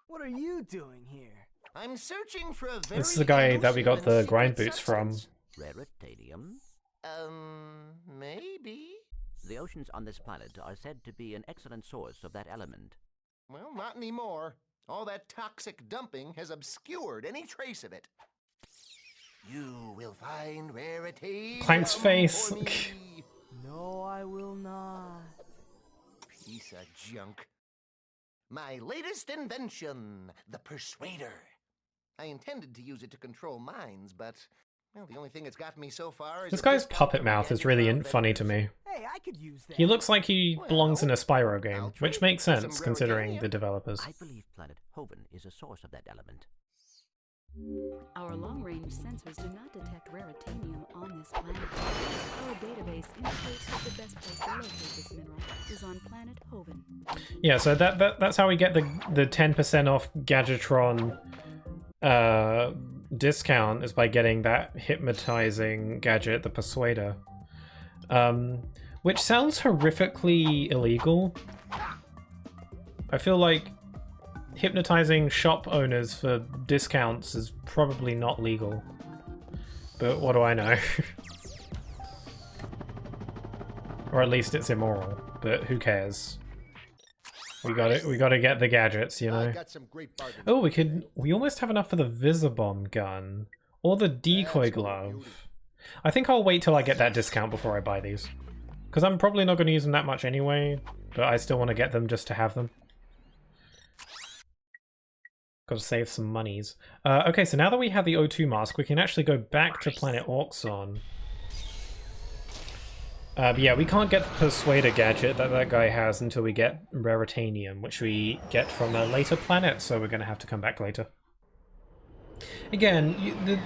what are you doing here? I'm searching for a very This is the guy that we got the grind boots from. Raritanium? Maybe? The oceans on this planet are said to be an excellent source of that element. Well, not anymore. All that toxic dumping has obscured any trace of it. You will find rarity. Clank's face. No, I will not. Piece of junk. My latest invention, the Persuader. I intended to use it to control minds, but well, the only thing it's got me so far is This guy's puppet mouth is really funny to me. Hey, I could use that. He looks like he belongs in a Spyro game, which makes sense considering the developers. I believe planet Hoven is a source of that element. Our long-range sensors do not detect raritanium on this planet. Our database indicates that the best place to locate this mineral is on planet Hoven. Yeah, so that's how we get the 10% off Gadgetron discount, is by getting that hypnotizing gadget, the Persuader. Which sounds horrifically illegal. I feel like hypnotizing shop owners for discounts is probably not legal. But what do I know? Or at least it's immoral, but who cares? We gotta get the gadgets, you know. Oh, we almost have enough for the Visibomb gun. Or the decoy glove. I think I'll wait till I get that discount before I buy these. Because I'm probably not gonna use them that much anyway, but I still want to get them just to have them. Gotta save some monies. Okay, so now that we have the O2 mask, we can actually go back to planet Auxon. But yeah, we can't get the Persuader gadget that guy has until we get Raritanium, which we get from a later planet, so we're gonna have to come back later. Again,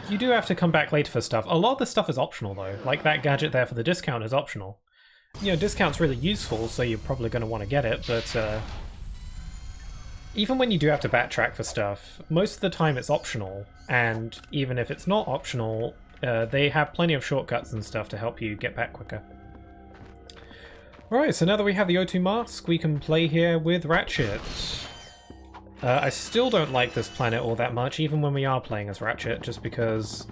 you do have to come back later for stuff. A lot of the stuff is optional though, like that gadget there for the discount is optional. You know, discount's really useful, so you're probably gonna want to get it, but even when you do have to backtrack for stuff, most of the time it's optional, and even if it's not optional, they have plenty of shortcuts and stuff to help you get back quicker. Alright, so now that we have the O2 mask, we can play here with Ratchet. I still don't like this planet all that much, even when we are playing as Ratchet, just because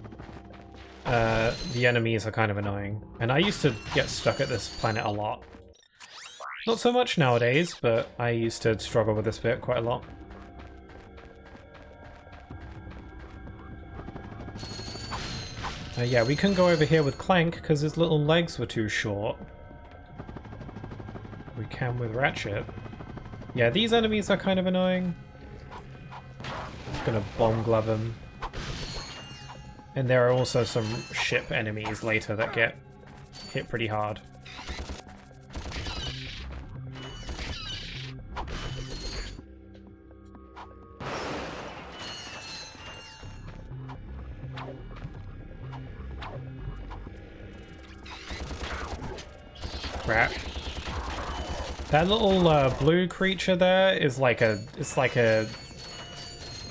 the enemies are kind of annoying. And I used to get stuck at this planet a lot. Not so much nowadays, but I used to struggle with this bit quite a lot. Yeah, we couldn't go over here with Clank because his little legs were too short. We can with Ratchet. Yeah, these enemies are kind of annoying. Just gonna bomb glove him. And there are also some ship enemies later that get hit pretty hard. Crap. That little blue creature there is like a...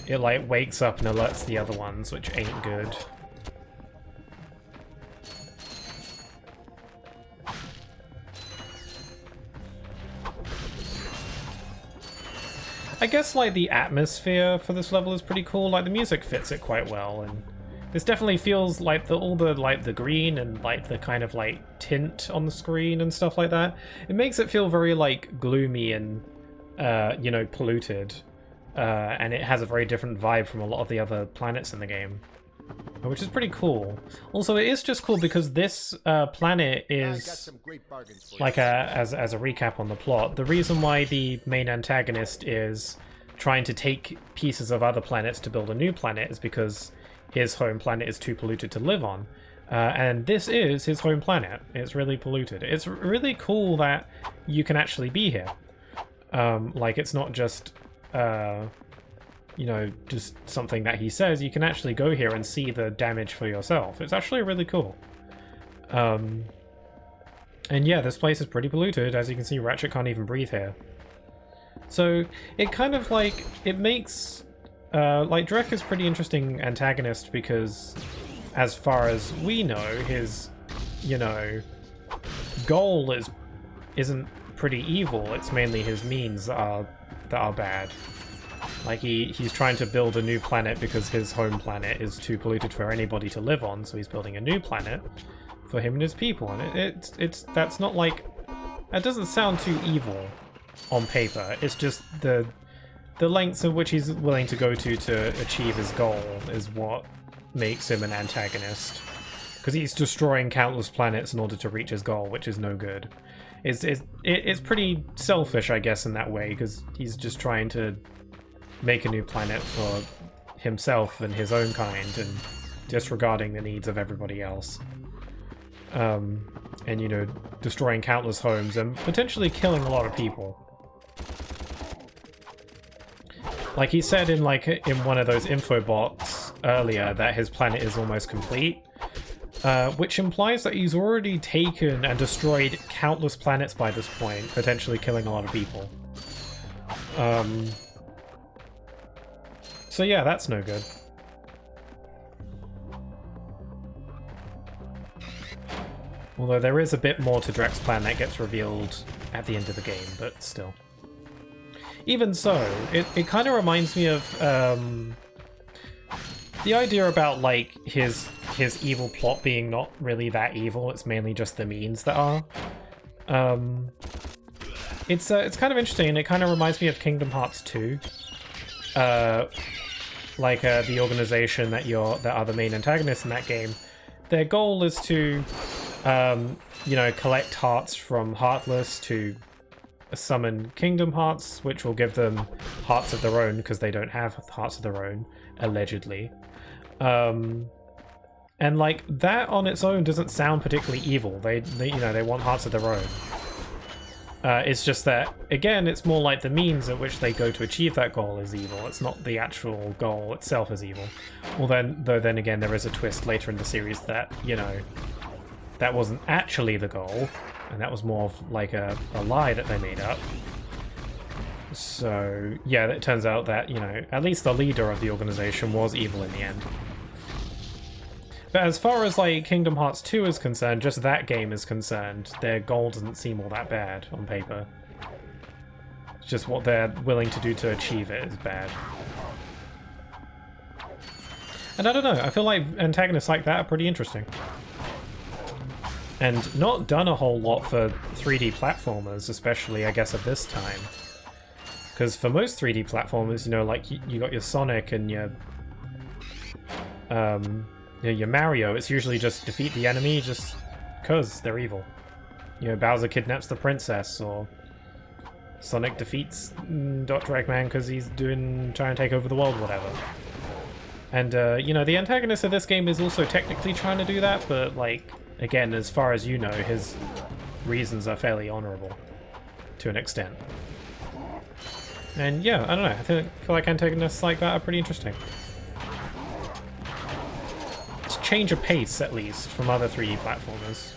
It like wakes up and alerts the other ones, which ain't good. I guess like the atmosphere for this level is pretty cool. Like the music fits it quite well, and this definitely feels like all the green and like the kind of like tint on the screen and stuff like that. It makes it feel very like gloomy and you know, polluted. And it has a very different vibe from a lot of the other planets in the game, which is pretty cool. Also, it is just cool because this planet is, like as a recap on the plot, the reason why the main antagonist is trying to take pieces of other planets to build a new planet is because his home planet is too polluted to live on. And this is his home planet. It's really polluted. It's really cool that you can actually be here. Like, it's not just... you know, just something that he says. You can actually go here and see the damage for yourself. It's actually really cool. And yeah, this place is pretty polluted. As you can see, Ratchet can't even breathe here. So it kind of like, it makes like Drek is a pretty interesting antagonist because as far as we know, his, you know, goal isn't pretty evil. It's mainly his means that are bad. Like he's trying to build a new planet because his home planet is too polluted for anybody to live on, so he's building a new planet for him and his people. And that's not like, that doesn't sound too evil on paper. It's just the lengths of which he's willing to go to achieve his goal is what makes him an antagonist. Because he's destroying countless planets in order to reach his goal, which is no good. It's pretty selfish, I guess, in that way, because he's just trying to make a new planet for himself and his own kind, and disregarding the needs of everybody else. And, you know, destroying countless homes and potentially killing a lot of people. Like he said in one of those info bots earlier that his planet is almost complete. Which implies that he's already taken and destroyed countless planets by this point, potentially killing a lot of people. So yeah, that's no good. Although there is a bit more to Drek's plan that gets revealed at the end of the game, but still. Even so, it kind of reminds me of the idea about like his evil plot being not really that evil. It's mainly just the means that are. It's kind of interesting, and it kind of reminds me of Kingdom Hearts 2. The organization that are the main antagonists in that game. Their goal is to, you know, collect hearts from Heartless to summon Kingdom Hearts, which will give them hearts of their own because they don't have hearts of their own, allegedly. And like that on its own doesn't sound particularly evil. They you know, they want hearts of their own. It's just that, again, it's more like the means at which they go to achieve that goal is evil. It's not the actual goal itself is evil. Well, though then again, there is a twist later in the series that, you know, that wasn't actually the goal, and that was more of like a lie that they made up. So, yeah, it turns out that, you know, at least the leader of the organization was evil in the end. But as far as like Kingdom Hearts 2 is concerned, just that game is concerned, their goal doesn't seem all that bad on paper. It's just what they're willing to do to achieve it is bad. And I don't know, I feel like antagonists like that are pretty interesting. And not done a whole lot for 3D platformers, especially I guess at this time. Because for most 3D platformers, you know, like you got your Sonic and your Mario, it's usually just defeat the enemy just because they're evil. You know, Bowser kidnaps the princess, or Sonic defeats Dr. Eggman because he's trying to take over the world, whatever. And, you know, the antagonist of this game is also technically trying to do that, but, like, again, as far as you know, his reasons are fairly honorable, to an extent. And, yeah, I don't know, I feel like antagonists like that are pretty interesting. Change of pace, at least, from other 3D platformers.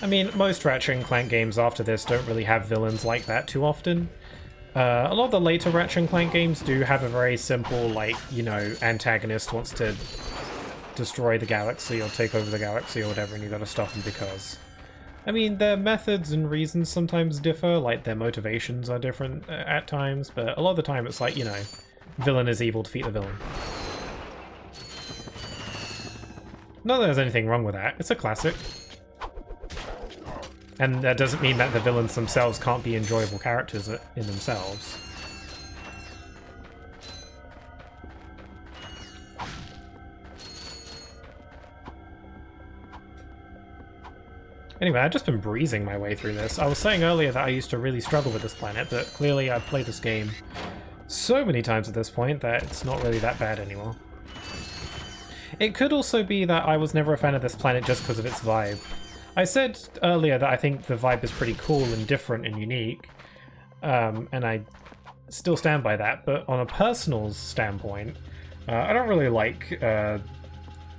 I mean, most Ratchet and Clank games after this don't really have villains like that too often. A lot of the later Ratchet and Clank games do have a very simple, like, you know, antagonist wants to destroy the galaxy or take over the galaxy or whatever, and you gotta stop him because... I mean, their methods and reasons sometimes differ, like their motivations are different at times, but a lot of the time it's like, you know, villain is evil, defeat the villain. Not that there's anything wrong with that, it's a classic. And that doesn't mean that the villains themselves can't be enjoyable characters in themselves. Anyway, I've just been breezing my way through this. I was saying earlier that I used to really struggle with this planet, but clearly I've played this game so many times at this point that it's not really that bad anymore. It could also be that I was never a fan of this planet just because of its vibe. I said earlier that I think the vibe is pretty cool and different and unique, and I still stand by that, but on a personal standpoint, I don't really like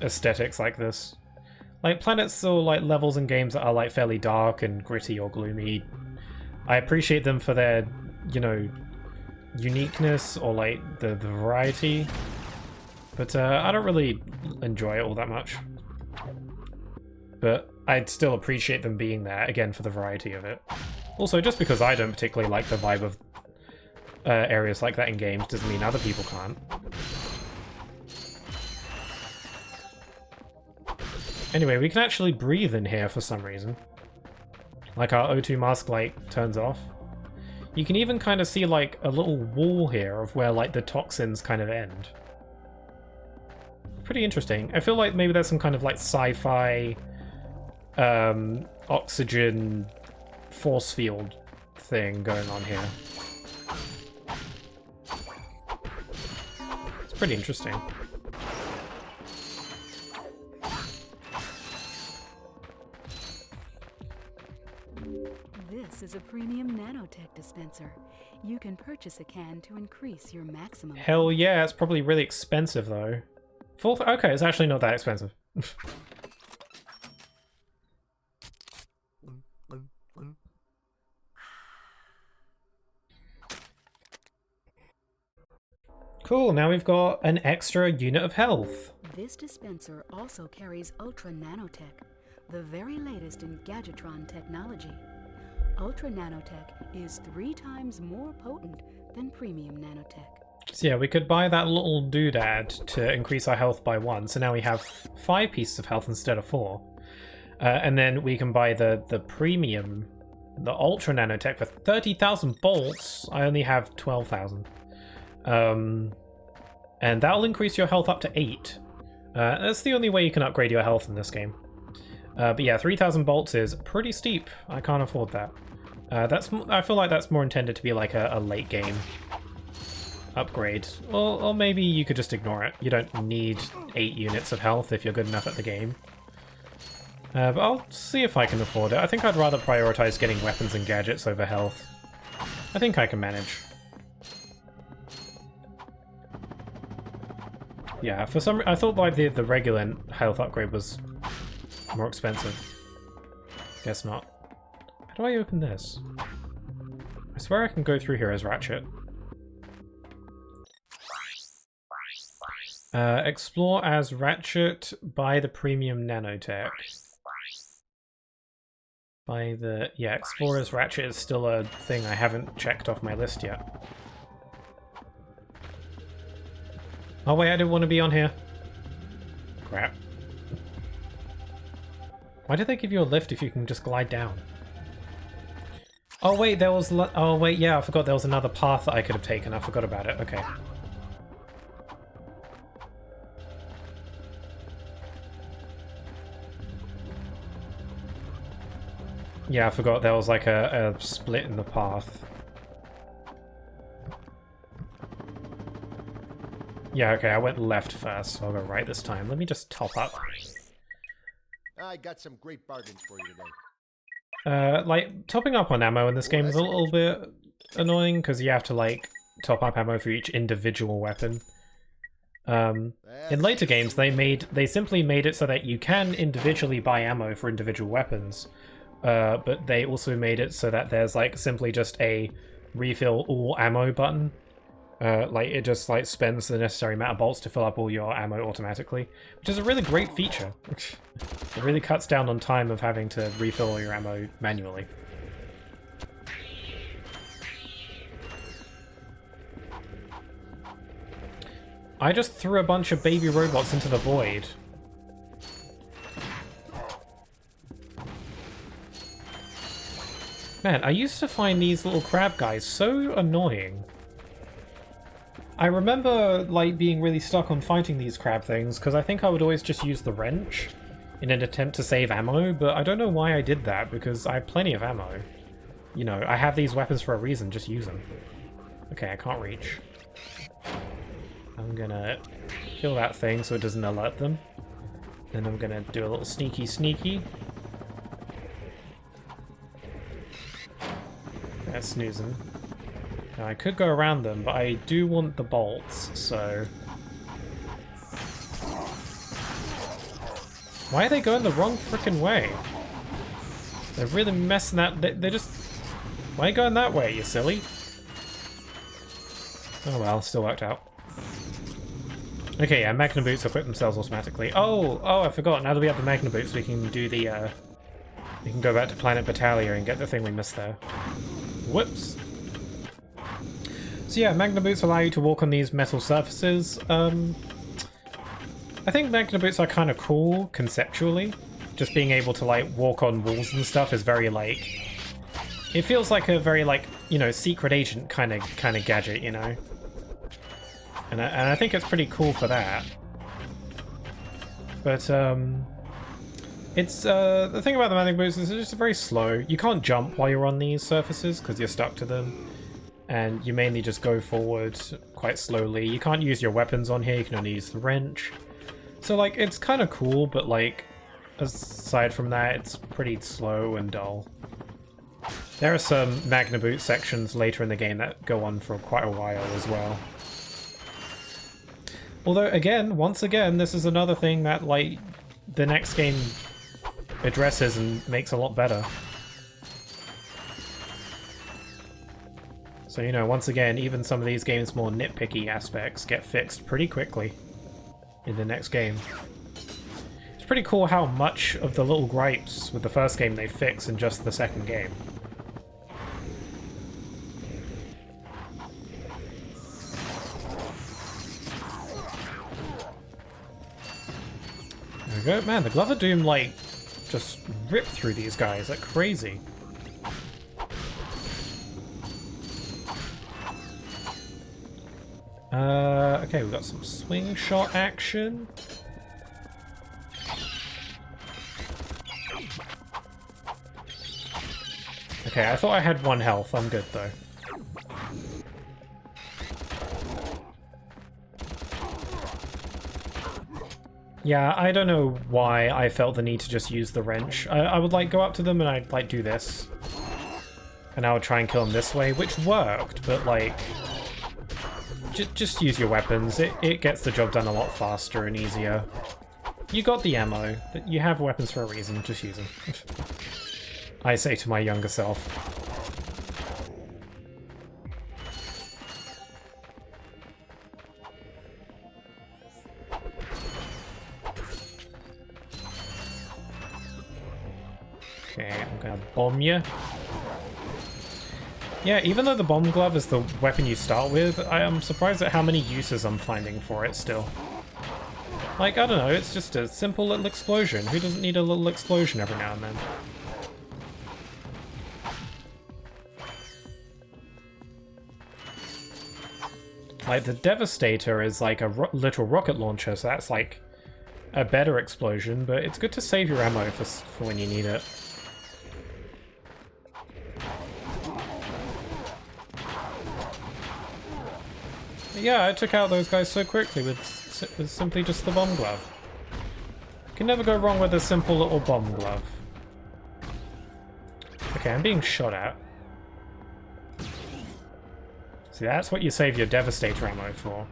aesthetics like this. Like, planets or like levels in games that are like fairly dark and gritty or gloomy, I appreciate them for their, you know, uniqueness or like the variety, but I don't really enjoy it all that much. But I'd still appreciate them being there, again, for the variety of it. Also, just because I don't particularly like the vibe of areas like that in games doesn't mean other people can't. Anyway, we can actually breathe in here for some reason. Like, our O2 mask light turns off. You can even kind of see, like, a little wall here of where, like, the toxins kind of end. Pretty interesting. I feel like maybe there's some kind of, like, sci-fi oxygen force field thing going on here. It's pretty interesting. This is a premium nanotech dispenser. You can purchase a can to increase your maximum. Hell yeah, it's probably really expensive though. Okay, it's actually not that expensive. Cool, now we've got an extra unit of health. This dispenser also carries Ultra Nanotech, the very latest in Gadgetron technology. Ultra Nanotech is 3 times more potent than Premium Nanotech. So yeah, we could buy that little doodad to increase our health by 1, so now we have 5 pieces of health instead of 4. And then we can buy the premium, the Ultra Nanotech for 30,000 bolts. I only have 12,000. And that'll increase your health up to 8. That's the only way you can upgrade your health in this game. But yeah, 3,000 bolts is pretty steep. I can't afford that. I feel like that's more intended to be like a late game upgrade. Or maybe you could just ignore it. You don't need 8 units of health if you're good enough at the game. But I'll see if I can afford it. I think I'd rather prioritize getting weapons and gadgets over health. I think I can manage. Yeah, for some I thought like the regular health upgrade was more expensive. Guess not. How do I open this? I swear I can go through here as Ratchet. Explore as Ratchet, buy the premium nanotech. Yeah, explore as Ratchet is still a thing I haven't checked off my list yet. Oh wait, I didn't want to be on here. Crap. Why did they give you a lift if you can just glide down? Oh wait, there was... Oh wait, yeah, I forgot there was another path that I could have taken. I forgot about it. Okay. Yeah, I forgot there was like a split in the path. Yeah, okay, I went left first, so I'll go right this time. Let me just top up. I got some great bargains for you today. Like, topping up on ammo in this game is a little bit annoying, because you have to, like, top up ammo for each individual weapon. In later games, they simply made it so that you can individually buy ammo for individual weapons, but they also made it so that there's like simply just a refill all ammo button. Like it just like spends the necessary amount of bolts to fill up all your ammo automatically, which is a really great feature. It really cuts down on time of having to refill all your ammo manually. I just threw a bunch of baby robots into the void. Man, I used to find these little crab guys so annoying. I remember, like, being really stuck on fighting these crab things, because I think I would always just use the wrench in an attempt to save ammo, but I don't know why I did that, because I have plenty of ammo. You know, I have these weapons for a reason, just use them. Okay, I can't reach. I'm gonna kill that thing so it doesn't alert them. Then I'm gonna do a little sneaky sneaky. That's snoozing. Now I could go around them, but I do want the bolts, so... Why are they going the wrong frickin' way? They're really messing that... They're just... Why are you going that way, you silly? Oh well, still worked out. Okay, yeah, Magna Boots equip themselves automatically. Oh, I forgot. Now that we have the Magna Boots, we can do the, we can go back to Planet Battalia and get the thing we missed there. Whoops. So yeah, Magna Boots allow you to walk on these metal surfaces. I think Magna Boots are kind of cool, conceptually. Just being able to, like, walk on walls and stuff is very, like... It feels like a very, like, you know, secret agent kind of gadget, you know? And I think it's pretty cool for that. But, it's, the thing about the Magna Boots is it's just very slow. You can't jump while you're on these surfaces, because you're stuck to them. And you mainly just go forward quite slowly. You can't use your weapons on here, you can only use the wrench. So, like, it's kind of cool, but, like, aside from that, it's pretty slow and dull. There are some Magna Boot sections later in the game that go on for quite a while as well. Although, again, once again, this is another thing that, like, the next game addresses and makes a lot better. So, you know, once again, even some of these games' more nitpicky aspects get fixed pretty quickly in the next game. It's pretty cool how much of the little gripes with the first game they fix in just the second game. There we go. Man, the Glove of Doom, like, just rip through these guys like crazy. Okay, we've got some swing shot action. Okay, I thought I had 1 health. I'm good, though. Yeah, I don't know why I felt the need to just use the wrench. I would, like, go up to them and I'd, like, do this. And I would try and kill them this way, which worked, but, like... Just use your weapons. It gets the job done a lot faster and easier. You got the ammo. You have weapons for a reason. Just use them. I say to my younger self. Okay, I'm gonna bomb you. Yeah, even though the bomb glove is the weapon you start with, I am surprised at how many uses I'm finding for it still. Like, I don't know, it's just a simple little explosion. Who doesn't need a little explosion every now and then? Like, the Devastator is like a little rocket launcher, so that's like a better explosion, but it's good to save your ammo for when you need it. Yeah, I took out those guys so quickly with simply just the bomb glove. Can never go wrong with a simple little bomb glove. Okay, I'm being shot at. See, that's what you save your Devastator ammo for.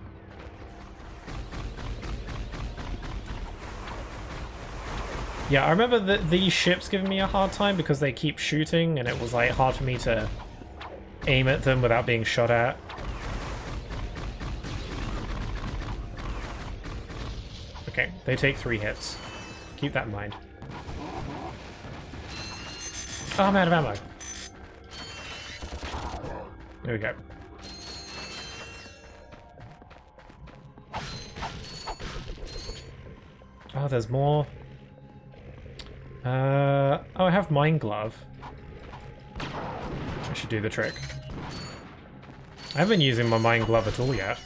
Yeah, I remember these ships giving me a hard time because they keep shooting and it was like hard for me to aim at them without being shot at. Okay, they take 3 hits. Keep that in mind. Oh, I'm out of ammo. There we go. Oh, there's more. Oh, I have Mind Glove. I should do the trick. I haven't been using my Mind Glove at all yet.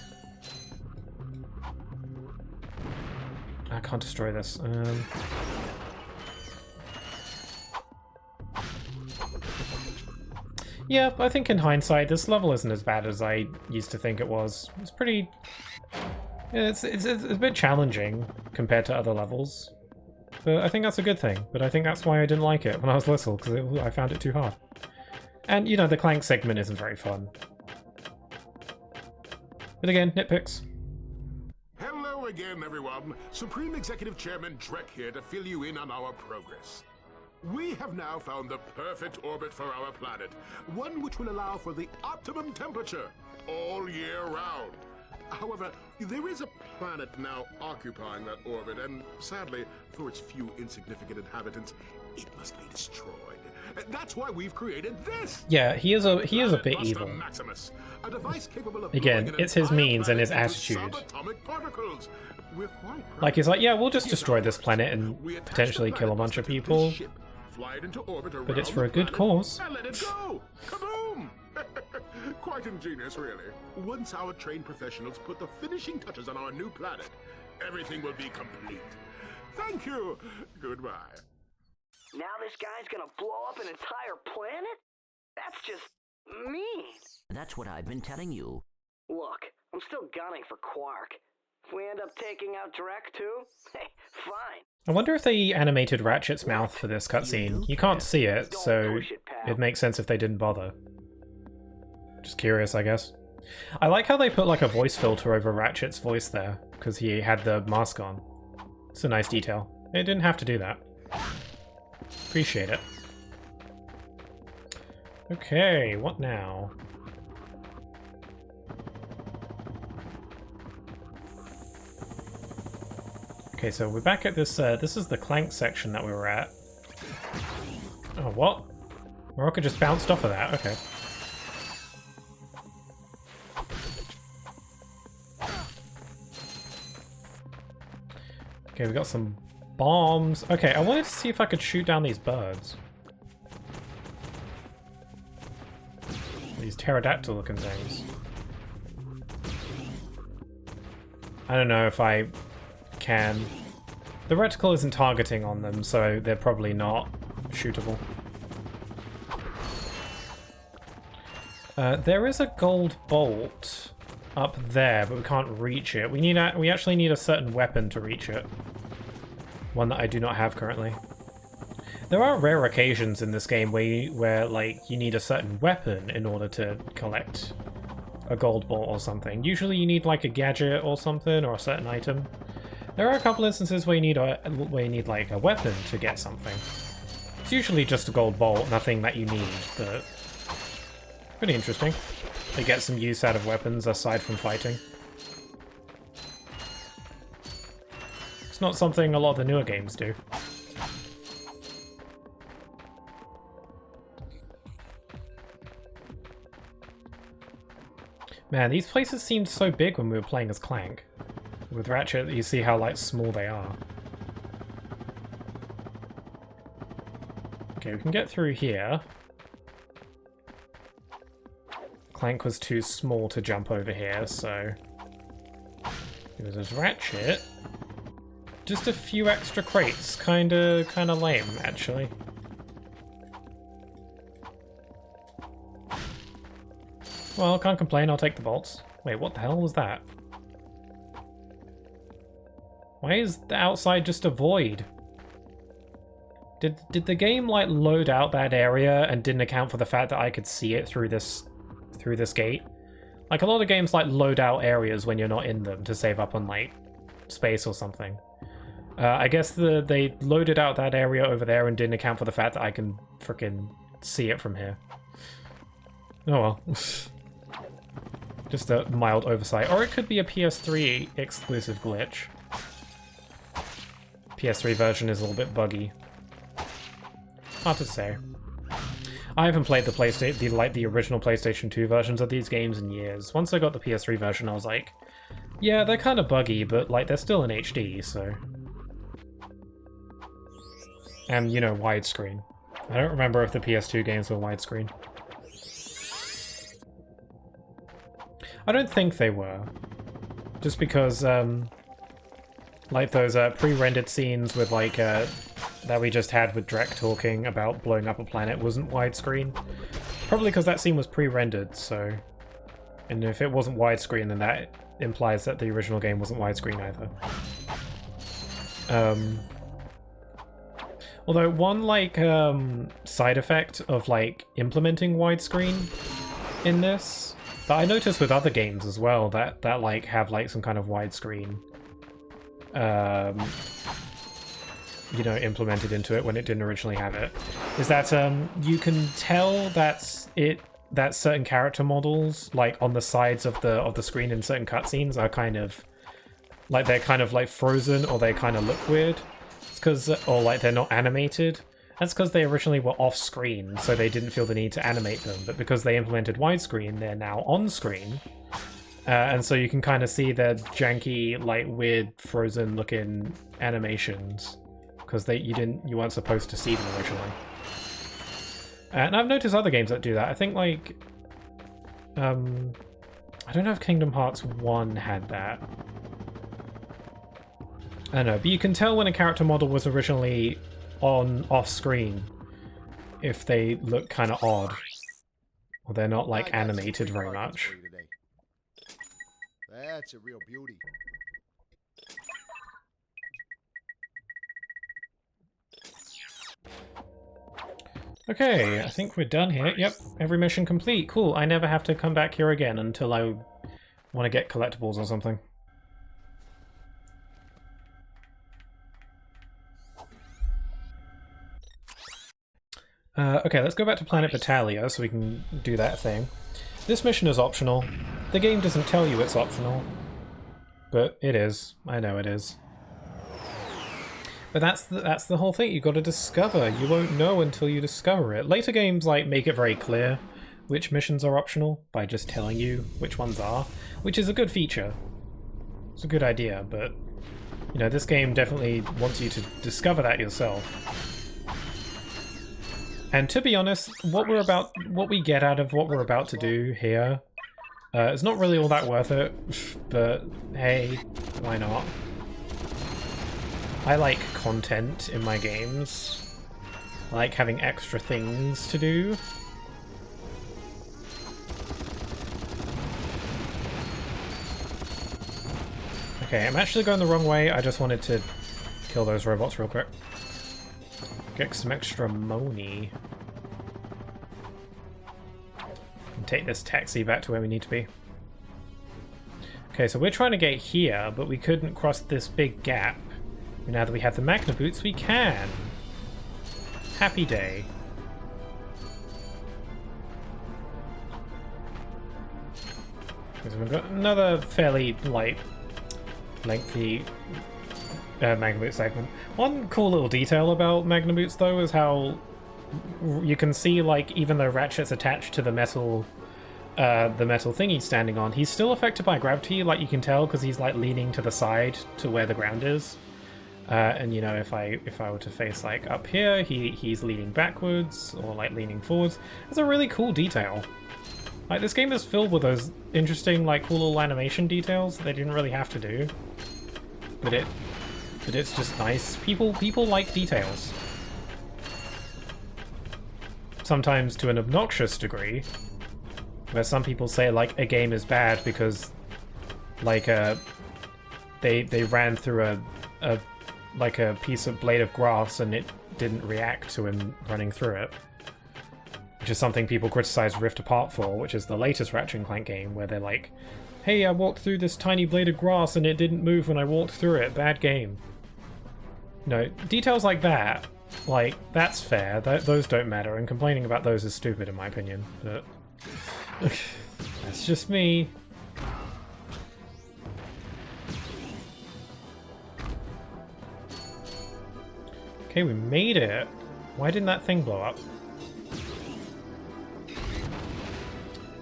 I can't destroy this. Yeah, I think in hindsight, this level isn't as bad as I used to think it was. It's pretty... It's a bit challenging compared to other levels. But I think that's a good thing. But I think that's why I didn't like it when I was little, because I found it too hard. And, you know, the Clank segment isn't very fun. But again, nitpicks. Hello again, everyone. Supreme Executive Chairman Drek here to fill you in on our progress. We have now found the perfect orbit for our planet, one which will allow for the optimum temperature all year round. However, there is a planet now occupying that orbit, and sadly, for its few insignificant inhabitants, it must be destroyed. That's why we've created this. Yeah, he is a bit evil. Maximus, a device capable of again, it's his means and his attitude. Like, he's like, yeah, we'll just destroy this planet and potentially kill a bunch of people. But it's for a good cause. And let it go! Kaboom! Quite ingenious, really. Once our trained professionals put the finishing touches on our new planet, everything will be complete. Thank you. Goodbye. Now this guy's gonna blow up an entire planet? That's just mean. That's what I've been telling you. Look, I'm still gunning for Quark. If we end up taking out Drek too, hey, fine. I wonder if they animated Ratchet's mouth for this cutscene. You can't see it, so it makes sense if they didn't bother. Just curious, I guess. I like how they put like a voice filter over Ratchet's voice there, because he had the mask on. It's a nice detail. They didn't have to do that. Appreciate it. Okay, what now? Okay, so we're back at this, this is the Clank section that we were at. Oh, what? My rocket just bounced off of that, okay. Okay, we got some bombs. Okay, I wanted to see if I could shoot down these birds. These pterodactyl looking things. I don't know if I can. The reticle isn't targeting on them, so they're probably not shootable. There is a gold bolt up there, but we can't reach it. We actually need a certain weapon to reach it. One that I do not have currently. There are rare occasions in this game where like you need a certain weapon in order to collect a gold bolt or something. Usually you need like a gadget or something, or a certain item. There are a couple instances where you need like a weapon to get something. It's usually just a gold bolt, nothing that you need, but pretty interesting. They get some use out of weapons aside from fighting. It's not something a lot of the newer games do. Man, these places seemed so big when we were playing as Clank. With Ratchet, you see how like small they are. Okay, we can get through here. Clank was too small to jump over here, so there's Ratchet. Just a few extra crates, kinda lame, actually. Well, can't complain, I'll take the bolts. Wait, what the hell was that? Why is the outside just a void? Did the game like load out that area and didn't account for the fact that I could see it through this gate? Like a lot of games like load out areas when you're not in them to save up on like space or something. I guess they loaded out that area over there and didn't account for the fact that I can frickin' see it from here. Oh well. Just a mild oversight. Or it could be a PS3 exclusive glitch. PS3 version is a little bit buggy. Hard to say. I haven't played the original PlayStation 2 versions of these games in years. Once I got the PS3 version, I was like, yeah, they're kind of buggy, but like they're still in HD, so. And you know, widescreen. I don't remember if the PS2 games were widescreen. I don't think they were. Just because, like those pre-rendered scenes with like, that we just had with Drek talking about blowing up a planet wasn't widescreen. Probably because that scene was pre-rendered, so... And if it wasn't widescreen, then that implies that the original game wasn't widescreen either. Although one, like, side effect of, like, implementing widescreen in this, that I noticed with other games as well, that like, have, like, some kind of widescreen, you know, implemented into it when it didn't originally have it, is that you can tell that certain character models, like on the sides of the screen in certain cutscenes, are kind of like they're kind of like frozen, or they kind of look weird. It's because, or like they're not animated. That's because they originally were off screen, so they didn't feel the need to animate them. But because they implemented widescreen, they're now on screen. And so you can kind of see their janky, like weird, frozen-looking animations. Because you weren't supposed to see them originally. And I've noticed other games that do that. I think like I don't know if Kingdom Hearts 1 had that. I don't know, but you can tell when a character model was originally off screen if they look kind of odd, or they're not like animated very much. That's a real beauty. Okay, I think we're done here. Yep, every mission complete. Cool, I never have to come back here again until I want to get collectibles or something. Okay, let's go back to Planet Battalia so we can do that thing. This mission is optional. The game doesn't tell you it's optional, but it is. I know it is. But that's the whole thing. You've got to discover. You won't know until you discover it. Later games like make it very clear which missions are optional by just telling you which ones are, which is a good feature. It's a good idea, but you know, this game definitely wants you to discover that yourself. And to be honest, what we get out of what we're about to do here, is not really all that worth it. But hey, why not? I like content in my games. I like having extra things to do. Okay, I'm actually going the wrong way. I just wanted to kill those robots real quick. Get some extra money. And take this taxi back to where we need to be. Okay, so we're trying to get here, but we couldn't cross this big gap. Now that we have the Magna Boots, we can! Happy day. So we've got another fairly, like, lengthy Magna Boot segment. One cool little detail about Magna Boots, though, is how you can see, like, even though Ratchet's attached to the metal thing he's standing on, he's still affected by gravity, like you can tell, because he's, like, leaning to the side to where the ground is. And you know, if I were to face like up here, he's leaning backwards or like leaning forwards. It's a really cool detail. Like this game is filled with those interesting, like cool little animation details that they didn't really have to do. But it's just nice. People like details. Sometimes to an obnoxious degree, where some people say like a game is bad because like they ran through a piece of blade of grass and it didn't react to him running through it. Which is something people criticize Rift Apart for, which is the latest Ratchet Clank game, where they're like, hey, I walked through this tiny blade of grass and it didn't move when I walked through it. Bad game. No, details like that, like, that's fair. Those don't matter, and complaining about those is stupid in my opinion, but that's just me. Okay, we made it. Why didn't that thing blow up?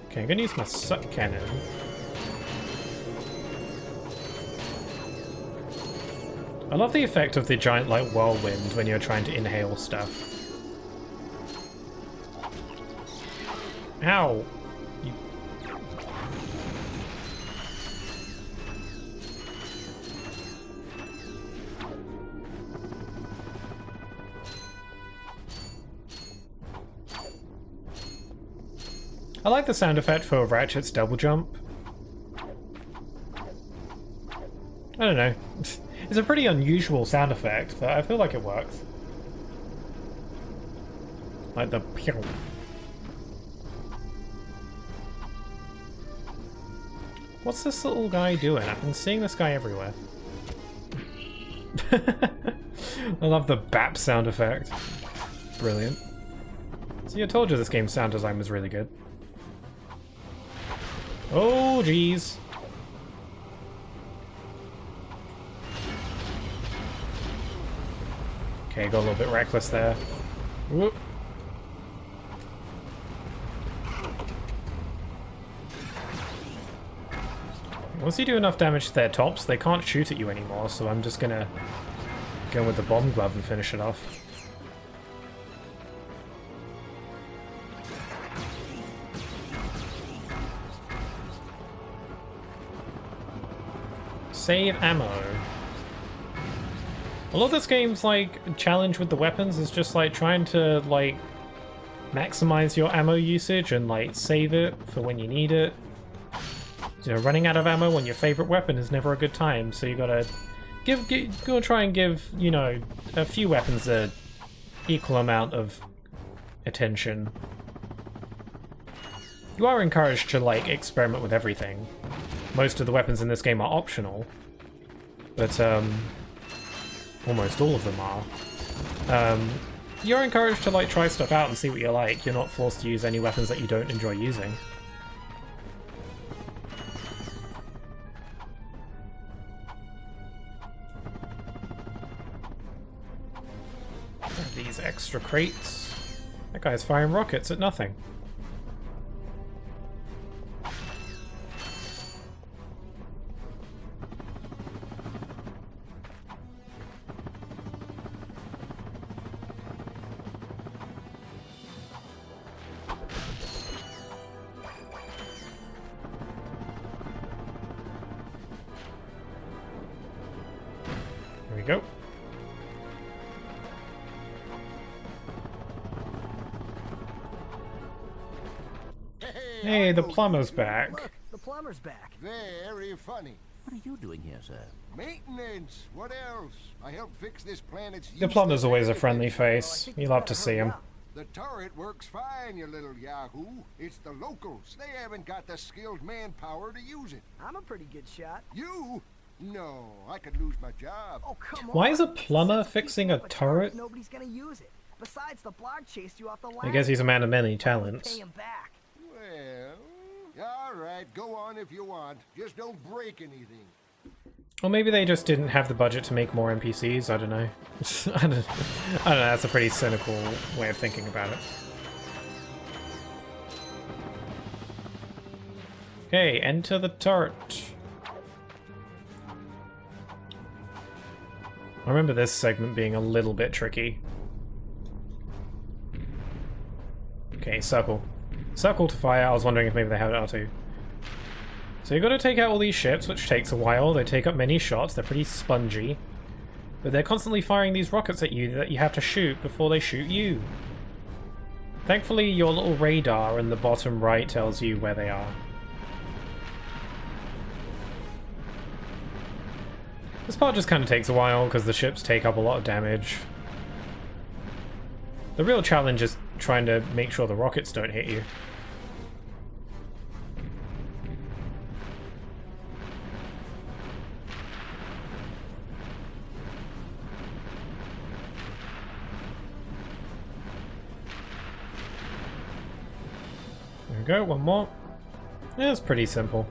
Okay, I'm gonna use my suck cannon. I love the effect of the giant, like, whirlwind when you're trying to inhale stuff. Ow! You... I like the sound effect for Ratchet's double jump. I don't know. It's a pretty unusual sound effect, but I feel like it works. Like the pew. What's this little guy doing? I've been seeing this guy everywhere. I love the bap sound effect. Brilliant. See, I told you this game's sound design was really good. Oh, jeez. Okay, got a little bit reckless there. Whoop. Once you do enough damage to their tops, they can't shoot at you anymore, so I'm just gonna go with the bomb glove and finish it off. Save ammo. A lot of this game's like challenge with the weapons is just like trying to like maximize your ammo usage and like save it for when you need it. You know, running out of ammo on your favorite weapon is never a good time, so you gotta go try and give, you know, a few weapons a equal amount of attention. You are encouraged to like experiment with everything. Most of the weapons in this game are optional, but almost all of them are. You're encouraged to like try stuff out and see what you like. You're not forced to use any weapons that you don't enjoy using. These extra crates. That guy's firing rockets at nothing. Here we go. Hey, the plumber's back. Look, the plumber's back. Very funny. What are you doing here, sir? Maintenance. What else? I help fix this planet's. The plumber's always a friendly face. You love to see him. The turret works fine, you little yahoo. It's the locals. They haven't got the skilled manpower to use it. I'm a pretty good shot. You? No, I could lose my job. Oh, come on. Why is a plumber fixing a turret? Nobody's gonna use it. Besides, the blog chased you off the line. I guess he's a man of many talents. Pay him back. Well, all right, go on if you want. Just don't break anything. Or maybe they just didn't have the budget to make more NPCs, I don't know. I don't know, that's a pretty cynical way of thinking about it. Okay, enter the turret. I remember this segment being a little bit tricky. Okay, circle. Circle to fire. I was wondering if maybe they have it R2. So you've got to take out all these ships, which takes a while. They take up many shots. They're pretty spongy. But they're constantly firing these rockets at you that you have to shoot before they shoot you. Thankfully, your little radar in the bottom right tells you where they are. This part just kind of takes a while because the ships take up a lot of damage. The real challenge is trying to make sure the rockets don't hit you. we go, one more. Yeah, it's pretty simple.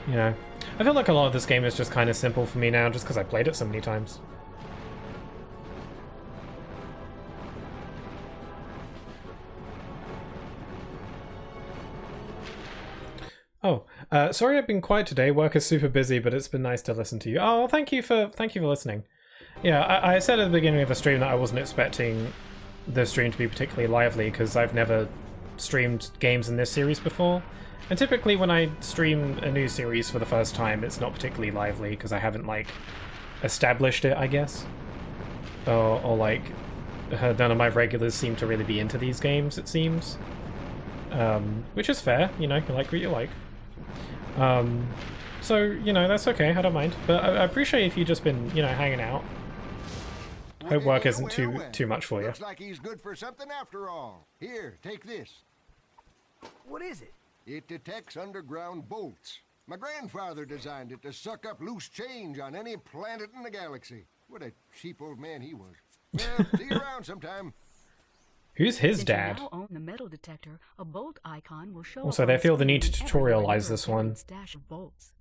You know, I feel like a lot of this game is just kind of simple for me now, just because I played it so many times. Oh, sorry I've been quiet today. Work is super busy, but it's been nice to listen to you. Oh, thank you for listening. Yeah, I said at the beginning of the stream that I wasn't expecting the stream to be particularly lively because I've never streamed games in this series before. And typically when I stream a new series for the first time, it's not particularly lively because I haven't, like, established it, I guess. Or like, none of my regulars seem to really be into these games, it seems. Which is fair, you know, you like what you like. So, you know, that's okay, I don't mind. But I appreciate if you've just been, you know, hanging out. Hope work isn't too much for you. Looks like he's good for something after all. Here, take this. What is it? It detects underground bolts. My grandfather designed it to suck up loose change on any planet in the galaxy. What a cheap old man he was. Well, see you around sometime. Who's his Since dad? you now own the metal detector, a bolt icon will show Also, up they on feel the screen need to everywhere tutorialize you this have a one. stash of bolts.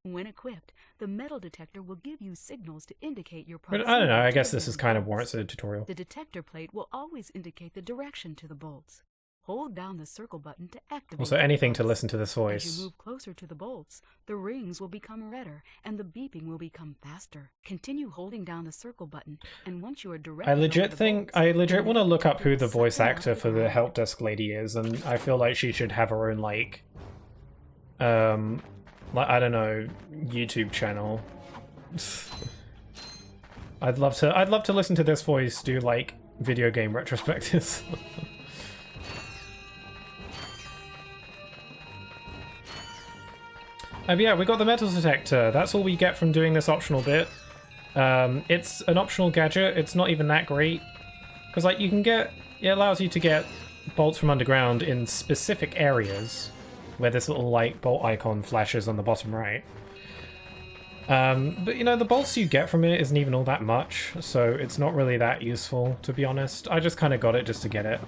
When equipped, the metal detector will give you signals to indicate your But proximity. I don't know, I to guess the this is given kind of bolts. warrants a tutorial. The detector plate will always indicate the direction to the bolts. Hold down the circle button to activate. Also, the anything to bolts. listen to this As voice. you move closer to the bolts, the rings will become redder and the beeping will become faster. Continue holding down the circle button, and once you are directly I legit over the think, bolts, I legit the want to look up detector who the will voice suck them actor out for the ground. help desk lady is, and I feel like she should have her own, like, like, I don't know, YouTube channel. I'd love to listen to this voice do, like, video game retrospectives. But yeah, we got the metal detector. That's all we get from doing this optional bit. It's an optional gadget. It's not even that great. Because, like, you can get... It allows you to get bolts from underground in specific areas where this little, like, bolt icon flashes on the bottom right. But, you know, the bolts you get from it isn't even all that much, so it's not really that useful, to be honest. I just kind of got it just to get it.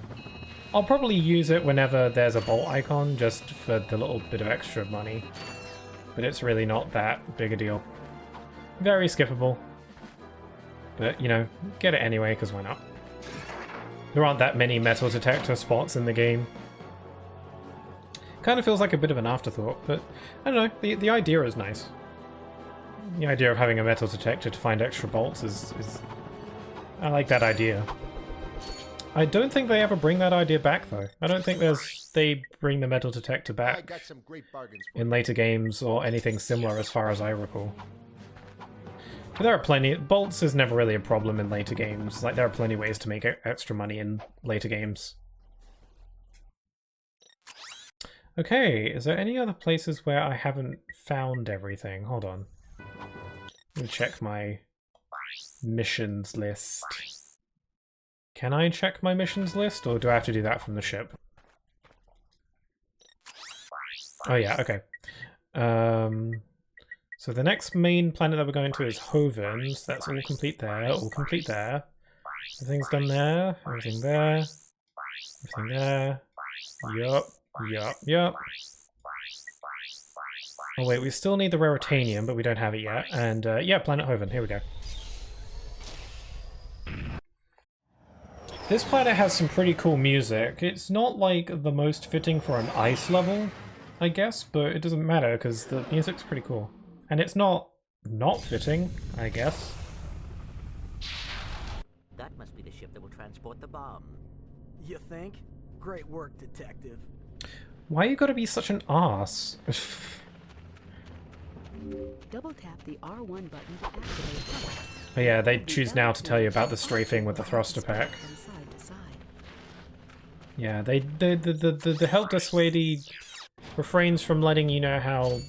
I'll probably use it whenever there's a bolt icon, just for the little bit of extra money. But it's really not that big a deal. Very skippable. But, you know, get it anyway, because why not? There aren't that many metal detector spots in the game. Kind of feels like a bit of an afterthought, but I don't know, the idea is nice. The idea of having a metal detector to find extra bolts is I like that idea. I don't think they ever bring that idea back, though. I don't think they bring the metal detector I back got some great bargains for in later games or anything similar as far as I recall. But there are plenty... Bolts is never really a problem in later games. Like, there are plenty of ways to make extra money in later games. Okay, is there any other places where I haven't found everything? Hold on. Let me check my missions list. Can I check my missions list, or do I have to do that from the ship? Oh yeah, okay. So the next main planet that we're going to is Hoven, so that's all complete there, all complete there. Everything's done there, everything there, everything there. Yup, yup, yup. Oh wait, we still need the Raritanium, but we don't have it yet. And yeah, Planet Hoven, here we go. This planet has some pretty cool music. It's not like the most fitting for an ice level, I guess, but it doesn't matter because the music's pretty cool. And it's not fitting, I guess. That must be the ship that will transport the bomb. You think? Great work, detective. Why you gotta be such an arse? Double tap the R1 button to activate hover. Oh yeah, they choose now to tell you about the strafing with the thruster pack. From side to side. Yeah, the help dissuadey refrains from letting you know how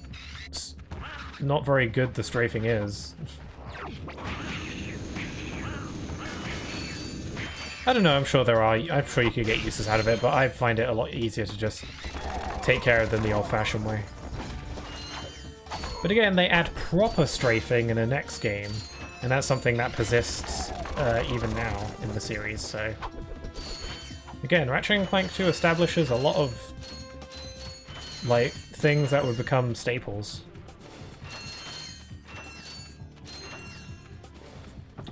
not very good the strafing is. I don't know, I'm sure you could get uses out of it, but I find it a lot easier to just take care of than the old-fashioned way. But again, they add proper strafing in the next game, And that's something that persists even now in the series, so... Again, Ratchet & Clank 2 establishes a lot of, like, things that would become staples.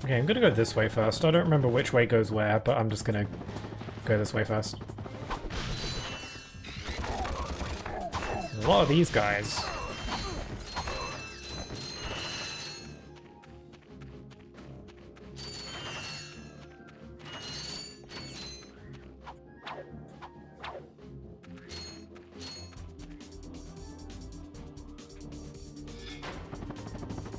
Okay, I'm gonna go this way first. I don't remember which way goes where, but I'm just gonna go this way first. There's a lot of these guys.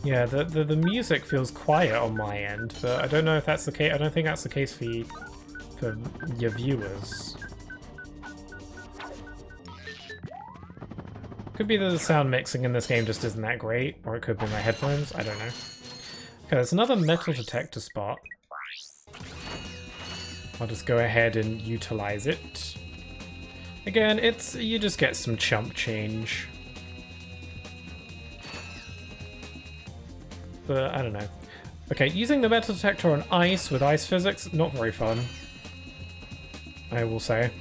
Yeah, the music feels quiet on my end, but I don't know if that's the case. I don't think that's the case for your viewers. Could be that the sound mixing in this game just isn't that great, or it could be my headphones. I don't know. Okay, there's another metal detector spot. I'll just go ahead and utilize it. Again, you just get some chump change. But I don't know. Okay, using the metal detector on ice with ice physics, not very fun, I will say.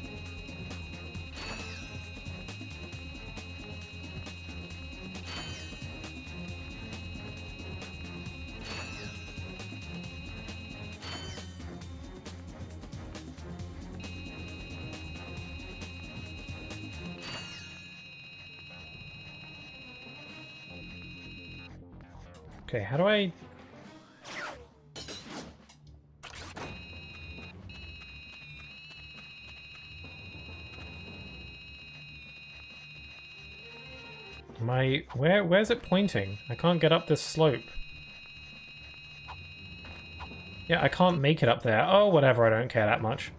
Okay, how do I... Where's it pointing? I can't get up this slope. Yeah, I can't make it up there. Oh, whatever, I don't care that much.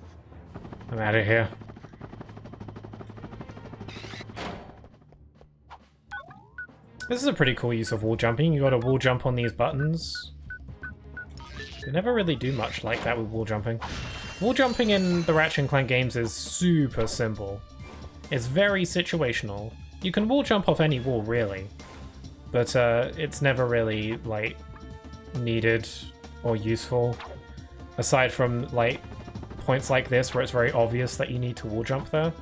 I'm out of here. This is a pretty cool use of wall jumping. You gotta wall jump on these buttons. They never really do much like that with wall jumping. Wall jumping in the Ratchet & Clank games is super simple. It's very situational. You can wall jump off any wall, really. But it's never really, like, needed or useful. Aside from, like, points like this where it's very obvious that you need to wall jump there.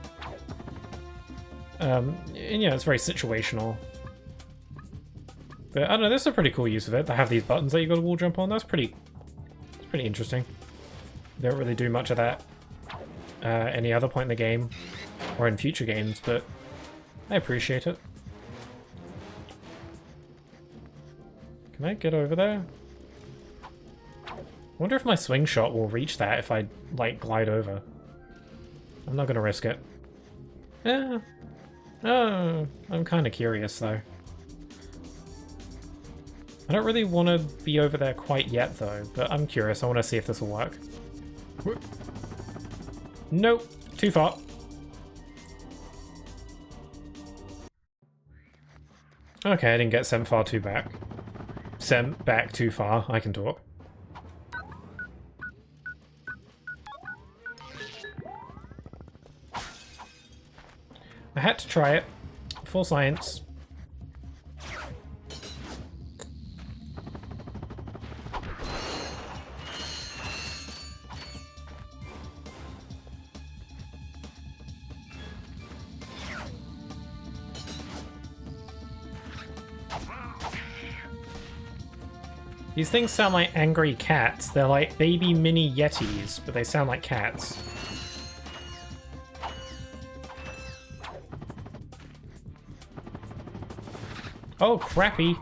And yeah, it's very situational. But I don't know, this is a pretty cool use of it. They have these buttons that you got to wall jump on. That's pretty interesting. They don't really do much of that any other point in the game or in future games, but I appreciate it. Can I get over there? I wonder if my swing shot will reach that if I, like, glide over. I'm not gonna risk it. Yeah. Oh, I'm kind of curious though. I don't really want to be over there quite yet, though, but I'm curious. I want to see if this will work. Nope. Too far. Okay, I didn't get sent far too back. Sent back too far. I can talk. I had to try it. Full science. These things sound like angry cats. They're like baby mini yetis, but they sound like cats. Oh, crappy.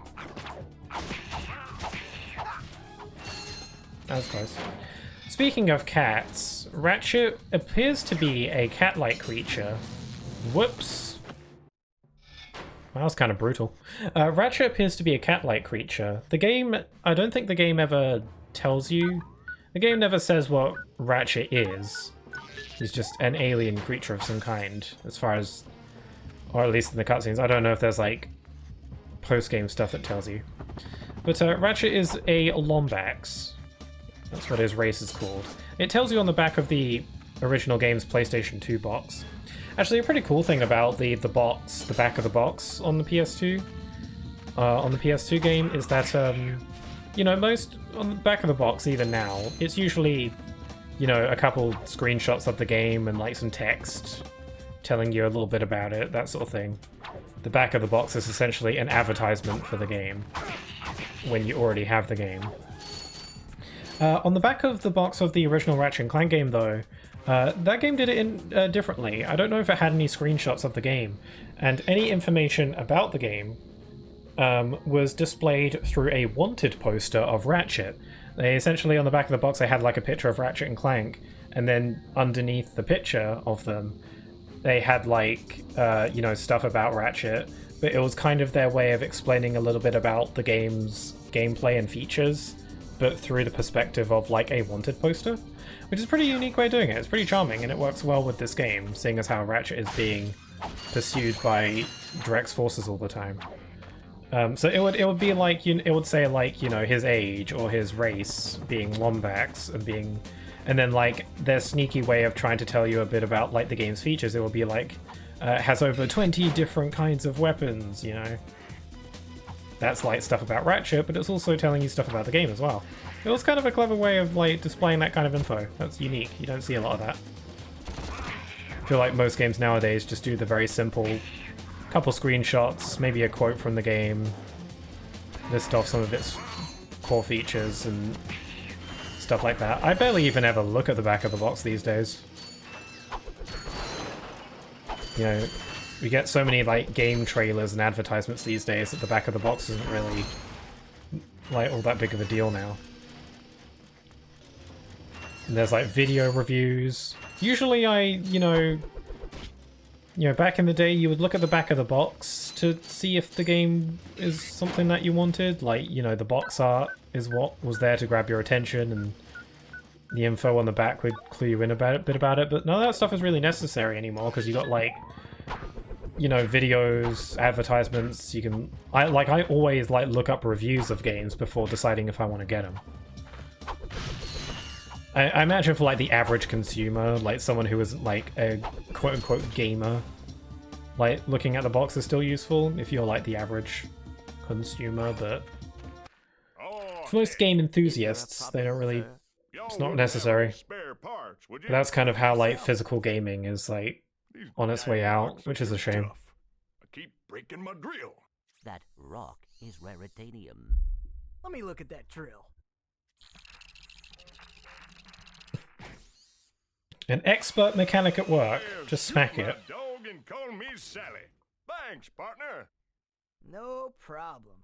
That was close. Speaking of cats, Ratchet appears to be a cat-like creature. Whoops. That was kind of brutal. Ratchet appears to be a cat-like creature. The game, I don't think the game ever tells you. The game never says what Ratchet is. He's just an alien creature of some kind, as far as, or at least in the cutscenes. I don't know if there's like post-game stuff that tells you. But Ratchet is a Lombax. That's what his race is called. It tells you on the back of the original game's PlayStation 2 box. Actually, a pretty cool thing about the box, the back of the box on the PS2, on the PS2 game, is that you know, most on the back of the box, even now, it's usually, you know, a couple screenshots of the game and like some text telling you a little bit about it, that sort of thing. The back of the box is essentially an advertisement for the game when you already have the game. On the back of the box of the original Ratchet & Clank game, though, that game did it differently. I don't know if it had any screenshots of the game, and any information about the game was displayed through a wanted poster of Ratchet. They essentially, on the back of the box, they had like a picture of Ratchet and Clank, and then underneath the picture of them, they had like, you know, stuff about Ratchet, but it was kind of their way of explaining a little bit about the game's gameplay and features, but through the perspective of like a wanted poster, which is a pretty unique way of doing it. It's pretty charming, and it works well with this game, seeing as how Ratchet is being pursued by Drex forces all the time. So it would be like, it would say like, you know, his age or his race being Lombax and then like their sneaky way of trying to tell you a bit about like the game's features. It will be like has over 20 different kinds of weapons, you know. That's like stuff about Ratchet, but it's also telling you stuff about the game as well. It was kind of a clever way of like displaying that kind of info. That's unique. You don't see a lot of that. I feel like most games nowadays just do the very simple couple screenshots, maybe a quote from the game, list off some of its core features and stuff like that. I barely even ever look at the back of the box these days. You know, we get so many like game trailers and advertisements these days that the back of the box isn't really like all that big of a deal now. And there's like video reviews. Usually you know, back in the day you would look at the back of the box to see if the game is something that you wanted. Like, you know, the box art is what was there to grab your attention, and the info on the back would clue you in a bit about it, but none of that stuff is really necessary anymore, because you got like, you know, videos, advertisements. You can I always like look up reviews of games before deciding if I want to get them. I imagine for like the average consumer, like someone who isn't like a quote-unquote gamer, like looking at the box is still useful if you're like the average consumer, but for most game enthusiasts, they don't really, it's not necessary. But that's kind of how like physical gaming is like on its way out, which is a shame. I keep breaking my drill. That rock is raritanium. Let me look at that drill. An expert mechanic at work. Just smack it. Dog and call me Sally. Thanks, partner. No problem.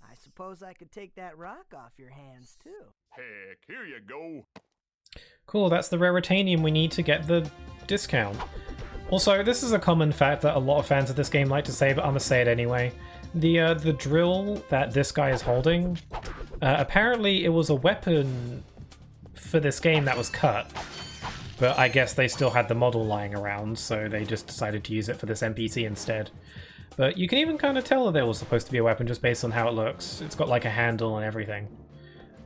I suppose I could take that rock off your hands, too. Heck, here you go. Cool, that's the raritanium we need to get the discount. Also, this is a common fact that a lot of fans of this game like to say, but I'm gonna say it anyway. The drill that this guy is holding, apparently it was a weapon for this game that was cut. But I guess they still had the model lying around, so they just decided to use it for this NPC instead. But you can even kind of tell that it was supposed to be a weapon just based on how it looks. It's got like a handle and everything.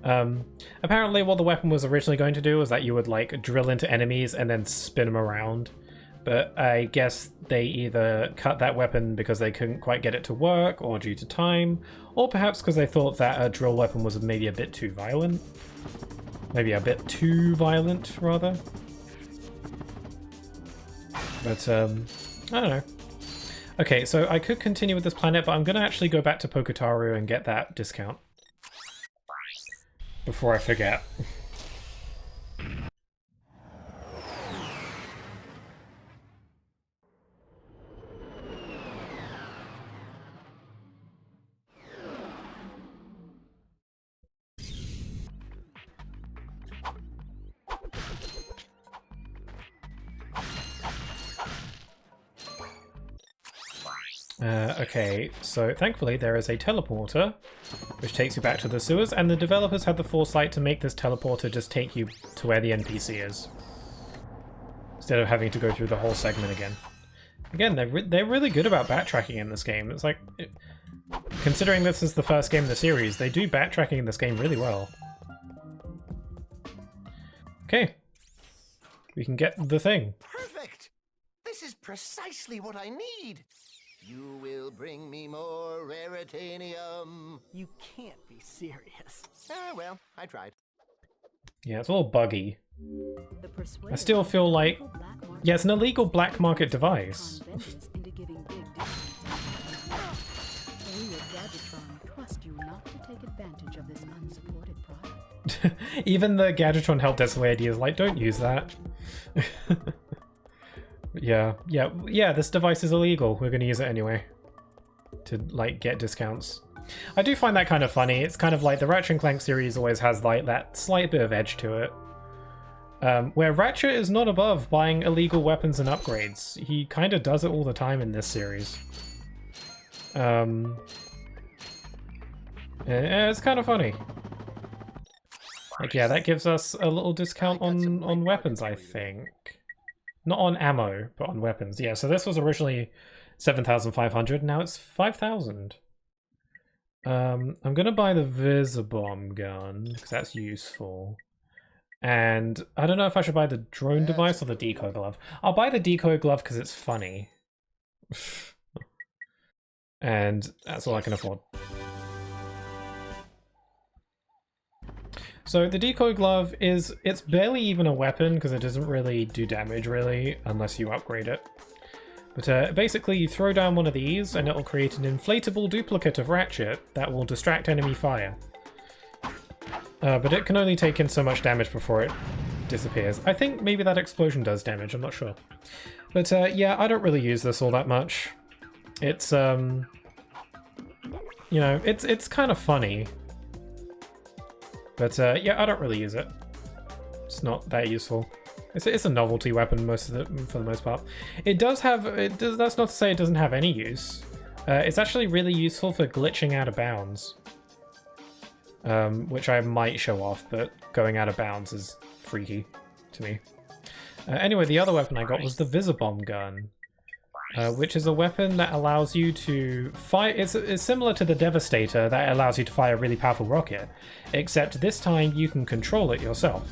Apparently what the weapon was originally going to do was that you would like drill into enemies and then spin them around. But I guess they either cut that weapon because they couldn't quite get it to work, or due to time, or perhaps because they thought that a drill weapon was maybe a bit too violent. Maybe a bit too violent, rather. But, I don't know. Okay, so I could continue with this planet, but I'm going to actually go back to Pokutaru and get that discount. Before I forget. Okay, so thankfully there is a teleporter which takes you back to the sewers, and the developers had the foresight to make this teleporter just take you to where the NPC is, instead of having to go through the whole segment again. Again, they're really good about backtracking in this game. It's like, considering this is the first game in the series, they do backtracking in this game really well. Okay, we can get the thing. Perfect! This is precisely what I need. You will bring me more raritanium. You can't be serious. Well, I tried. Yeah, it's a little buggy. The Persuader I still feel like... illegal black market Yeah, it's an illegal black market device. con vendors into giving big discounts. We at Gadgetron trust you not to take advantage of this unsupported product. Even the Gadgetron help desk lady is like, don't use that. Yeah, this device is illegal. We're going to use it anyway. To, like, get discounts. I do find that kind of funny. It's kind of like the Ratchet & Clank series always has, like, that slight bit of edge to it. Where Ratchet is not above buying illegal weapons and upgrades. He kind of does it all the time in this series. It's kind of funny. Like, yeah, that gives us a little discount on weapons, I think. Not on ammo, but on weapons. Yeah, so this was originally 7,500, now it's 5,000. I'm gonna buy the Visibomb gun, because that's useful. And I don't know if I should buy the drone device or the decoy glove. I'll buy the decoy glove because it's funny. And that's all I can afford. So the decoy glove it's barely even a weapon because it doesn't really do damage really unless you upgrade it. But basically you throw down one of these and it'll create an inflatable duplicate of Ratchet that will distract enemy fire. But it can only take in so much damage before it disappears. I think maybe that explosion does damage, I'm not sure. But yeah, I don't really use this all that much. It's you know, it's kind of funny. But yeah, I don't really use it. It's not that useful. It's a novelty weapon for the most part. It does have, that's not to say it doesn't have any use. It's actually really useful for glitching out of bounds. Which I might show off, but going out of bounds is freaky to me. Anyway, the other weapon I got was the Visibomb gun. Which is a weapon that allows you to fire... It's similar to the Devastator that allows you to fire a really powerful rocket, except this time you can control it yourself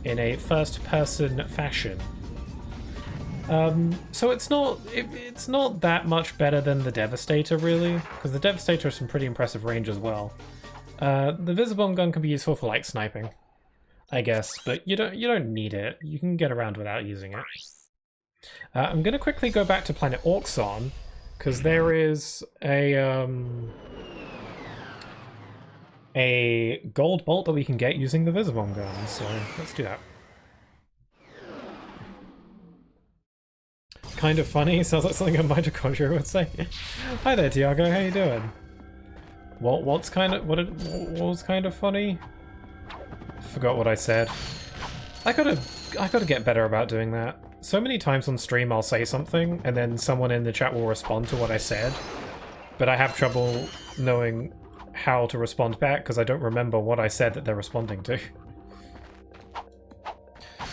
in a first-person fashion. So it's not that much better than the Devastator, really, because the Devastator has some pretty impressive range as well. The Visibomb gun can be useful for like sniping, I guess, but you don't need it. You can get around without using it. I'm going to quickly go back to Planet Auxon, because there is a gold bolt that we can get using the Visibomb gun, so let's do that. Kind of funny, sounds like something a mitochondria would say. Hi there, Tiago, how you doing? What was kind of funny? Forgot what I said. I gotta get better about doing that. So many times on stream I'll say something and then someone in the chat will respond to what I said, but I have trouble knowing how to respond back because I don't remember what I said that they're responding to.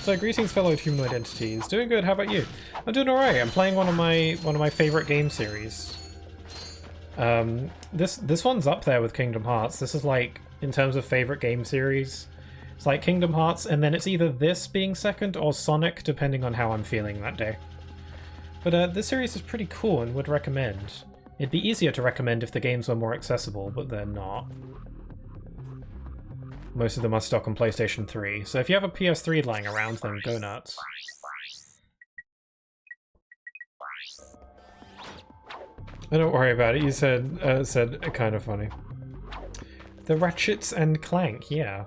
So greetings fellow humanoid entities. Doing good, how about you? I'm doing alright. I'm playing one of my favorite game series. This one's up there with Kingdom Hearts. This is like, in terms of favorite game series, it's like Kingdom Hearts, and then it's either this being second or Sonic, depending on how I'm feeling that day. But this series is pretty cool and would recommend. It'd be easier to recommend if the games were more accessible, but they're not. Most of them are stock on PlayStation 3, so if you have a PS3 lying around, then go nuts. Don't worry about it, you said kind of funny. The Ratchets and Clank, yeah.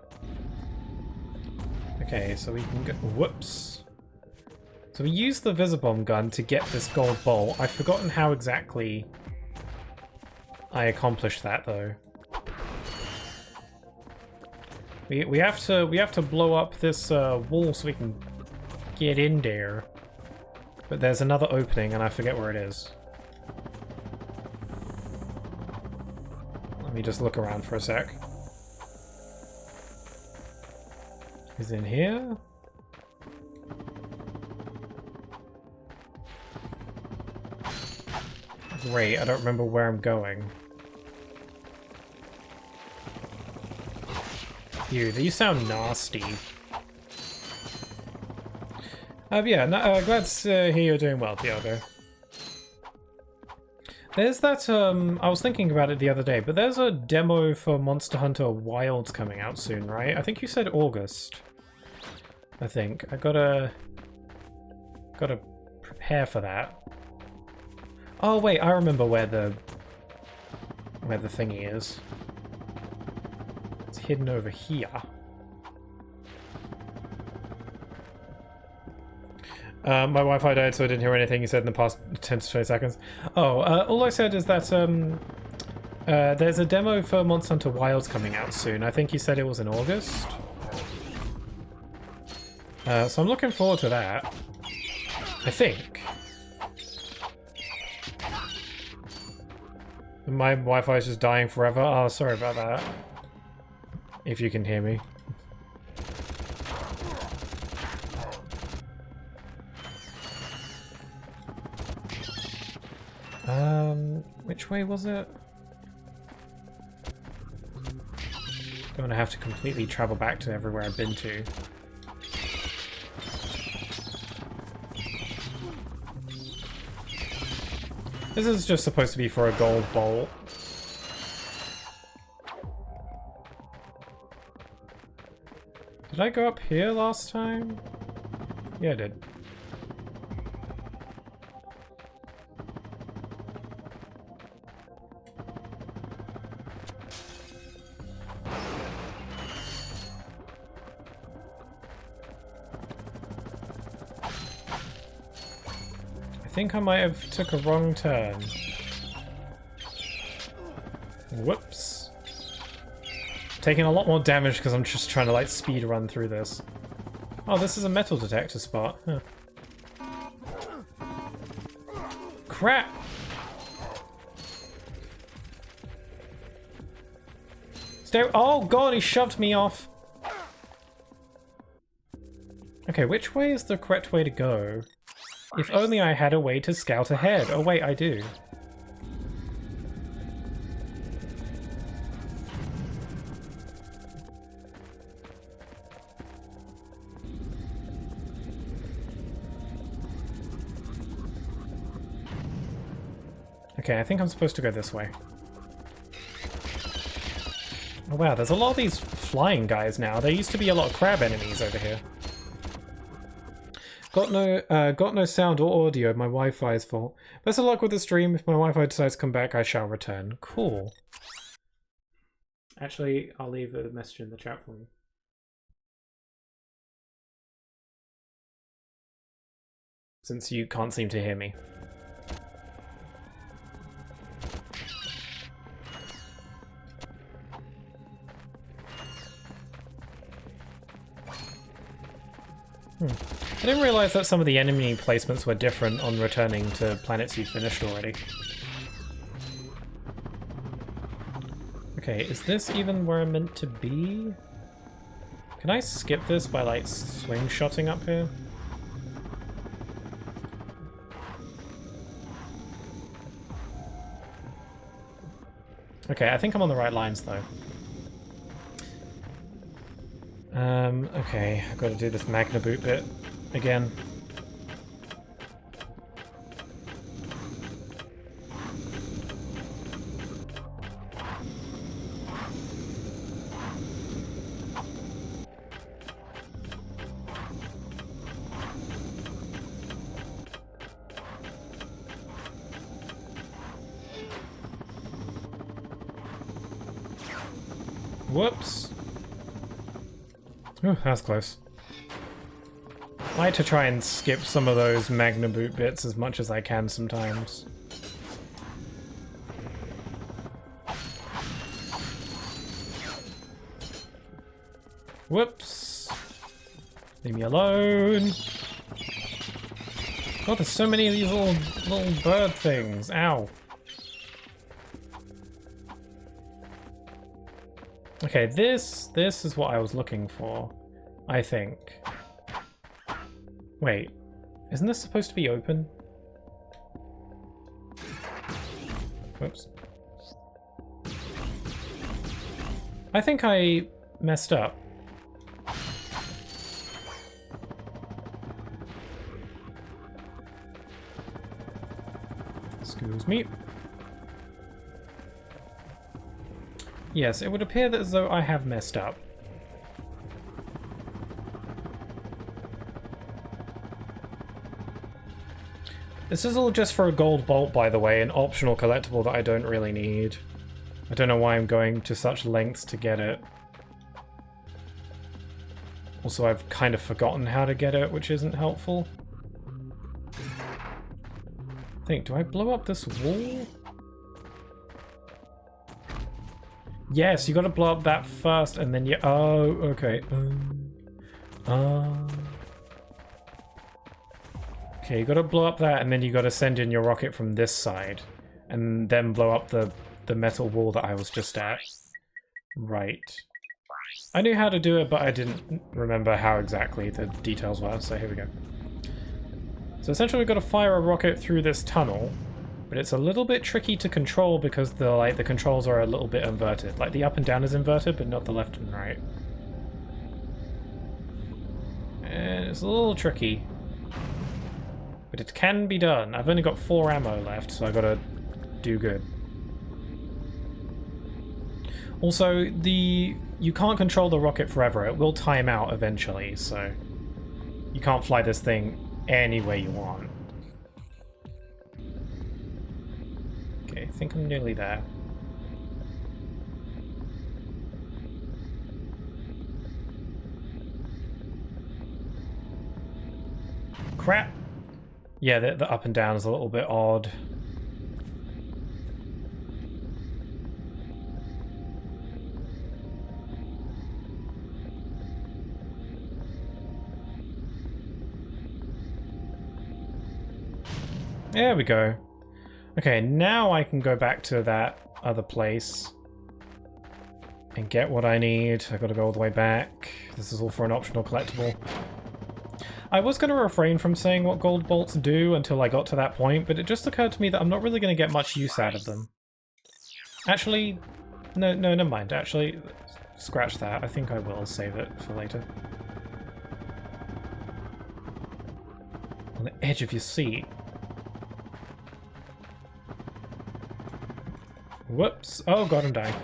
Okay, so we can go... Whoops. So we use the Visibomb gun to get this gold bolt. I've forgotten how exactly I accomplished that, though. We have to blow up this wall so we can get in there. But there's another opening, and I forget where it is. Let me just look around for a sec. Is in here? Great, I don't remember where I'm going. Ew, these sound nasty. Yeah, glad to hear you're doing well, Tiago. There's that, I was thinking about it the other day, but there's a demo for Monster Hunter Wilds coming out soon, right? I think you said August. I think. I gotta prepare for that. Oh wait, I remember where the thingy is. It's hidden over here. My Wi-Fi died, so I didn't hear anything you said in the past 10 to 20 seconds. Oh, all I said is that there's a demo for Monster Hunter Wilds coming out soon. I think you said it was in August. So I'm looking forward to that. I think. My Wi-Fi is just dying forever. Oh, sorry about that. If you can hear me. Which way was it? Gonna have to completely travel back to everywhere I've been to. This is just supposed to be for a gold bolt. Did I go up here last time? Yeah, I did. I think I might have took a wrong turn. Whoops. Taking a lot more damage because I'm just trying to like speed run through this. Oh, this is a metal detector spot. Huh. Crap! Stay. Oh god, he shoved me off. Okay, which way is the correct way to go? If only I had a way to scout ahead. Oh wait, I do. Okay, I think I'm supposed to go this way. Oh wow, there's a lot of these flying guys now. There used to be a lot of crab enemies over here. Got no sound or audio. My Wi-Fi is full. Best of luck with the stream. If my Wi-Fi decides to come back, I shall return. Cool. Actually, I'll leave a message in the chat for you. Since you can't seem to hear me. I didn't realize that some of the enemy placements were different on returning to planets you finished already. Okay, is this even where I'm meant to be? Can I skip this by like swing-shotting up here? Okay, I think I'm on the right lines though. Okay, I've got to do this Magna Boot bit again. Whoops. Ooh, that was close. I like to try and skip some of those Magna Boot bits as much as I can sometimes. Whoops. Leave me alone. God, there's so many of these little bird things. Ow. Okay, this is what I was looking for, I think. Wait, isn't this supposed to be open? Whoops. I think I messed up. Excuse me. Yes, it would appear that as though I have messed up. This is all just for a gold bolt, by the way, an optional collectible that I don't really need. I don't know why I'm going to such lengths to get it. Also, I've kind of forgotten how to get it, which isn't helpful. Do I blow up this wall? Yes, you gotta blow up that first, and then you... Oh, okay. Okay, you gotta blow up that, and then you gotta send in your rocket from this side. And then blow up the metal wall that I was just at. Right. I knew how to do it, but I didn't remember how exactly the details were, so here we go. So essentially we've got to fire a rocket through this tunnel, but it's a little bit tricky to control because the controls are a little bit inverted. Like the up and down is inverted, but not the left and right. And it's a little tricky. But it can be done. I've only got 4 ammo left, so I've got to do good. Also, you can't control the rocket forever. It will time out eventually, so you can't fly this thing any way you want. Okay, I think I'm nearly there. Crap! Yeah, the up and down is a little bit odd. There we go. Okay, now I can go back to that other place and get what I need. I gotta go all the way back. This is all for an optional collectible. I was going to refrain from saying what gold bolts do until I got to that point, but it just occurred to me that I'm not really going to get much use out of them. Actually, no, never mind. Actually, scratch that. I think I will save it for later. On the edge of your seat. Whoops. Oh god, I'm dying.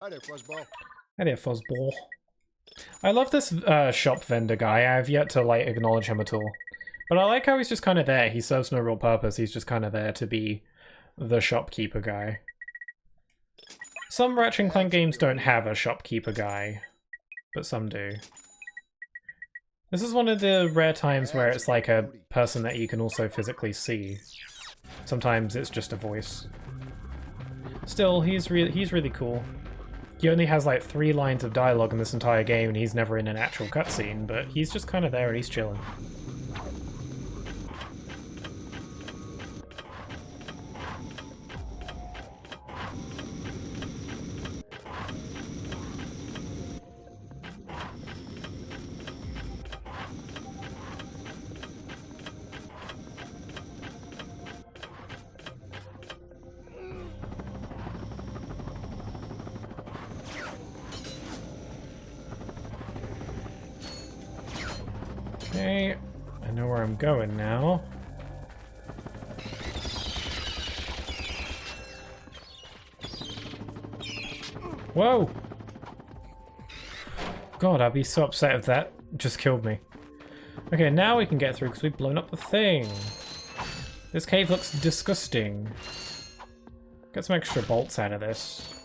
Hi there, Fuzzball. Hi there, Fuzzball. I love this shop vendor guy. I have yet to, like, acknowledge him at all. But I like how he's just kind of there. He serves no real purpose. He's just kind of there to be the shopkeeper guy. Some Ratchet Clank games don't have a shopkeeper guy, but some do. This is one of the rare times where it's like a person that you can also physically see. Sometimes it's just a voice. Still, he's really cool. He only has like 3 lines of dialogue in this entire game, and he's never in an actual cutscene, but he's just kind of there and he's chilling. Okay, I know where I'm going now. Whoa! God, I'd be so upset if that just killed me. Okay, now we can get through because we've blown up the thing. This cave looks disgusting. Get some extra bolts out of this.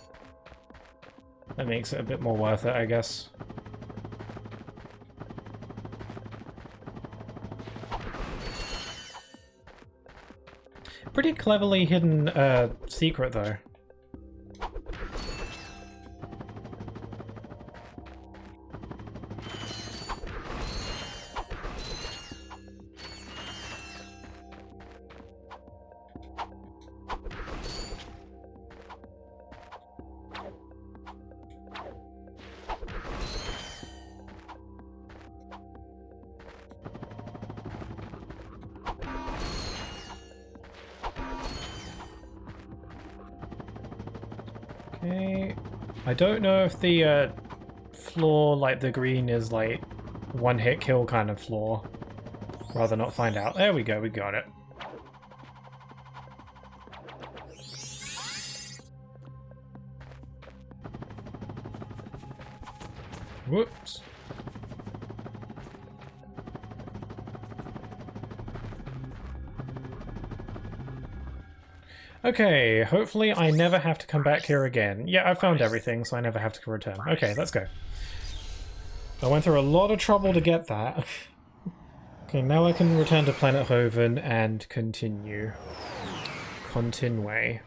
That makes it a bit more worth it, I guess. Pretty cleverly hidden secret, though. Okay, I don't know if the floor, like the green, is like one-hit kill kind of flaw. Rather not find out. There we go, we got it. Whoops. Okay, hopefully I never have to come back here again. Yeah, I found everything, so I never have to return. Okay, let's go. I went through a lot of trouble to get that. Okay, now I can return to Planet Hoven and continue. Continue.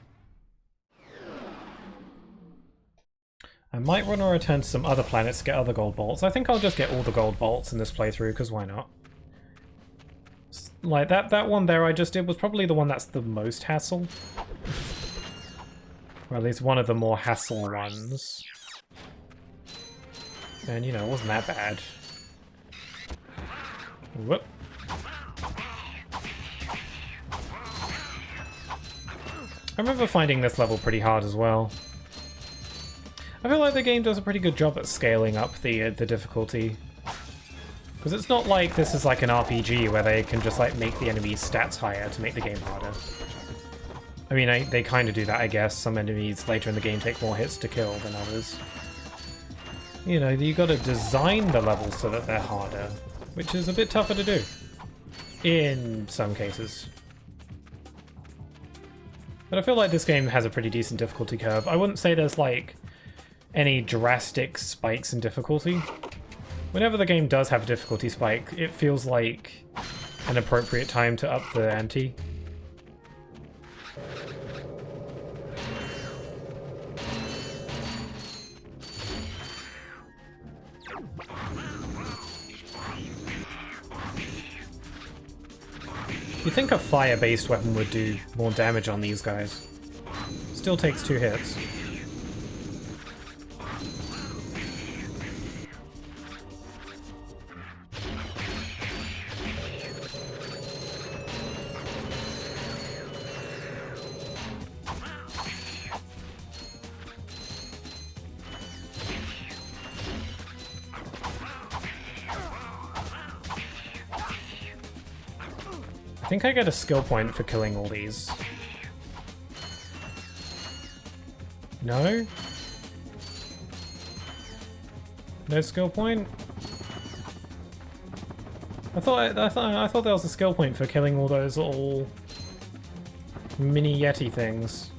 I might want to return to some other planets to get other gold bolts. I think I'll just get all the gold bolts in this playthrough, because why not? Like, that one there I just did was probably the one that's the most hassle. Or at least one of the more hassle ones. And, you know, it wasn't that bad. Whoop. I remember finding this level pretty hard as well. I feel like the game does a pretty good job at scaling up the difficulty. Because it's not like this is like an RPG where they can just like make the enemies' stats higher to make the game harder. I mean, they kind of do that, I guess. Some enemies later in the game take more hits to kill than others. You know, you gotta design the levels so that they're harder, which is a bit tougher to do. In some cases. But I feel like this game has a pretty decent difficulty curve. I wouldn't say there's like any drastic spikes in difficulty. Whenever the game does have a difficulty spike, it feels like an appropriate time to up the ante. You'd think a fire-based weapon would do more damage on these guys. Still takes 2 hits. I think I get a skill point for killing all these. No? No skill point? I thought there was a skill point for killing all those little mini Yeti things.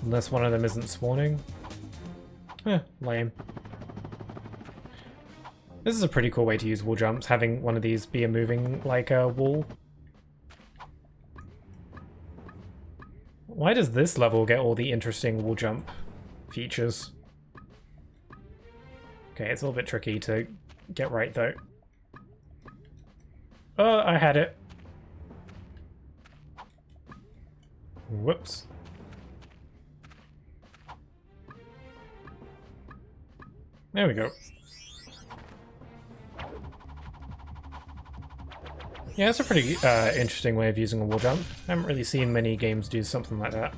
Unless one of them isn't spawning. Eh, lame. This is a pretty cool way to use wall jumps, having one of these be a moving, like, wall. Why does this level get all the interesting wall jump features? Okay, it's a little bit tricky to get right, though. Oh, I had it. Whoops. There we go. Yeah, it's a pretty interesting way of using a wall jump. I haven't really seen many games do something like that.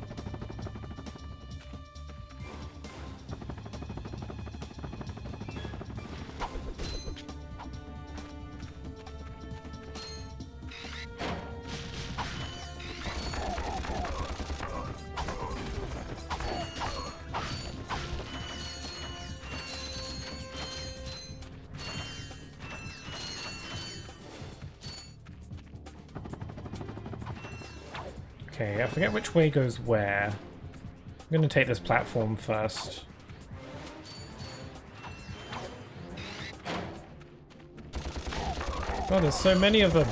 Okay, I forget which way goes where. I'm gonna take this platform first. God, there's so many of them.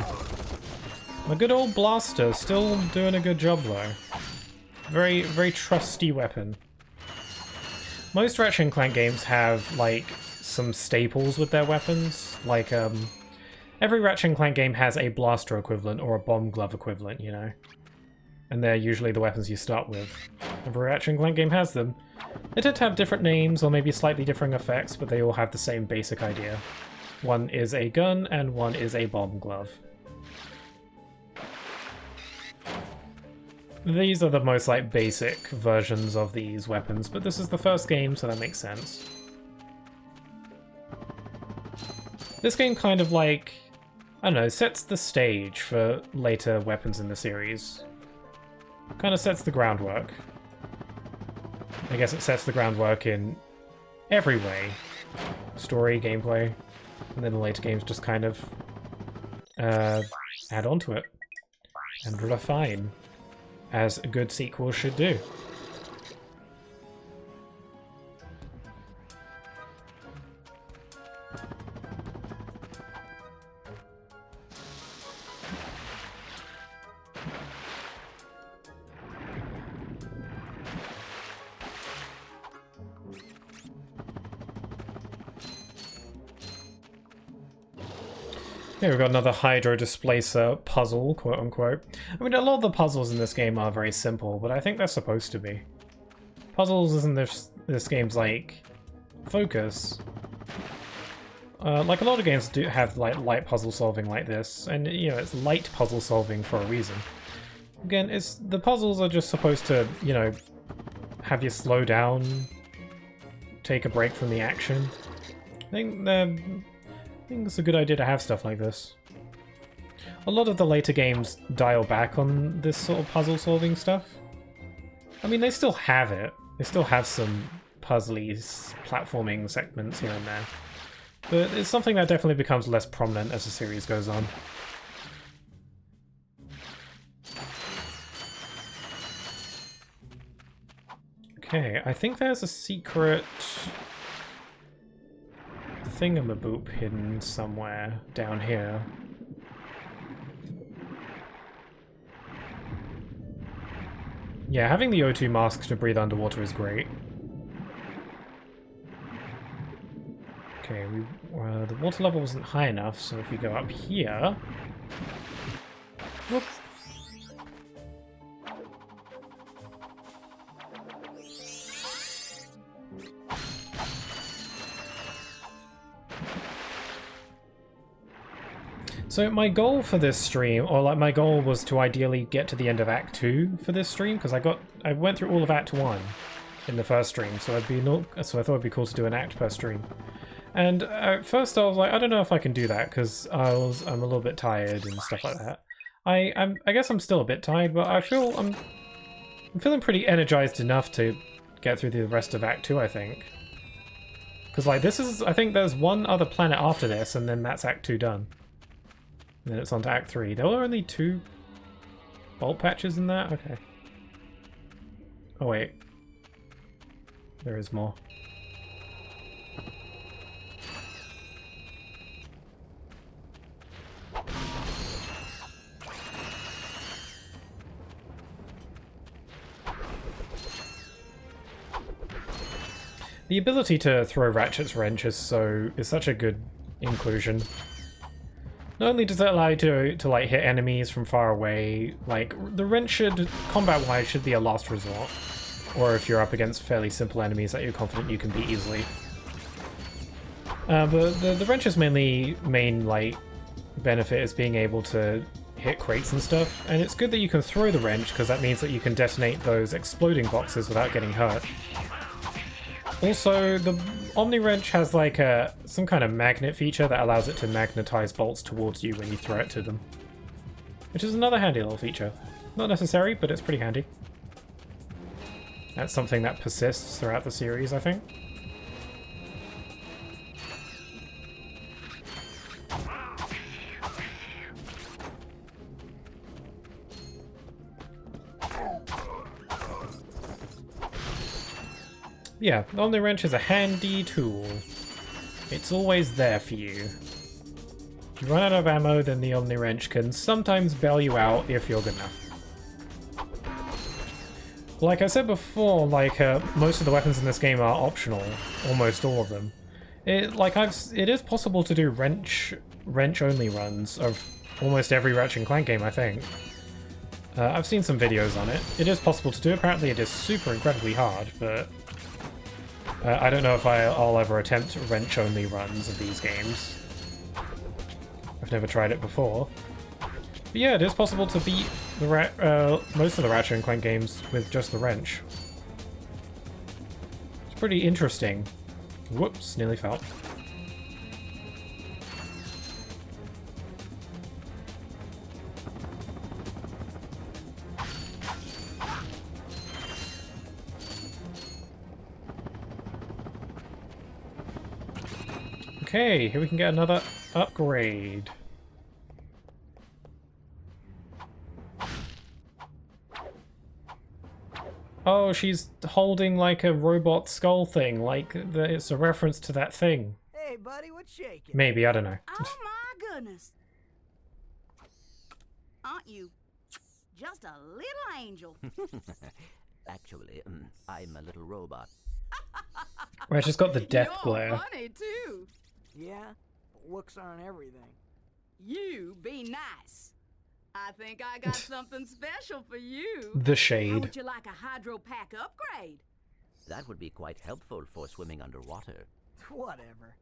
My good old blaster, still doing a good job though. Very, very trusty weapon. Most Ratchet Clank games have, like, some staples with their weapons. Like, every Ratchet Clank game has a blaster equivalent or a bomb glove equivalent, you know? And they're usually the weapons you start with. Every Ratchet Clank game has them. They tend to have different names or maybe slightly differing effects, but they all have the same basic idea. One is a gun and one is a bomb glove. These are the most like basic versions of these weapons, but this is the first game, so that makes sense. This game kind of like, I don't know, sets the stage for later weapons in the series. Kind of sets the groundwork. I guess it sets the groundwork in every way. Story, gameplay, and then the later games just kind of add on to it and refine, as a good sequel should do. Okay, we've got another Hydro Displacer puzzle, quote unquote. I mean, a lot of the puzzles in this game are very simple, but I think they're supposed to be. Puzzles isn't this game's, like, focus. Like, a lot of games do have, like, light puzzle solving like this, and, you know, it's light puzzle solving for a reason. Again, the puzzles are just supposed to, you know, have you slow down, take a break from the action. I think it's a good idea to have stuff like this. A lot of the later games dial back on this sort of puzzle solving stuff. I mean, they still have it. They still have some puzzly platforming segments here and there. But it's something that definitely becomes less prominent as the series goes on. Okay, I think there's a secret thingamaboop hidden somewhere down here. Yeah, having the O2 mask to breathe underwater is great. Okay, the water level wasn't high enough, so if we go up here... Whoop. So my goal for this stream, or like my goal was to ideally get to the end of Act 2 for this stream, because I went through all of Act 1 in the first stream, so I thought it'd be cool to do an act per stream. And at first I was like, I don't know if I can do that, because I'm a little bit tired and stuff like that. I guess I'm still a bit tired, but I'm feeling pretty energized enough to get through the rest of Act 2, I think. Because like I think there's one other planet after this, and then that's Act 2 done. And then it's on to Act 3. There were only 2 bolt patches in that? Okay. Oh wait. There is more. The ability to throw Ratchet's wrench is such a good inclusion. Not only does it allow you to like hit enemies from far away, like the wrench should, combat-wise, should be a last resort. Or if you're up against fairly simple enemies that you're confident you can beat easily. But the wrench's main like benefit is being able to hit crates and stuff, and it's good that you can throw the wrench because that means that you can detonate those exploding boxes without getting hurt. Also, the Omni Wrench has like some kind of magnet feature that allows it to magnetize bolts towards you when you throw it to them. Which is another handy little feature. Not necessary, but it's pretty handy. That's something that persists throughout the series, I think. Yeah, the Omni Wrench is a handy tool. It's always there for you. If you run out of ammo, then the Omni Wrench can sometimes bail you out if you're good enough. Like I said before, like most of the weapons in this game are optional, almost all of them. It is possible to do wrench only runs of almost every Ratchet Clank game, I think. I've seen some videos on it. It is possible to do. Apparently, it is super incredibly hard, but I don't know if I'll ever attempt wrench only runs of these games. I've never tried it before. But yeah, it is possible to beat the most of the Ratchet and Clank games with just the wrench. It's pretty interesting. Whoops, nearly fell. Okay, here we can get another upgrade. Oh, she's holding like a robot skull thing, like it's a reference to that thing. Hey, buddy, what's shaking? Maybe, I don't know. Oh my goodness. Aren't you just a little angel? Actually, I'm a little robot. Right, she's got the death You're glare. funny too. Yeah, but looks aren't everything. You be nice. I think I got something special for you. The How shade. would you like a hydro pack upgrade? That would be quite helpful for swimming underwater. Whatever.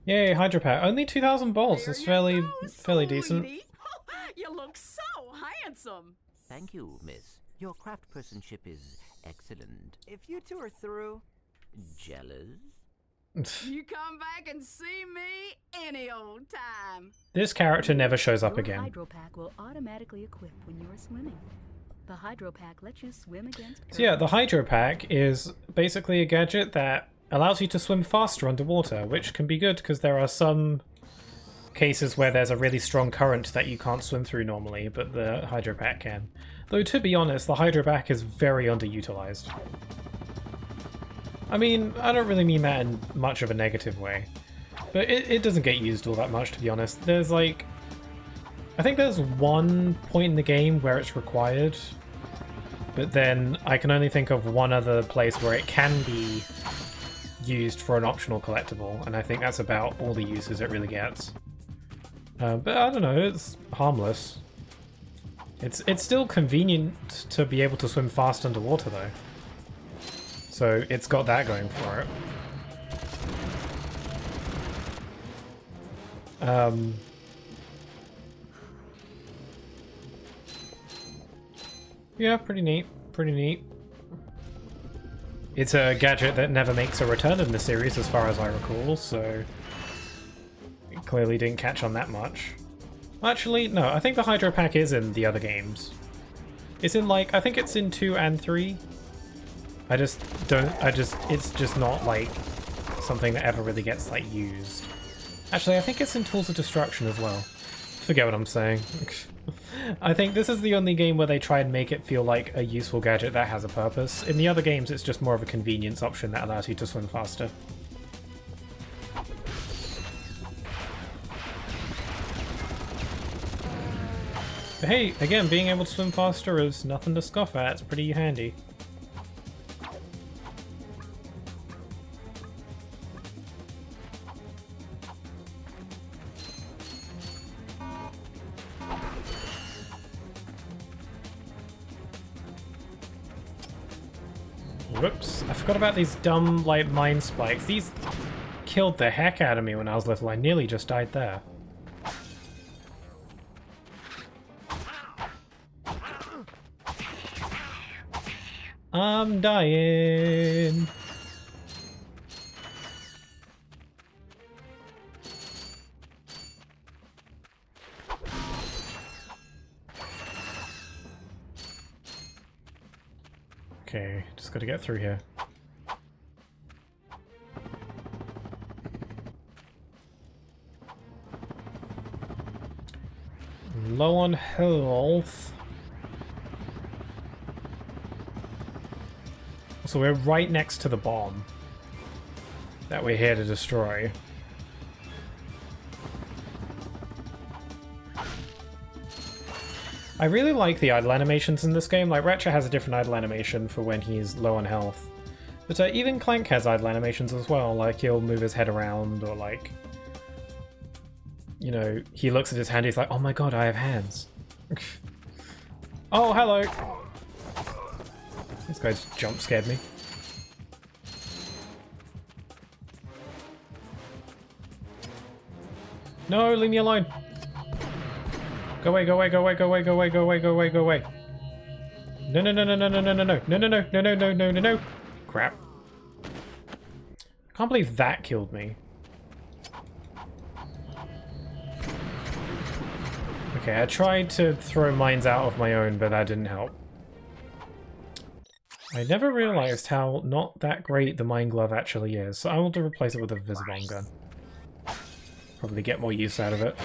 Yay, Hydro Pack. Only 2,000 bolts. There That's you fairly go, decent. sweetie. You look so handsome. Thank you, miss. Your craftspersonship is excellent. If you two are through, Jealous? You come back and see me any old time. This character never shows up Your again. hydro pack will automatically equip when you are swimming. The hydro pack lets you swim against So yeah, the currents. Hydro Pack is basically a gadget that allows you to swim faster underwater, which can be good because there are some cases where there's a really strong current that you can't swim through normally, but the Hydro Pack can. Though to be honest, the Hydro Pack is very underutilized. I mean, I don't really mean that in much of a negative way, but it doesn't get used all that much, to be honest. There's like, I think there's one point in the game where it's required, but then I can only think of one other place where it can be used for an optional collectible, and I think that's about all the uses it really gets. But I don't know, it's harmless. It's still convenient to be able to swim fast underwater though. So it's got that going for it. Yeah, pretty neat. Pretty neat. It's a gadget that never makes a return in the series as far as I recall, so it clearly didn't catch on that much. Actually, no, I think the Hydro Pack is in the other games. It's in like, I think it's in 2 and 3. it's just not like something that ever really gets like used. Actually, I think it's in Tools of Destruction as well. Forget what I'm saying. I think this is the only game where they try and make it feel like a useful gadget that has a purpose. In the other games, it's just more of a convenience option that allows you to swim faster. But hey, again, being able to swim faster is nothing to scoff at. It's pretty handy. Whoops, I forgot about these dumb, like, mine spikes. These killed the heck out of me when I was little. I nearly just died there. I'm dying. Okay, just gotta get through here. Low on health. So we're right next to the bomb that we're here to destroy. I really like the idle animations in this game. Like, Ratchet has a different idle animation for when he's low on health. But even Clank has idle animations as well. Like, he'll move his head around, or like, you know, he looks at his hand, he's like, oh my god, I have hands. Oh, hello! This guy's jump scared me. No, leave me alone! Go away, go away, go away, go away, go away, go away, go away, go away. No, no, no, no, no, no, no, no, no, no, no, no, no, no, no, no, no, no. Crap. Can't believe that killed me. Okay, I tried to throw mines out of my own, but that didn't help. I never realized how not that great the mine glove actually is, so I want to replace it with a Visibomb gun. Probably get more use out of it.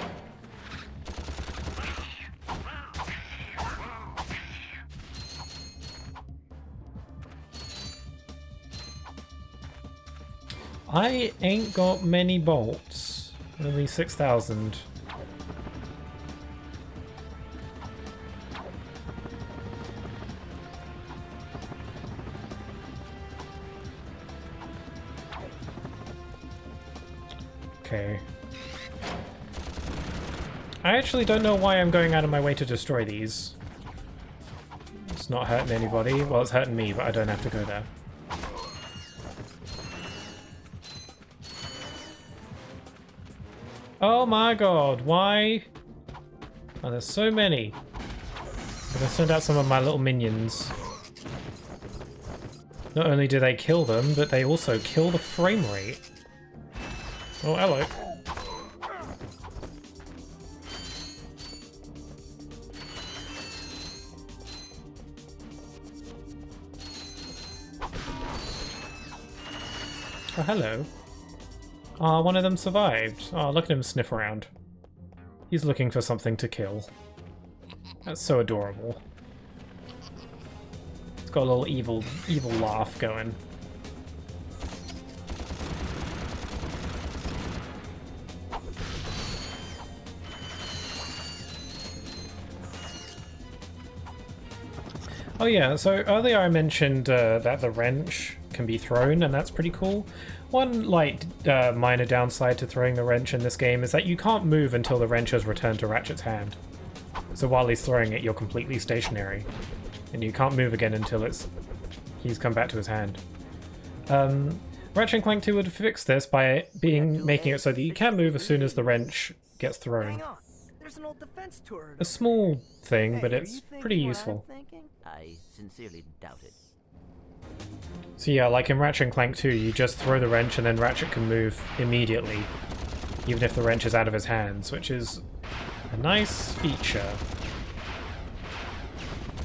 I ain't got many bolts. Only 6,000. Okay. I actually don't know why I'm going out of my way to destroy these. It's not hurting anybody. Well, it's hurting me, but I don't have to go there. Oh my god, why? Oh, there's so many. I'm gonna send out some of my little minions. Not only do they kill them, but they also kill the frame rate. Oh, hello. Oh, hello. Ah, one of them survived. Oh, look at him sniff around. He's looking for something to kill. That's so adorable. It's got a little evil laugh going. Oh yeah, so earlier I mentioned that the wrench can be thrown, and that's pretty cool. One minor downside to throwing the wrench in this game is that you can't move until the wrench has returned to Ratchet's hand. So while he's throwing it, you're completely stationary, and you can't move again until he's come back to his hand. Ratchet Clank 2 would fix this by making it so that you can move as soon as the wrench gets thrown. Hang on. There's an old defense turret. A small thing, but it's pretty useful. I sincerely doubt it. So yeah, like in Ratchet Clank 2, you just throw the wrench and then Ratchet can move immediately, even if the wrench is out of his hands, which is a nice feature.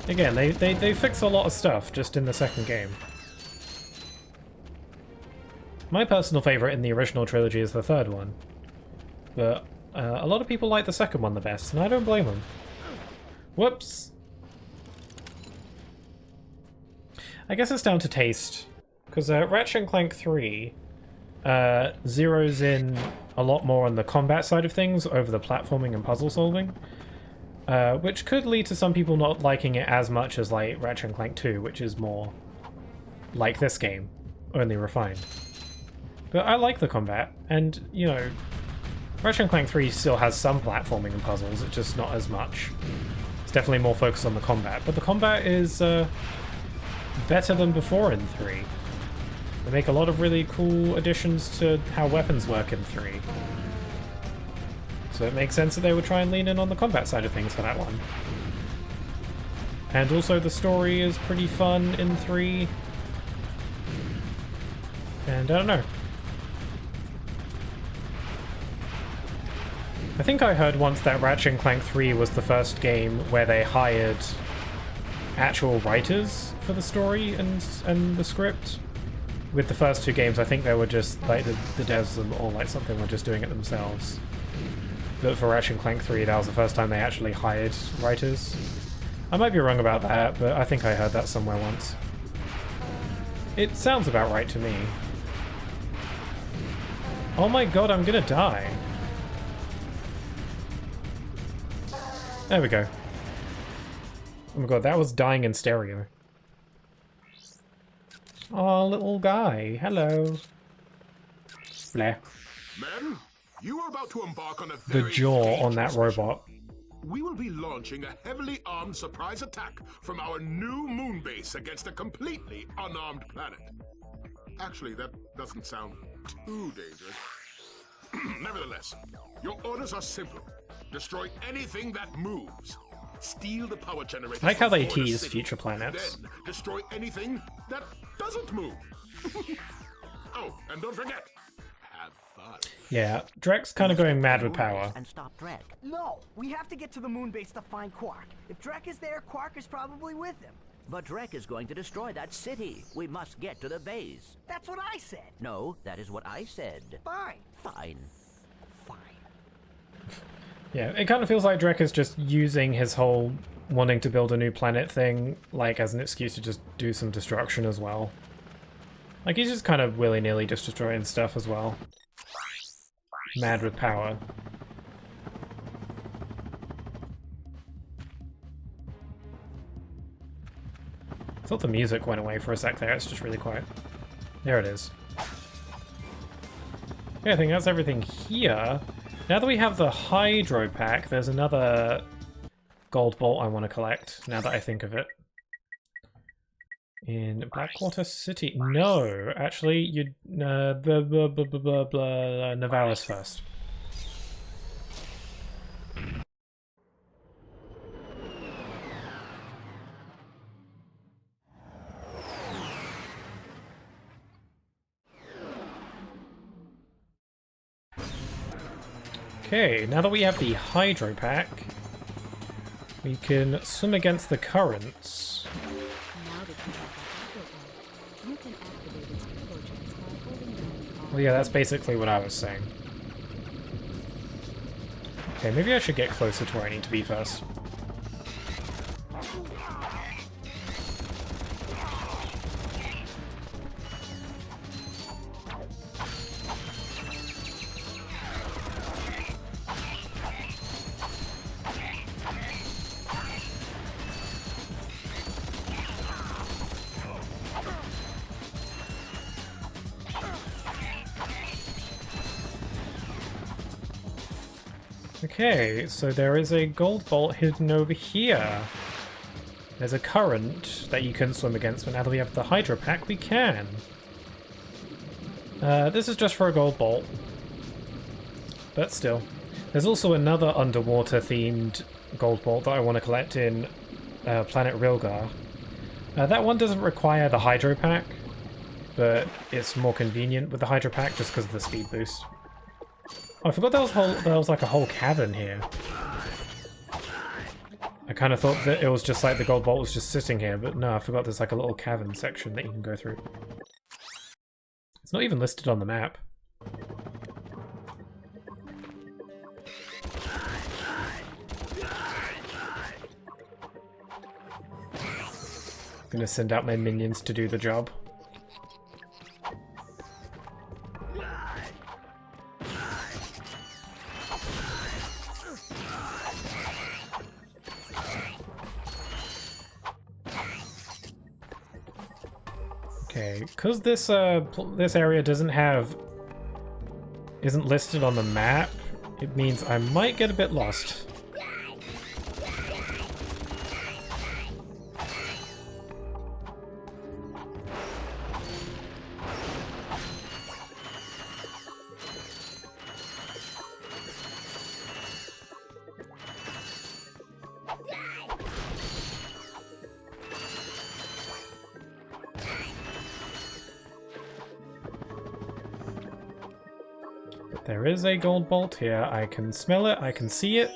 Again, they fix a lot of stuff just in the second game. My personal favourite in the original trilogy is the third one, but a lot of people like the second one the best, and I don't blame them. Whoops! I guess it's down to taste, because Ratchet Clank 3 zeroes in a lot more on the combat side of things over the platforming and puzzle solving, which could lead to some people not liking it as much as like Ratchet Clank 2, which is more like this game, only refined. But I like the combat, and you know, Ratchet Clank 3 still has some platforming and puzzles, it's just not as much. It's definitely more focused on the combat, but the combat is better than before in 3. They make a lot of really cool additions to how weapons work in 3. So it makes sense that they would try and lean in on the combat side of things for that one. And also the story is pretty fun in 3. And I don't know. I think I heard once that Ratchet Clank 3 was the first game where they hired actual writers for the story and the script. With the first two games, I think they were just like the devs or like something were just doing it themselves. But for Ratchet Clank 3, that was the first time they actually hired writers. I might be wrong about that, but I think I heard that somewhere once. It sounds about right to me. Oh my god, I'm gonna die. There we go. Oh my god, that was dying in stereo. Oh, little guy. Hello. Bleh. Men, you are about to embark on a The very jaw on that dangerous robot. mission. We will be launching a heavily armed surprise attack from our new moon base against a completely unarmed planet. Actually, that doesn't sound too dangerous. Nevertheless, your orders are simple. Destroy anything that moves. Steal the power generators. I like how they from Border tease City. future planets. Then destroy anything that doesn't move. Oh, and don't forget, have fun. Yeah, Drek's kind of going mad with power. And stop Drek. No, we have to get to the moon base to find Quark. If Drek is there, Quark is probably with him. But Drek is going to destroy that city. We must get to the base. That's what I said. No, that is what I said. Fine. Fine. Fine. Yeah, it kind of feels like Drek is just using his whole wanting to build a new planet thing, like, as an excuse to just do some destruction as well. Like, he's just kind of willy-nilly just destroying stuff as well. Mad with power. I thought the music went away for a sec there, it's just really quiet. There it is. Yeah, I think that's everything here. Now that we have the Hydro Pack, there's another gold bolt I want to collect, now that I think of it. In Blackwater City? No, actually, you'd... Navalis first. Okay, now that we have the Hydro Pack, we can swim against the currents. Well, yeah, that's basically what I was saying. Okay, maybe I should get closer to where I need to be first. Okay, so there is a gold bolt hidden over here. There's a current that you can swim against, but now that we have the Hydro Pack, we can. This is just for a gold bolt. But still. There's also another underwater-themed gold bolt that I want to collect in Planet Rilgar. That one doesn't require the Hydro Pack, but it's more convenient with the Hydro Pack just because of the speed boost. Oh, I forgot there was like a whole cavern here. I kind of thought that it was just like the gold bolt was just sitting here, but no, I forgot there's like a little cavern section that you can go through. It's not even listed on the map. I'm gonna send out my minions to do the job. Okay, because this this area isn't listed on the map, it means I might get a bit lost. There is a gold bolt here. I can smell it, I can see it.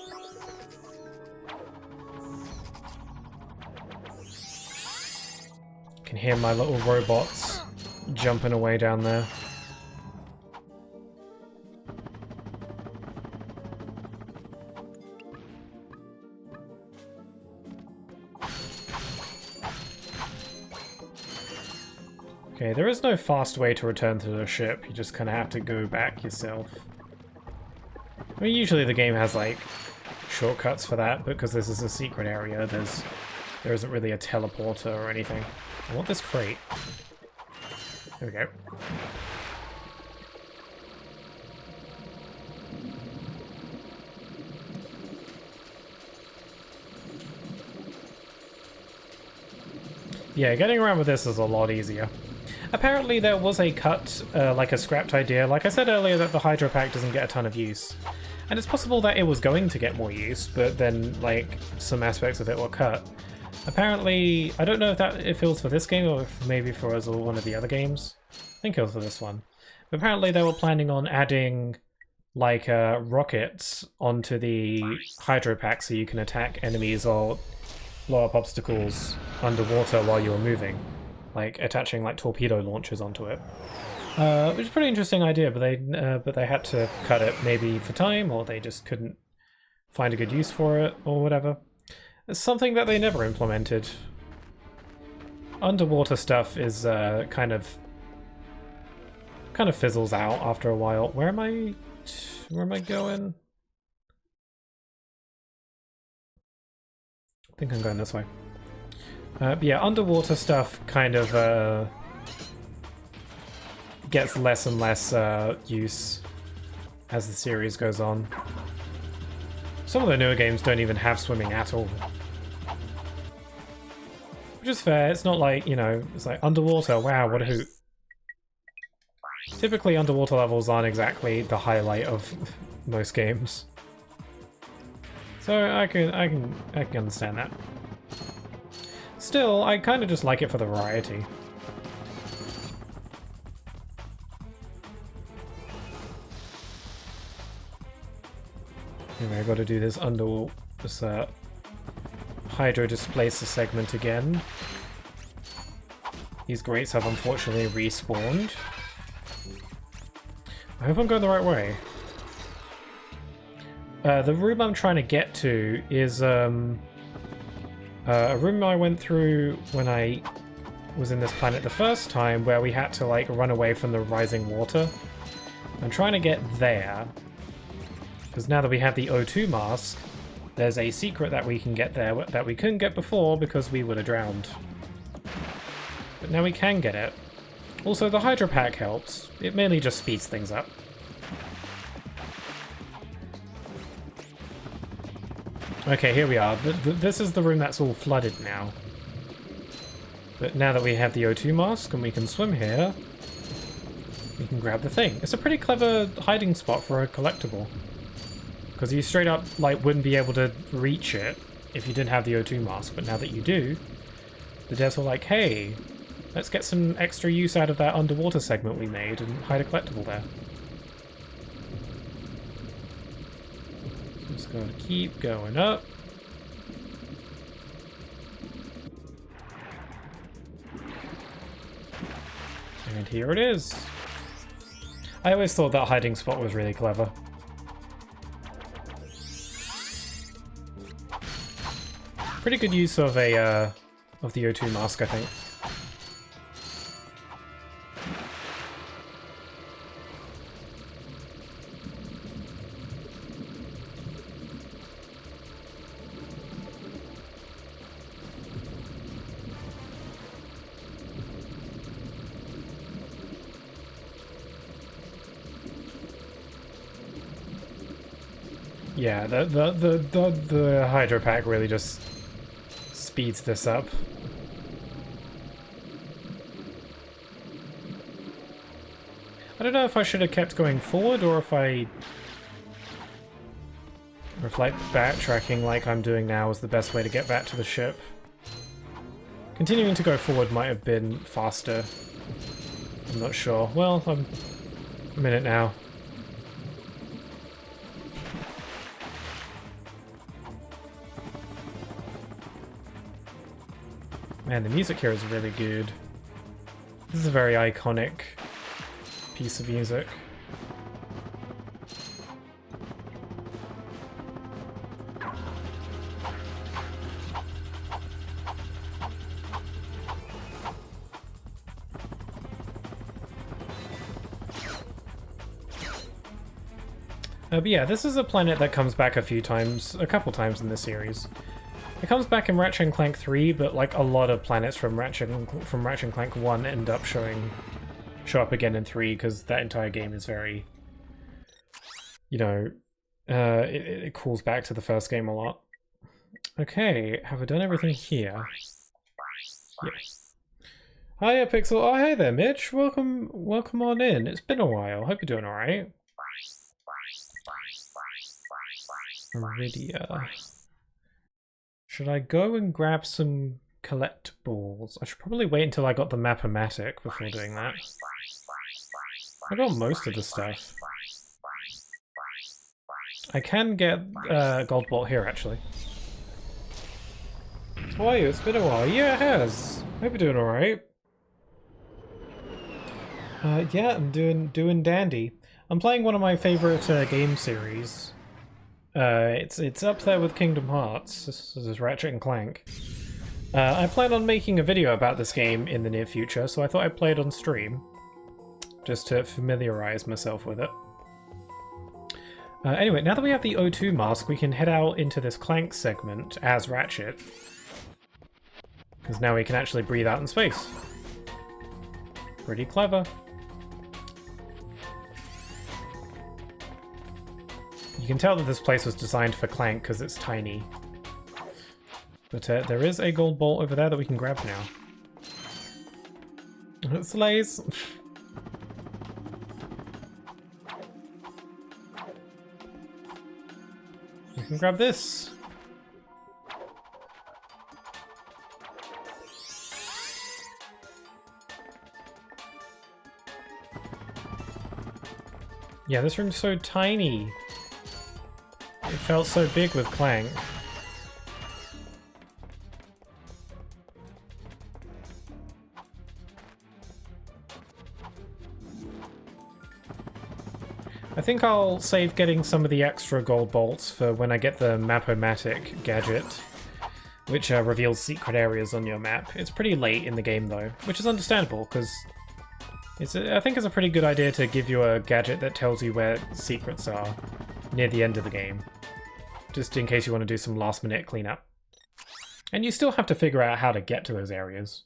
I can hear my little robots jumping away down there. Okay, there is no fast way to return to the ship, you just kind of have to go back yourself. I mean, usually the game has, like, shortcuts for that, but because this is a secret area, there isn't really a teleporter or anything. I want this crate. There we go. Yeah, getting around with this is a lot easier. Apparently there was a cut, like a scrapped idea, like I said earlier, that the Hydro Pack doesn't get a ton of use. And it's possible that it was going to get more use, but then, like, some aspects of it were cut. Apparently, I don't know if it was for this game or if maybe for one of the other games. I think it was for this one. But apparently they were planning on adding, like, rockets onto the Hydro Pack so you can attack enemies or blow up obstacles underwater while you're moving. like attaching like torpedo launchers onto it. Which is a pretty interesting idea, but they had to cut it, maybe for time, or they just couldn't find a good use for it, or whatever. It's something that they never implemented. Underwater stuff is kind of fizzles out after a while. Where am I going? I think I'm going this way. But yeah, underwater stuff kind of gets less and less use as the series goes on. Some of the newer games don't even have swimming at all. Which is fair, it's not like, you know, it's like underwater, wow, what a hoot. Typically underwater levels aren't exactly the highlight of most games. So I can understand that. Still, I kind of just like it for the variety. Anyway, I got to do this Hydro Displacer segment again. These grates have unfortunately respawned. I hope I'm going the right way. The room I'm trying to get to is a room I went through when I was in this planet the first time, where we had to like run away from the rising water. I'm trying to get there, because now that we have the O2 mask, there's a secret that we can get there that we couldn't get before because we would have drowned. But now we can get it. Also, the Hydro Pack helps. It mainly just speeds things up. Okay, here we are. This is the room that's all flooded now. But now that we have the O2 mask and we can swim here, we can grab the thing. It's a pretty clever hiding spot for a collectible. Because you straight up like wouldn't be able to reach it if you didn't have the O2 mask, but now that you do, the devs were like, hey, let's get some extra use out of that underwater segment we made and hide a collectible there. Just going to keep going up. And here it is. I always thought that hiding spot was really clever. Pretty good use of the O2 mask, I think. Yeah, the Hydro Pack really just speeds this up. I don't know if I should have kept going forward or if like backtracking like I'm doing now is the best way to get back to the ship. Continuing to go forward might have been faster. I'm not sure. Well, I'm a minute now. Man, the music here is really good. This is a very iconic piece of music. But yeah, this is a planet that comes back a couple times in this series. It comes back in Ratchet and Clank 3, but like a lot of planets from Ratchet and Clank 1 end up show up again in 3, because that entire game is very, you know, it calls back to the first game a lot. Okay, have I done everything here? Yep. Hiya, Pixel. Oh, hey there, Mitch. Welcome on in. It's been a while. Hope you're doing alright. Iridia. Should I go and grab some collectibles? I should probably wait until I got the Map-O-Matic before doing that. I got most of the stuff. I can get Gold Bolt here, actually. How are you? It's been a while. Yeah, it has. Hope you're doing alright. Yeah, I'm doing dandy. I'm playing one of my favorite game series. It's up there with Kingdom Hearts. This is Ratchet and Clank. I plan on making a video about this game in the near future, so I thought I'd play it on stream, just to familiarize myself with it. Anyway, now that we have the O2 mask, we can head out into this Clank segment as Ratchet, because now we can actually breathe out in space. Pretty clever. You can tell that this place was designed for Clank because it's tiny. But there is a gold bolt over there that we can grab now. It slays. We can grab this. Yeah, this room's so tiny. It felt so big with Clank. I think I'll save getting some of the extra gold bolts for when I get the Map-O-Matic gadget, which reveals secret areas on your map. It's pretty late in the game though, which is understandable because I think it's a pretty good idea to give you a gadget that tells you where secrets are near the end of the game, just in case you want to do some last-minute cleanup. And you still have to figure out how to get to those areas.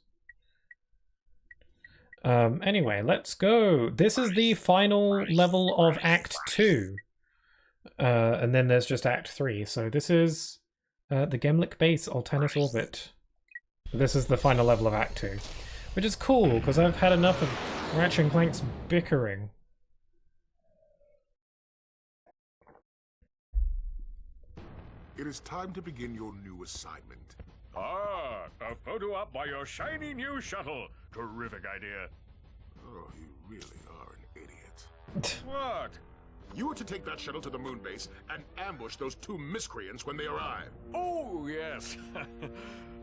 Anyway, let's go. This is the final level of Act 2. And then there's just Act 3. So this is the Gemlik Base, Altanus Orbit. This is the final level of Act 2. Which is cool, because I've had enough of Ratchet and Clank's bickering. It is time to begin your new assignment. Ah, a photo op by your shiny new shuttle. Terrific idea. Oh, you really are an idiot. What? You are to take that shuttle to the moon base and ambush those two miscreants when they arrive. Oh, yes.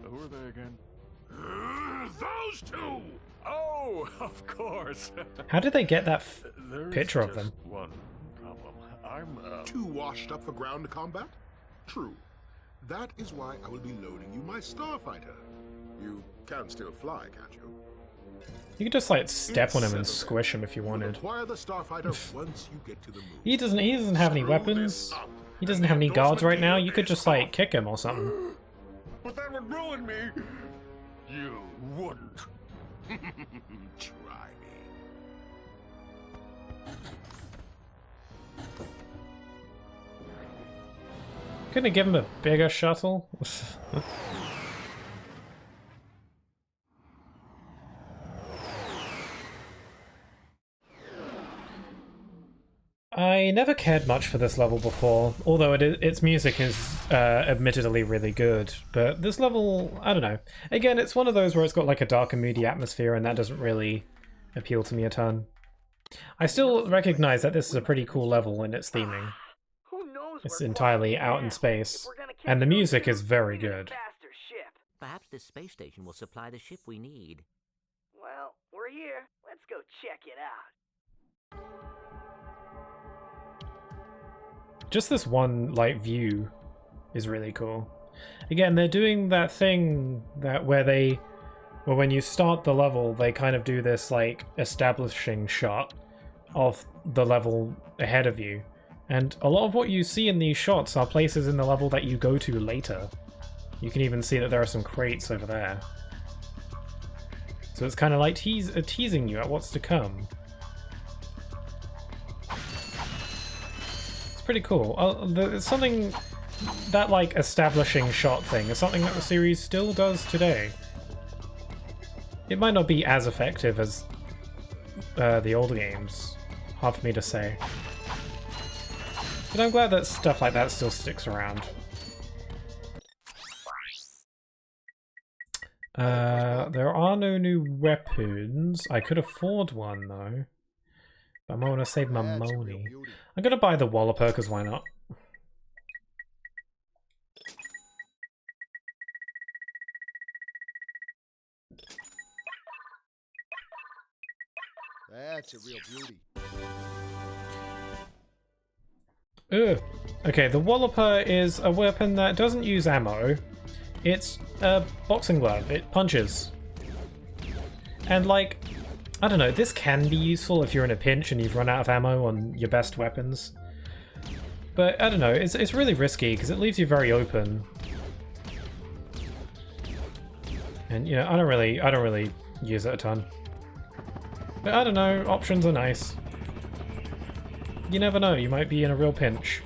Who are they again? Those two! Oh, of course. How did they get that picture of There's them? just one problem. I'm, Too washed up for ground combat? True. That is why I will be loading you my starfighter. You can still fly, can't you? You could just like step on him and squish him if you wanted. Acquire the starfighter once you get to the moon. He doesn't have any weapons. He doesn't have any guards right now. You could just like kick him or something. But that would ruin me. You wouldn't. Try me. Couldn't I give him a bigger shuttle? I never cared much for this level before, although its music is admittedly really good, but this level, I don't know. Again, it's one of those where it's got like a dark and moody atmosphere and that doesn't really appeal to me a ton. I still recognize that this is a pretty cool level in its theming. It's entirely out in space, and the music is very good. Perhaps this space station will supply the ship we need. Well, we're here. Let's go check it out. Just this one like view is really cool. Again, they're doing that thing that where when you start the level, they kind of do this like establishing shot of the level ahead of you. And a lot of what you see in these shots are places in the level that you go to later. You can even see that there are some crates over there. So it's kind of like teasing you at what's to come. It's pretty cool. It's something, that like establishing shot thing is something that the series still does today. It might not be as effective as the old games, hard for me to say. But I'm glad that stuff like that still sticks around. There are no new weapons. I could afford one though. But I might want to save my money. I'm gonna buy the Walloper because why not? That's a real beauty. Ugh. Okay, the Walloper is a weapon that doesn't use ammo. It's a boxing glove. It punches. And like, I don't know, this can be useful if you're in a pinch and you've run out of ammo on your best weapons. But I don't know, it's really risky because it leaves you very open. And you know, I don't really use it a ton. But I don't know, options are nice. You never know, you might be in a real pinch.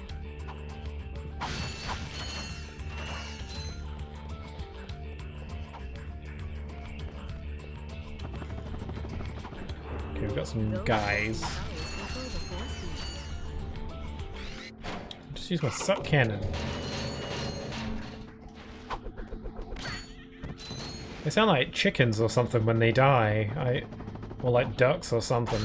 Okay, we've got some guys. Just use my suck cannon. They sound like chickens or something when they die. Or like ducks or something.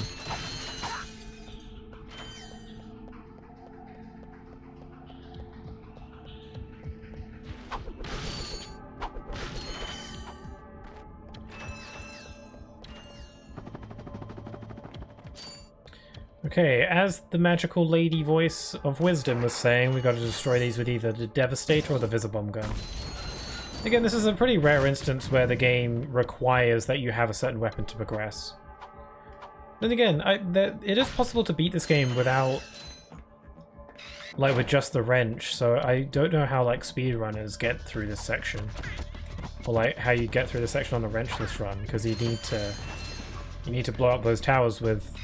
Okay, as the magical lady voice of wisdom was saying, we got to destroy these with either the Devastator or the Visibomb gun. Again, this is a pretty rare instance where the game requires that you have a certain weapon to progress. Then again, it is possible to beat this game without, like, with just the wrench, so I don't know how, like, speedrunners get through this section. Or, like, how you get through the section on the wrenchless run, because you need to blow up those towers with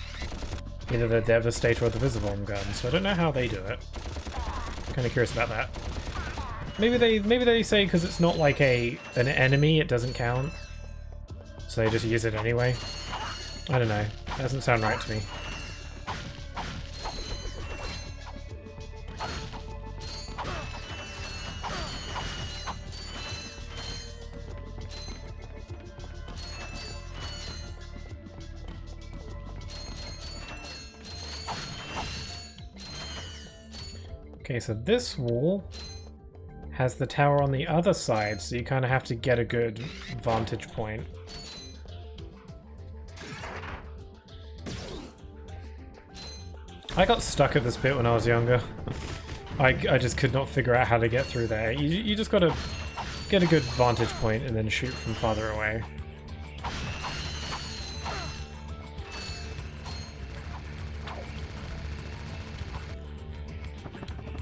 either the Devastator or the Visibomb gun, so I don't know how they do it. I'm kind of curious about that. Maybe they say because it's not like an enemy, it doesn't count. So they just use it anyway. I don't know. That doesn't sound right to me. Okay, so this wall has the tower on the other side, so you kind of have to get a good vantage point. I got stuck at this bit when I was younger. I just could not figure out how to get through there. You just gotta get a good vantage point and then shoot from farther away.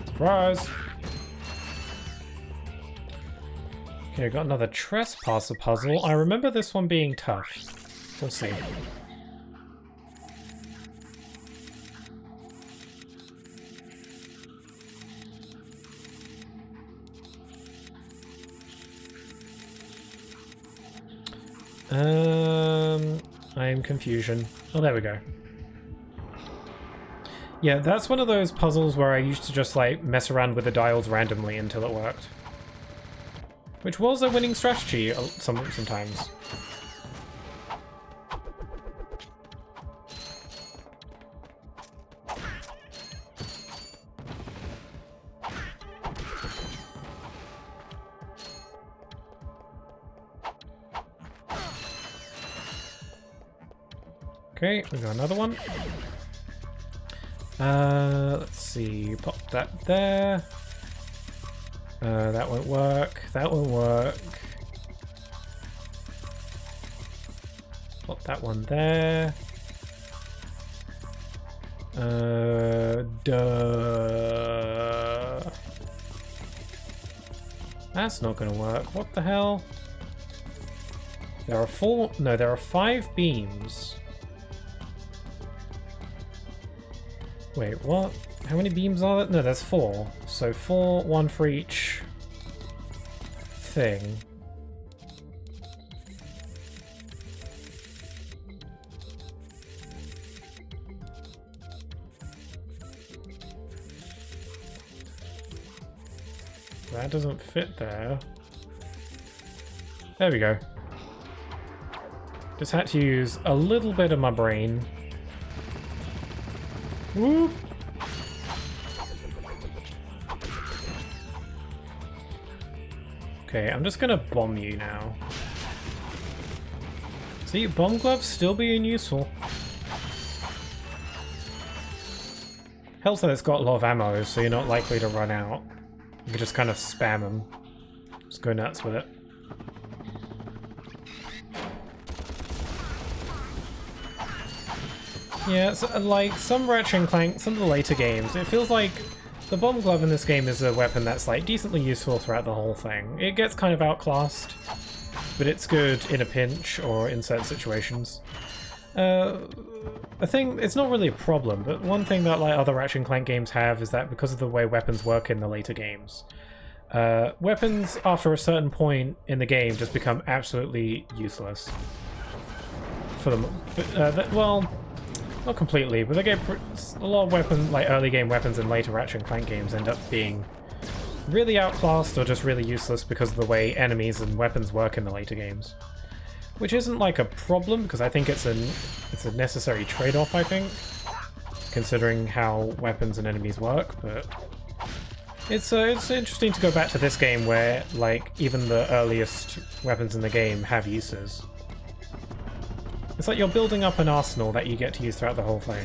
Surprise! Okay, got another Trespasser puzzle. I remember this one being tough. We'll see. I am confusion. Oh, there we go. Yeah, that's one of those puzzles where I used to just, like, mess around with the dials randomly until it worked. Which was a winning strategy sometimes. Okay, we got another one. Let's see, pop that there. That won't work. That won't work. Pop that one there. Duh. That's not gonna work. What the hell? There are there are 5 beams. Wait, what? How many beams are there? No, there's 4. So 4, 1 for each thing. That doesn't fit there. There we go. Just had to use a little bit of my brain. Whoop! Okay, I'm just gonna bomb you now. See, bomb gloves still being useful. Helps that it's got a lot of ammo, so you're not likely to run out. You can just kind of spam them. Just go nuts with it. Yeah, so, like, some Ratchet Clank, some of the later games, it feels like the bomb glove in this game is a weapon that's, like, decently useful throughout the whole thing. It gets kind of outclassed, but it's good in a pinch or in certain situations. I think it's not really a problem, but one thing that like other Ratchet Clank games have is that because of the way weapons work in the later games, weapons after a certain point in the game just become absolutely useless. For them, well, not completely, but they get a lot of weapon, like early game weapons in later Ratchet Clank games end up being really outclassed or just really useless because of the way enemies and weapons work in the later games. Which isn't like a problem, because I think it's a necessary trade-off, I think, considering how weapons and enemies work, but it's interesting to go back to this game where, like, even the earliest weapons in the game have uses. It's like you're building up an arsenal that you get to use throughout the whole thing.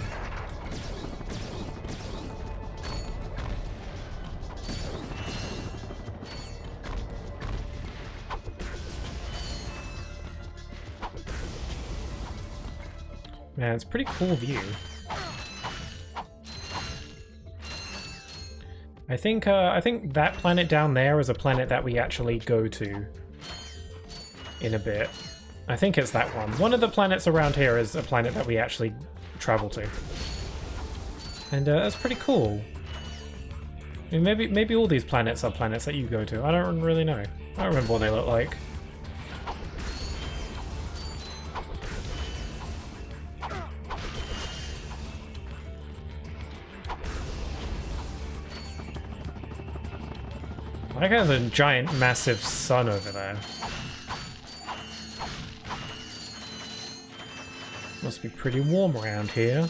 Man, it's a pretty cool view. I think that planet down there is a planet that we actually go to in a bit. I think it's that one. One of the planets around here is a planet that we actually travel to. And that's pretty cool. I mean, maybe all these planets are planets that you go to. I don't really know. I don't remember what they look like. I got a giant, massive sun over there. Must be pretty warm around here,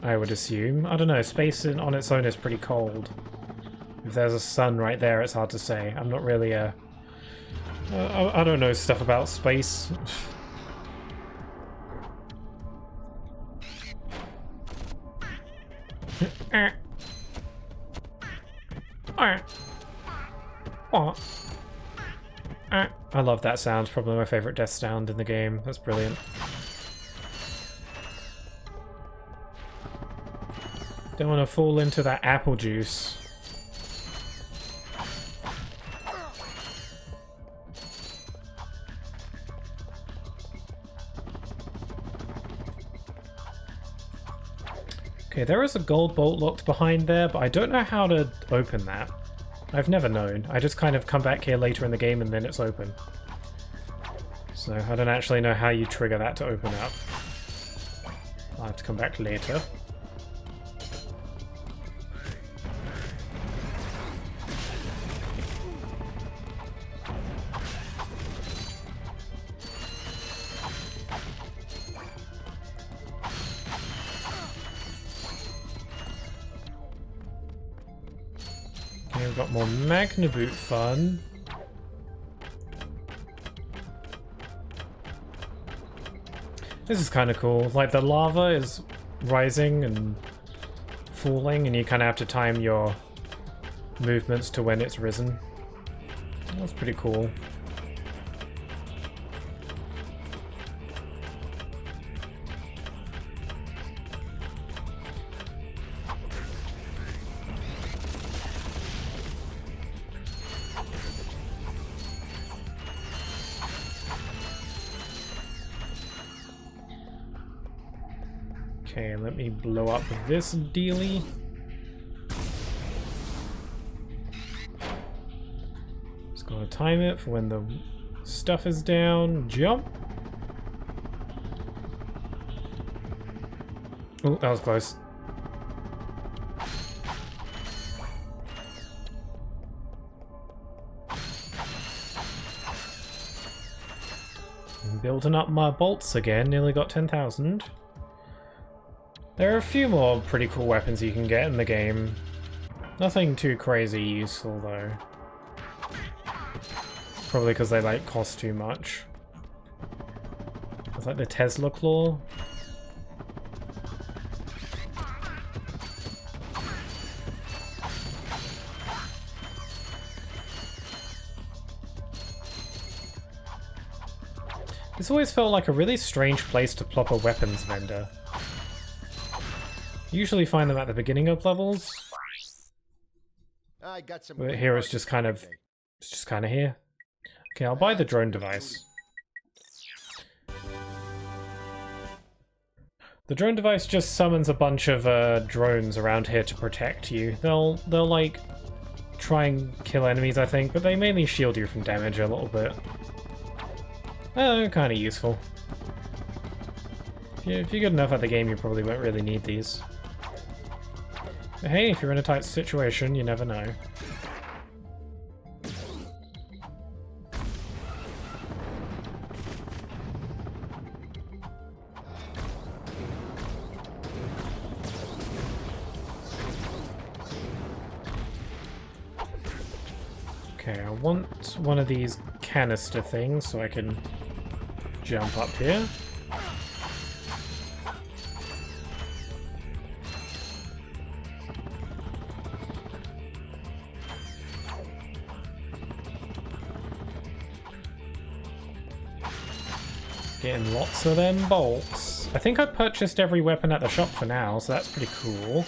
I would assume. I don't know, space on its own is pretty cold. If there's a sun right there, it's hard to say. I'm not really a... I don't know stuff about space. I love that sound, probably my favourite death sound in the game. That's brilliant. Don't want to fall into that apple juice. Okay, there is a gold bolt locked behind there, but I don't know how to open that. I've never known. I just kind of come back here later in the game and then it's open. So I don't actually know how you trigger that to open up. I'll have to come back later. We've got more Magna Boot fun. This is kind of cool. Like, the lava is rising and falling, and you kind of have to time your movements to when it's risen. That's pretty cool. Okay, let me blow up this dealie. Just gonna time it for when the stuff is down. Jump! Oh, that was close. I'm building up my bolts again, nearly got 10,000. There are a few more pretty cool weapons you can get in the game. Nothing too crazy useful though. Probably because they like cost too much. It's like the Tesla claw. always felt like a really strange place to plop a weapons vendor. You usually find them at the beginning of levels. I got some. But here it's just kind of here. Okay, I'll buy the drone device. The drone device just summons a bunch of drones around here to protect you. They'll like try and kill enemies, I think, but they mainly shield you from damage a little bit. Kind of useful. If you're good enough at the game, you probably won't really need these. But hey, if you're in a tight situation, you never know. Okay, I want one of these canister things so I can jump up here. Getting lots of them bolts. I think I purchased every weapon at the shop for now, so that's pretty cool.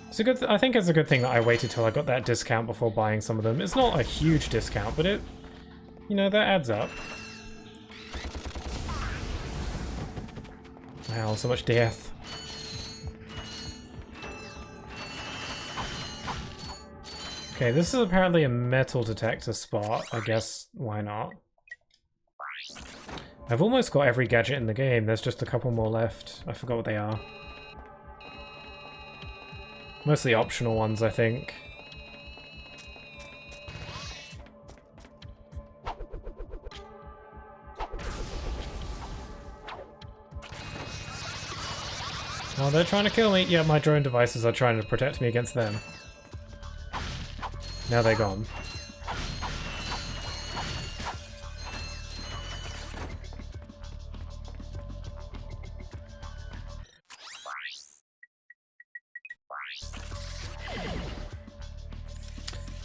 It's a good. I think it's a good thing that I waited till I got that discount before buying some of them. It's not a huge discount, but it, you know, that adds up. Wow, so much death. Okay, this is apparently a metal detector spot. I guess, why not? I've almost got every gadget in the game. There's just a couple more left. I forgot what they are. Mostly optional ones, I think. Oh, they're trying to kill me. Yeah, my drone devices are trying to protect me against them. Now they're gone.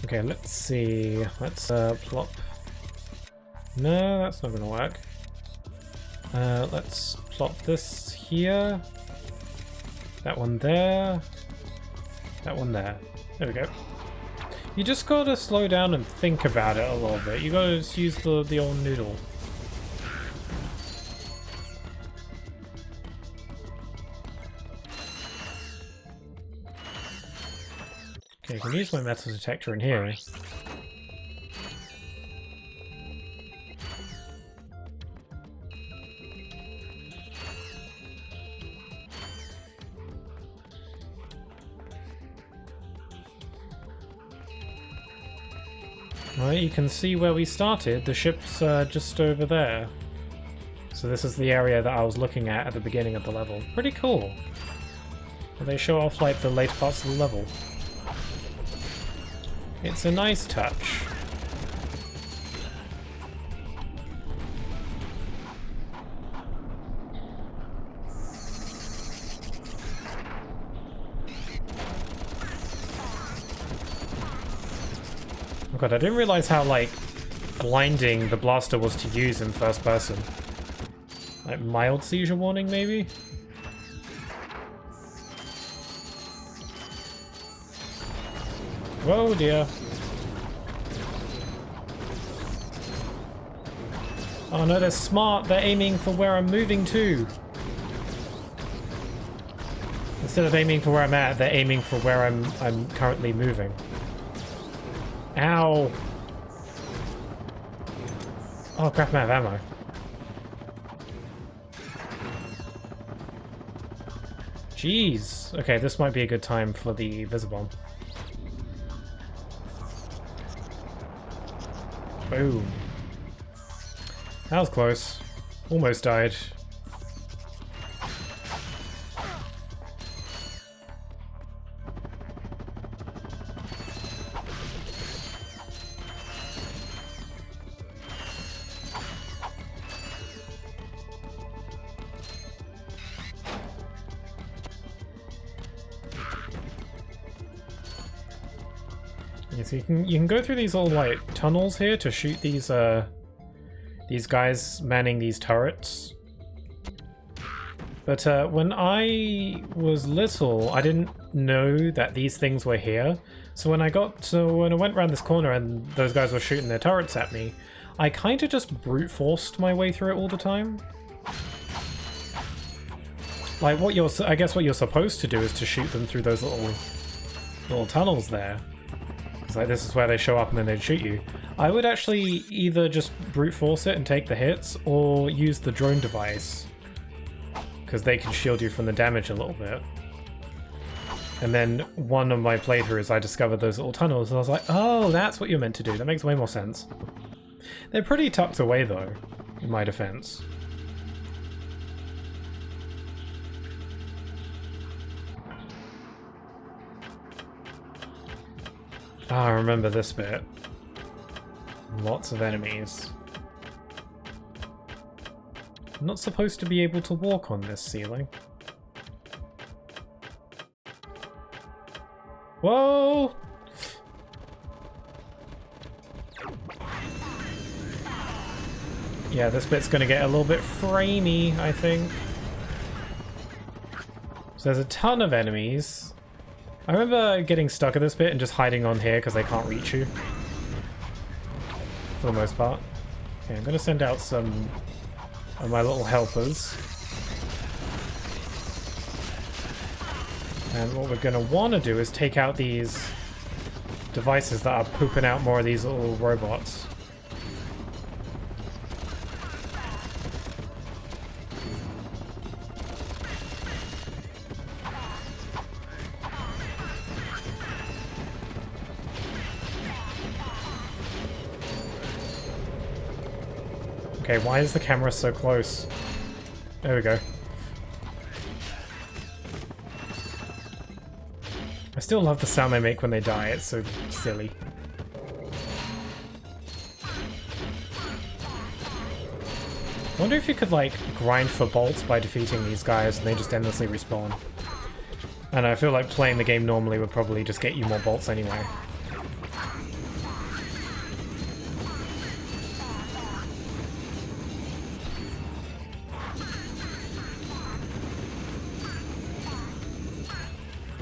Okay, let's see. Let's plop. No, that's not gonna work. Let's plop this here. That one there. That one there. There we go. You just gotta slow down and think about it a little bit. You gotta just use the old noodle. Okay, I can use my metal detector in here. Alright, you can see where we started. The ship's just over there. So this is the area that I was looking at the beginning of the level. Pretty cool. They show off like the later parts of the level. It's a nice touch. Oh god, I didn't realize how, like, blinding the blaster was to use in first person. Like, mild seizure warning, maybe? Whoa, dear. Oh no, they're smart. They're aiming for where I'm moving to. Instead of aiming for where I'm at, they're aiming for where I'm currently moving. Ow. Oh crap, I'm out of ammo. Jeez. Okay, this might be a good time for the Visibomb. Boom. That was close. Almost died. So you can go through these little like tunnels here to shoot these These guys manning these turrets. But when I was little, I didn't know that these things were here. So when I went around this corner and those guys were shooting their turrets at me, I kind of just brute forced my way through it all the time. Like I guess what you're supposed to do is to shoot them through those little tunnels there. It's like this is where they show up and then they'd shoot you. I would actually either just brute force it and take the hits, or use the drone device, because they can shield you from the damage a little bit. And then one of my playthroughs I discovered those little tunnels and I was like, oh, that's what you're meant to do. That makes way more sense. They're pretty tucked away though, in my defense. Ah, I remember this bit. Lots of enemies. I'm not supposed to be able to walk on this ceiling. Whoa! Yeah, this bit's gonna get a little bit framey, I think. So there's a ton of enemies. I remember getting stuck at this bit and just hiding on here because they can't reach you. For the most part. Okay, I'm gonna send out some of my little helpers. And what we're gonna want to do is take out these devices that are pooping out more of these little robots. Okay, why is the camera so close? There we go. I still love the sound they make when they die, it's so silly. I wonder if you could, like, grind for bolts by defeating these guys and they just endlessly respawn. And I feel like playing the game normally would probably just get you more bolts anyway.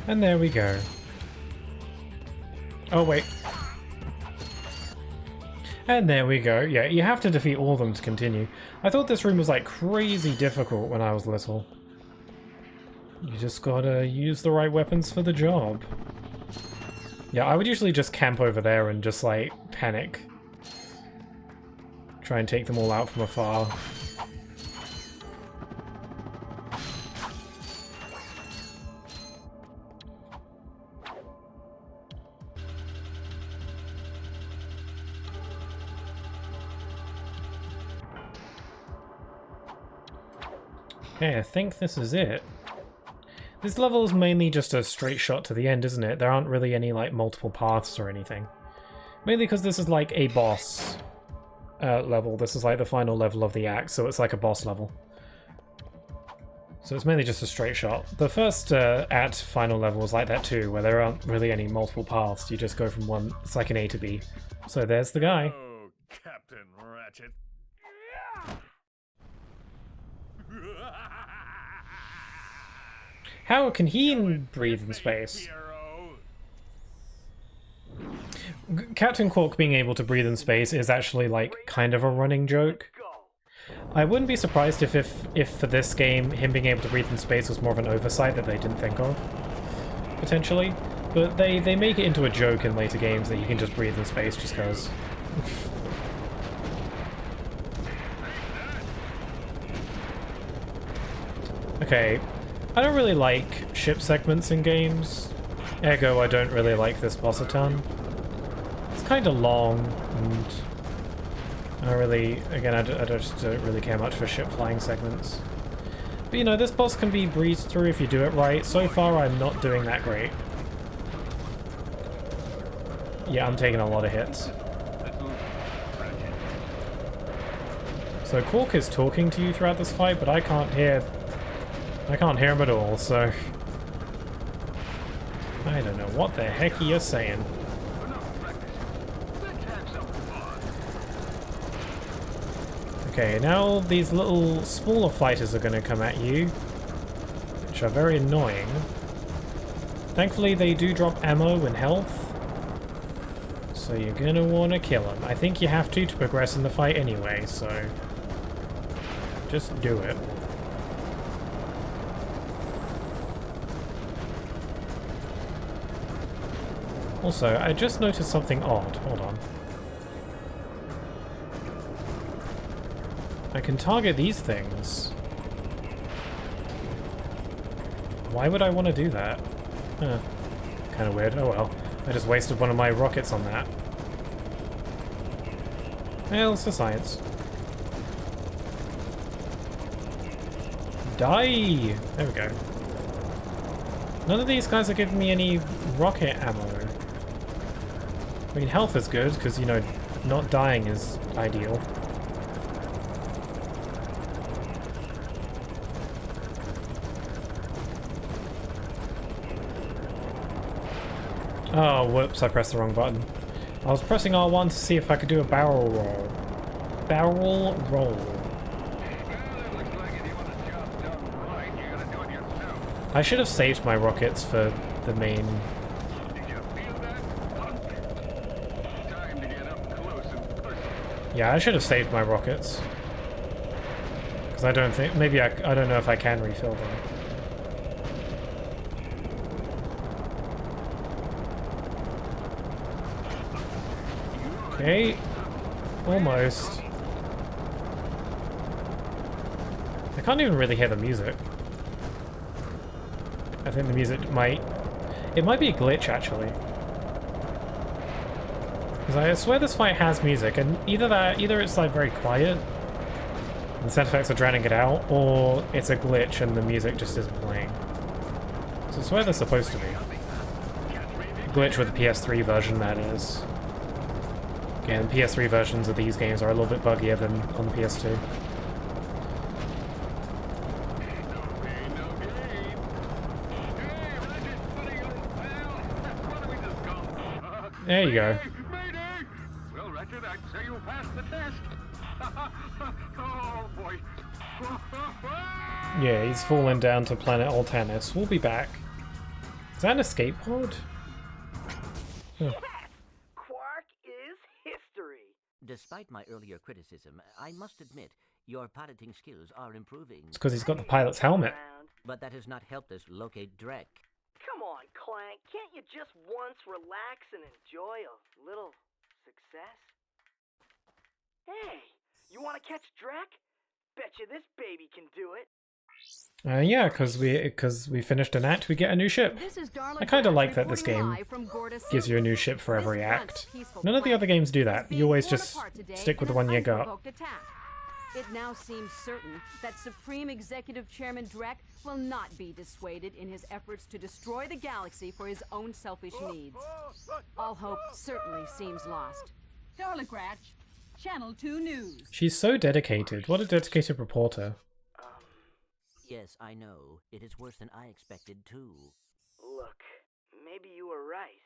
And there we go. Oh, wait. And there we go. Yeah, you have to defeat all of them to continue. I thought this room was like crazy difficult when I was little. You just gotta use the right weapons for the job. Yeah, I would usually just camp over there and just like panic. Try and take them all out from afar. Okay, I think this is it. This level is mainly just a straight shot to the end, isn't it? There aren't really any, like, multiple paths or anything. Mainly because this is, like, a boss level. This is, like, the final level of the act, so it's like a boss level. So it's mainly just a straight shot. The first act final level was like that too, where there aren't really any multiple paths. You just go from one... It's like an A to B. So there's the guy. Oh, Captain Ratchet. How can he breathe in space? Captain Quark being able to breathe in space is actually, like, kind of a running joke. I wouldn't be surprised if for this game, him being able to breathe in space was more of an oversight that they didn't think of, potentially. But they make it into a joke in later games that he can just breathe in space just because. Okay. I don't really like ship segments in games. Ergo, I don't really like this boss a ton. It's kind of long, and I don't really, again, I just don't really care much for ship flying segments. But you know, this boss can be breezed through if you do it right. So far, I'm not doing that great. Yeah, I'm taking a lot of hits. So Quark is talking to you throughout this fight, but I can't hear him at all, so I don't know what the heck you're saying. Okay, now these little smaller fighters are going to come at you, which are very annoying. Thankfully, they do drop ammo and health, so you're going to want to kill them. I think you have to progress in the fight anyway, so just do it. Also, I just noticed something odd. Hold on. I can target these things. Why would I want to do that? Huh. Kind of weird. Oh well. I just wasted one of my rockets on that. Well, it's for science. Die! There we go. None of these guys are giving me any rocket ammo. I mean, health is good, because, you know, not dying is ideal. Oh, whoops, I pressed the wrong button. I was pressing R1 to see if I could do a barrel roll. Barrel roll. I should have saved my rockets for the main... Yeah, I should have saved my rockets. Because I don't think... Maybe I don't know if I can refill them. Okay. Almost. I can't even really hear the music. I think the music might... It might be a glitch, actually. Because I swear this fight has music, and either it's like very quiet, and the sound effects are drowning it out, or it's a glitch and the music just isn't playing. So I swear they're supposed to be. Glitch with the PS3 version, that is. Again, PS3 versions of these games are a little bit buggier than on the PS2. There you go. Well, Ratchet, I'd say you passed the test. Oh, boy. Yeah, he's fallen down to planet Altanis. We'll be back. Is that an escape pod? Huh. Quark is history. Despite my earlier criticism, I must admit your piloting skills are improving. It's because he's got the pilot's helmet. But that has not helped us locate Drek. Come on, Clank. Can't you just once relax and enjoy a little success? Hey, you want to catch Drek? Betcha this baby can do it. Yeah, because we finished an act, we get a new ship. I kind of like that this game gives you a new ship for every act. None of the other games do that. You always just stick with the one you got. It now seems certain that Supreme Executive Chairman Drek will not be dissuaded in his efforts to destroy the galaxy for his own selfish needs. All hope certainly seems lost. Darligratch, Channel 2 News. She's so dedicated. What a dedicated reporter. Yes, I know. It is worse than I expected, too. Look, maybe you were right.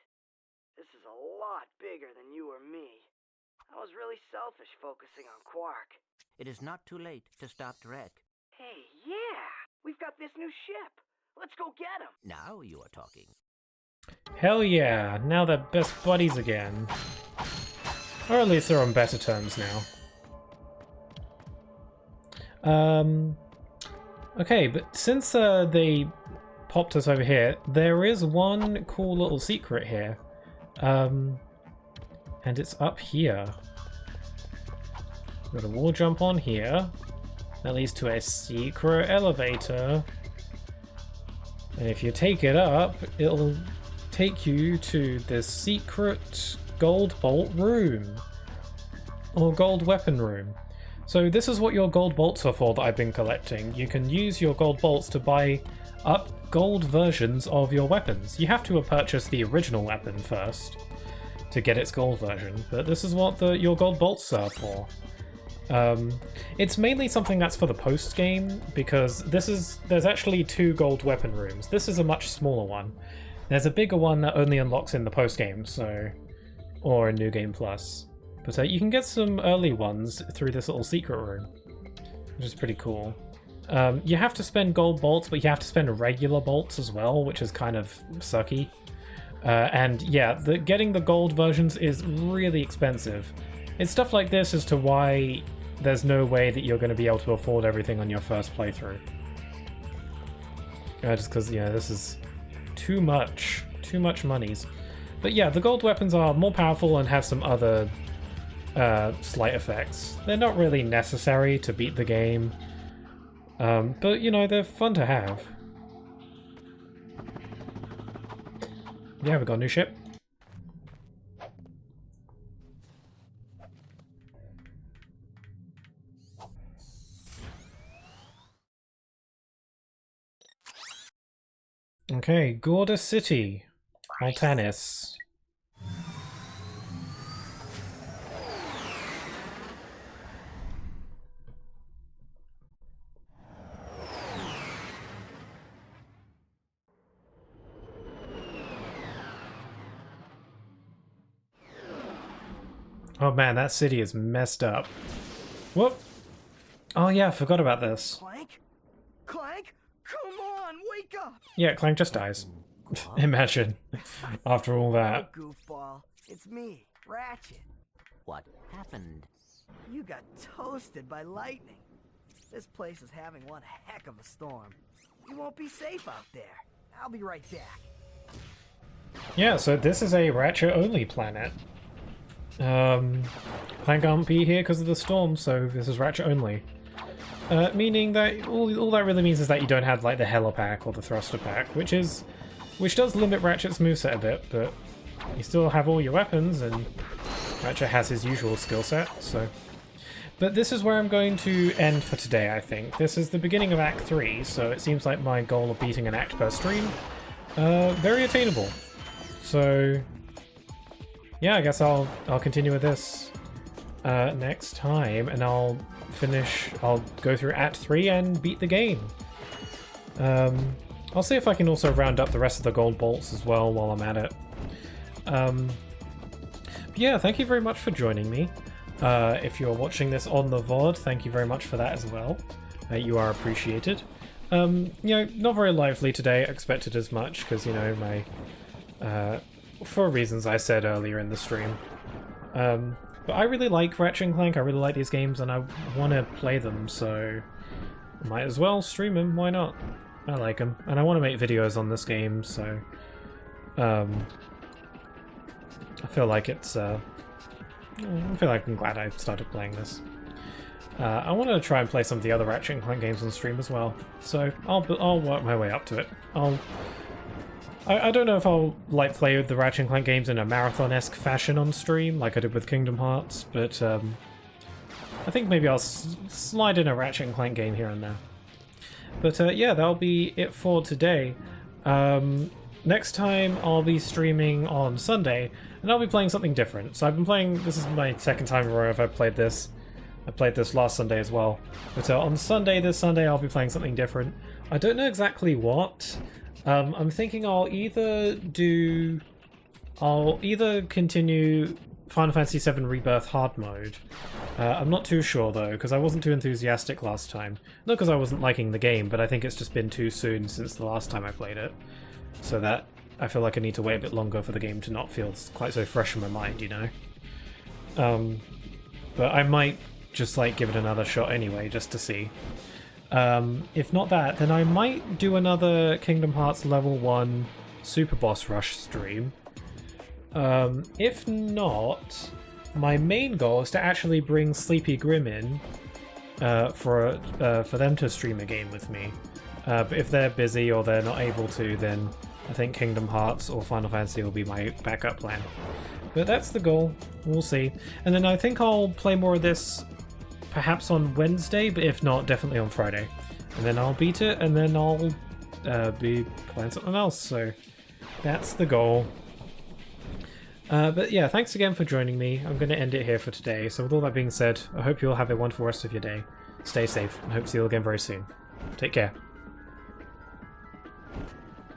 This is a lot bigger than you or me. I was really selfish focusing on Quark. It is not too late to stop Drek. Hey, yeah! We've got this new ship. Let's go get him. Now you are talking. Hell yeah! Now they're best buddies again. Or at least they're on better terms now. Okay, but since they popped us over here, there is one cool little secret here. And it's up here. We've got a wall jump on here. That leads to a secret elevator. And if you take it up, it'll take you to this secret gold bolt room. Or gold weapon room. So this is what your gold bolts are for that I've been collecting. You can use your gold bolts to buy up gold versions of your weapons. You have to purchase the original weapon first to get its gold version, but this is what your gold bolts are for. It's mainly something that's for the post game, because there's actually 2 gold weapon rooms. This is a much smaller one. There's a bigger one that only unlocks in the post game, or in New Game Plus. But you can get some early ones through this little secret room, which is pretty cool. You have to spend gold bolts, but you have to spend regular bolts as well, which is kind of sucky. And yeah, getting the gold versions is really expensive. It's stuff like this as to why there's no way that you're going to be able to afford everything on your first playthrough. Just because, you know, this is too much monies. But yeah, the gold weapons are more powerful and have some other slight effects. They're not really necessary to beat the game, but you know, they're fun to have. Yeah, we got a new ship. Okay, Gorda City, Altanis. Oh man, that city is messed up. Whoop! Oh yeah, I forgot about this. Clank? Clank? Come on, wake up! Yeah, Clank just dies. Imagine. After all that. Oh, goofball. It's me, Ratchet. What happened? You got toasted by lightning. This place is having one heck of a storm. You won't be safe out there. I'll be right back. Yeah, so this is a Ratchet-only planet. Clank can't be here because of the storm, so this is Ratchet only. Meaning that all that really means is that you don't have like the Hella pack or the Thruster pack, which does limit Ratchet's moveset a bit, but you still have all your weapons, and Ratchet has his usual skill set, so... But this is where I'm going to end for today, I think. This is the beginning of Act 3, so it seems like my goal of beating an act per stream, very attainable. So... yeah, I guess I'll continue with this next time, and I'll go through Act 3 and beat the game. I'll see if I can also round up the rest of the gold bolts as well while I'm at it. Yeah, thank you very much for joining me. If you're watching this on the VOD, thank you very much for that as well. You are appreciated. You know, not very lively today, expected as much, because, you know, my... for reasons I said earlier in the stream. But I really like Ratchet & Clank, I really like these games, and I want to play them, so might as well stream them, why not? I like them, and I want to make videos on this game, so I feel like I'm glad I started playing this. I want to try and play some of the other Ratchet & Clank games on stream as well, so I'll work my way up to it. I don't know if I'll like play the Ratchet & Clank games in a marathon-esque fashion on stream, like I did with Kingdom Hearts, but I think maybe I'll slide in a Ratchet & Clank game here and there. But yeah, that'll be it for today. Next time I'll be streaming on Sunday, and I'll be playing something different. So I've been playing, this is my second time in a row I've played this. I played this last Sunday as well. But on this Sunday, I'll be playing something different. I don't know exactly what. I'm thinking I'll either continue Final Fantasy VII Rebirth hard mode. I'm not too sure though, because I wasn't too enthusiastic last time. Not because I wasn't liking the game, but I think it's just been too soon since the last time I played it. So that I feel like I need to wait a bit longer for the game to not feel quite so fresh in my mind, you know? But I might just like give it another shot anyway, just to see. If not that, then I might do another Kingdom Hearts level 1 Super Boss Rush stream. If not, my main goal is to actually bring Sleepy Grim in for them to stream a game with me. But if they're busy or they're not able to, then I think Kingdom Hearts or Final Fantasy will be my backup plan. But that's the goal. We'll see. And then I think I'll play more of this perhaps on Wednesday, but if not, definitely on Friday. And then I'll beat it, and then I'll be playing something else. So that's the goal. But yeah, thanks again for joining me. I'm going to end it here for today. So with all that being said, I hope you all have a wonderful rest of your day. Stay safe, and hope to see you all again very soon. Take care.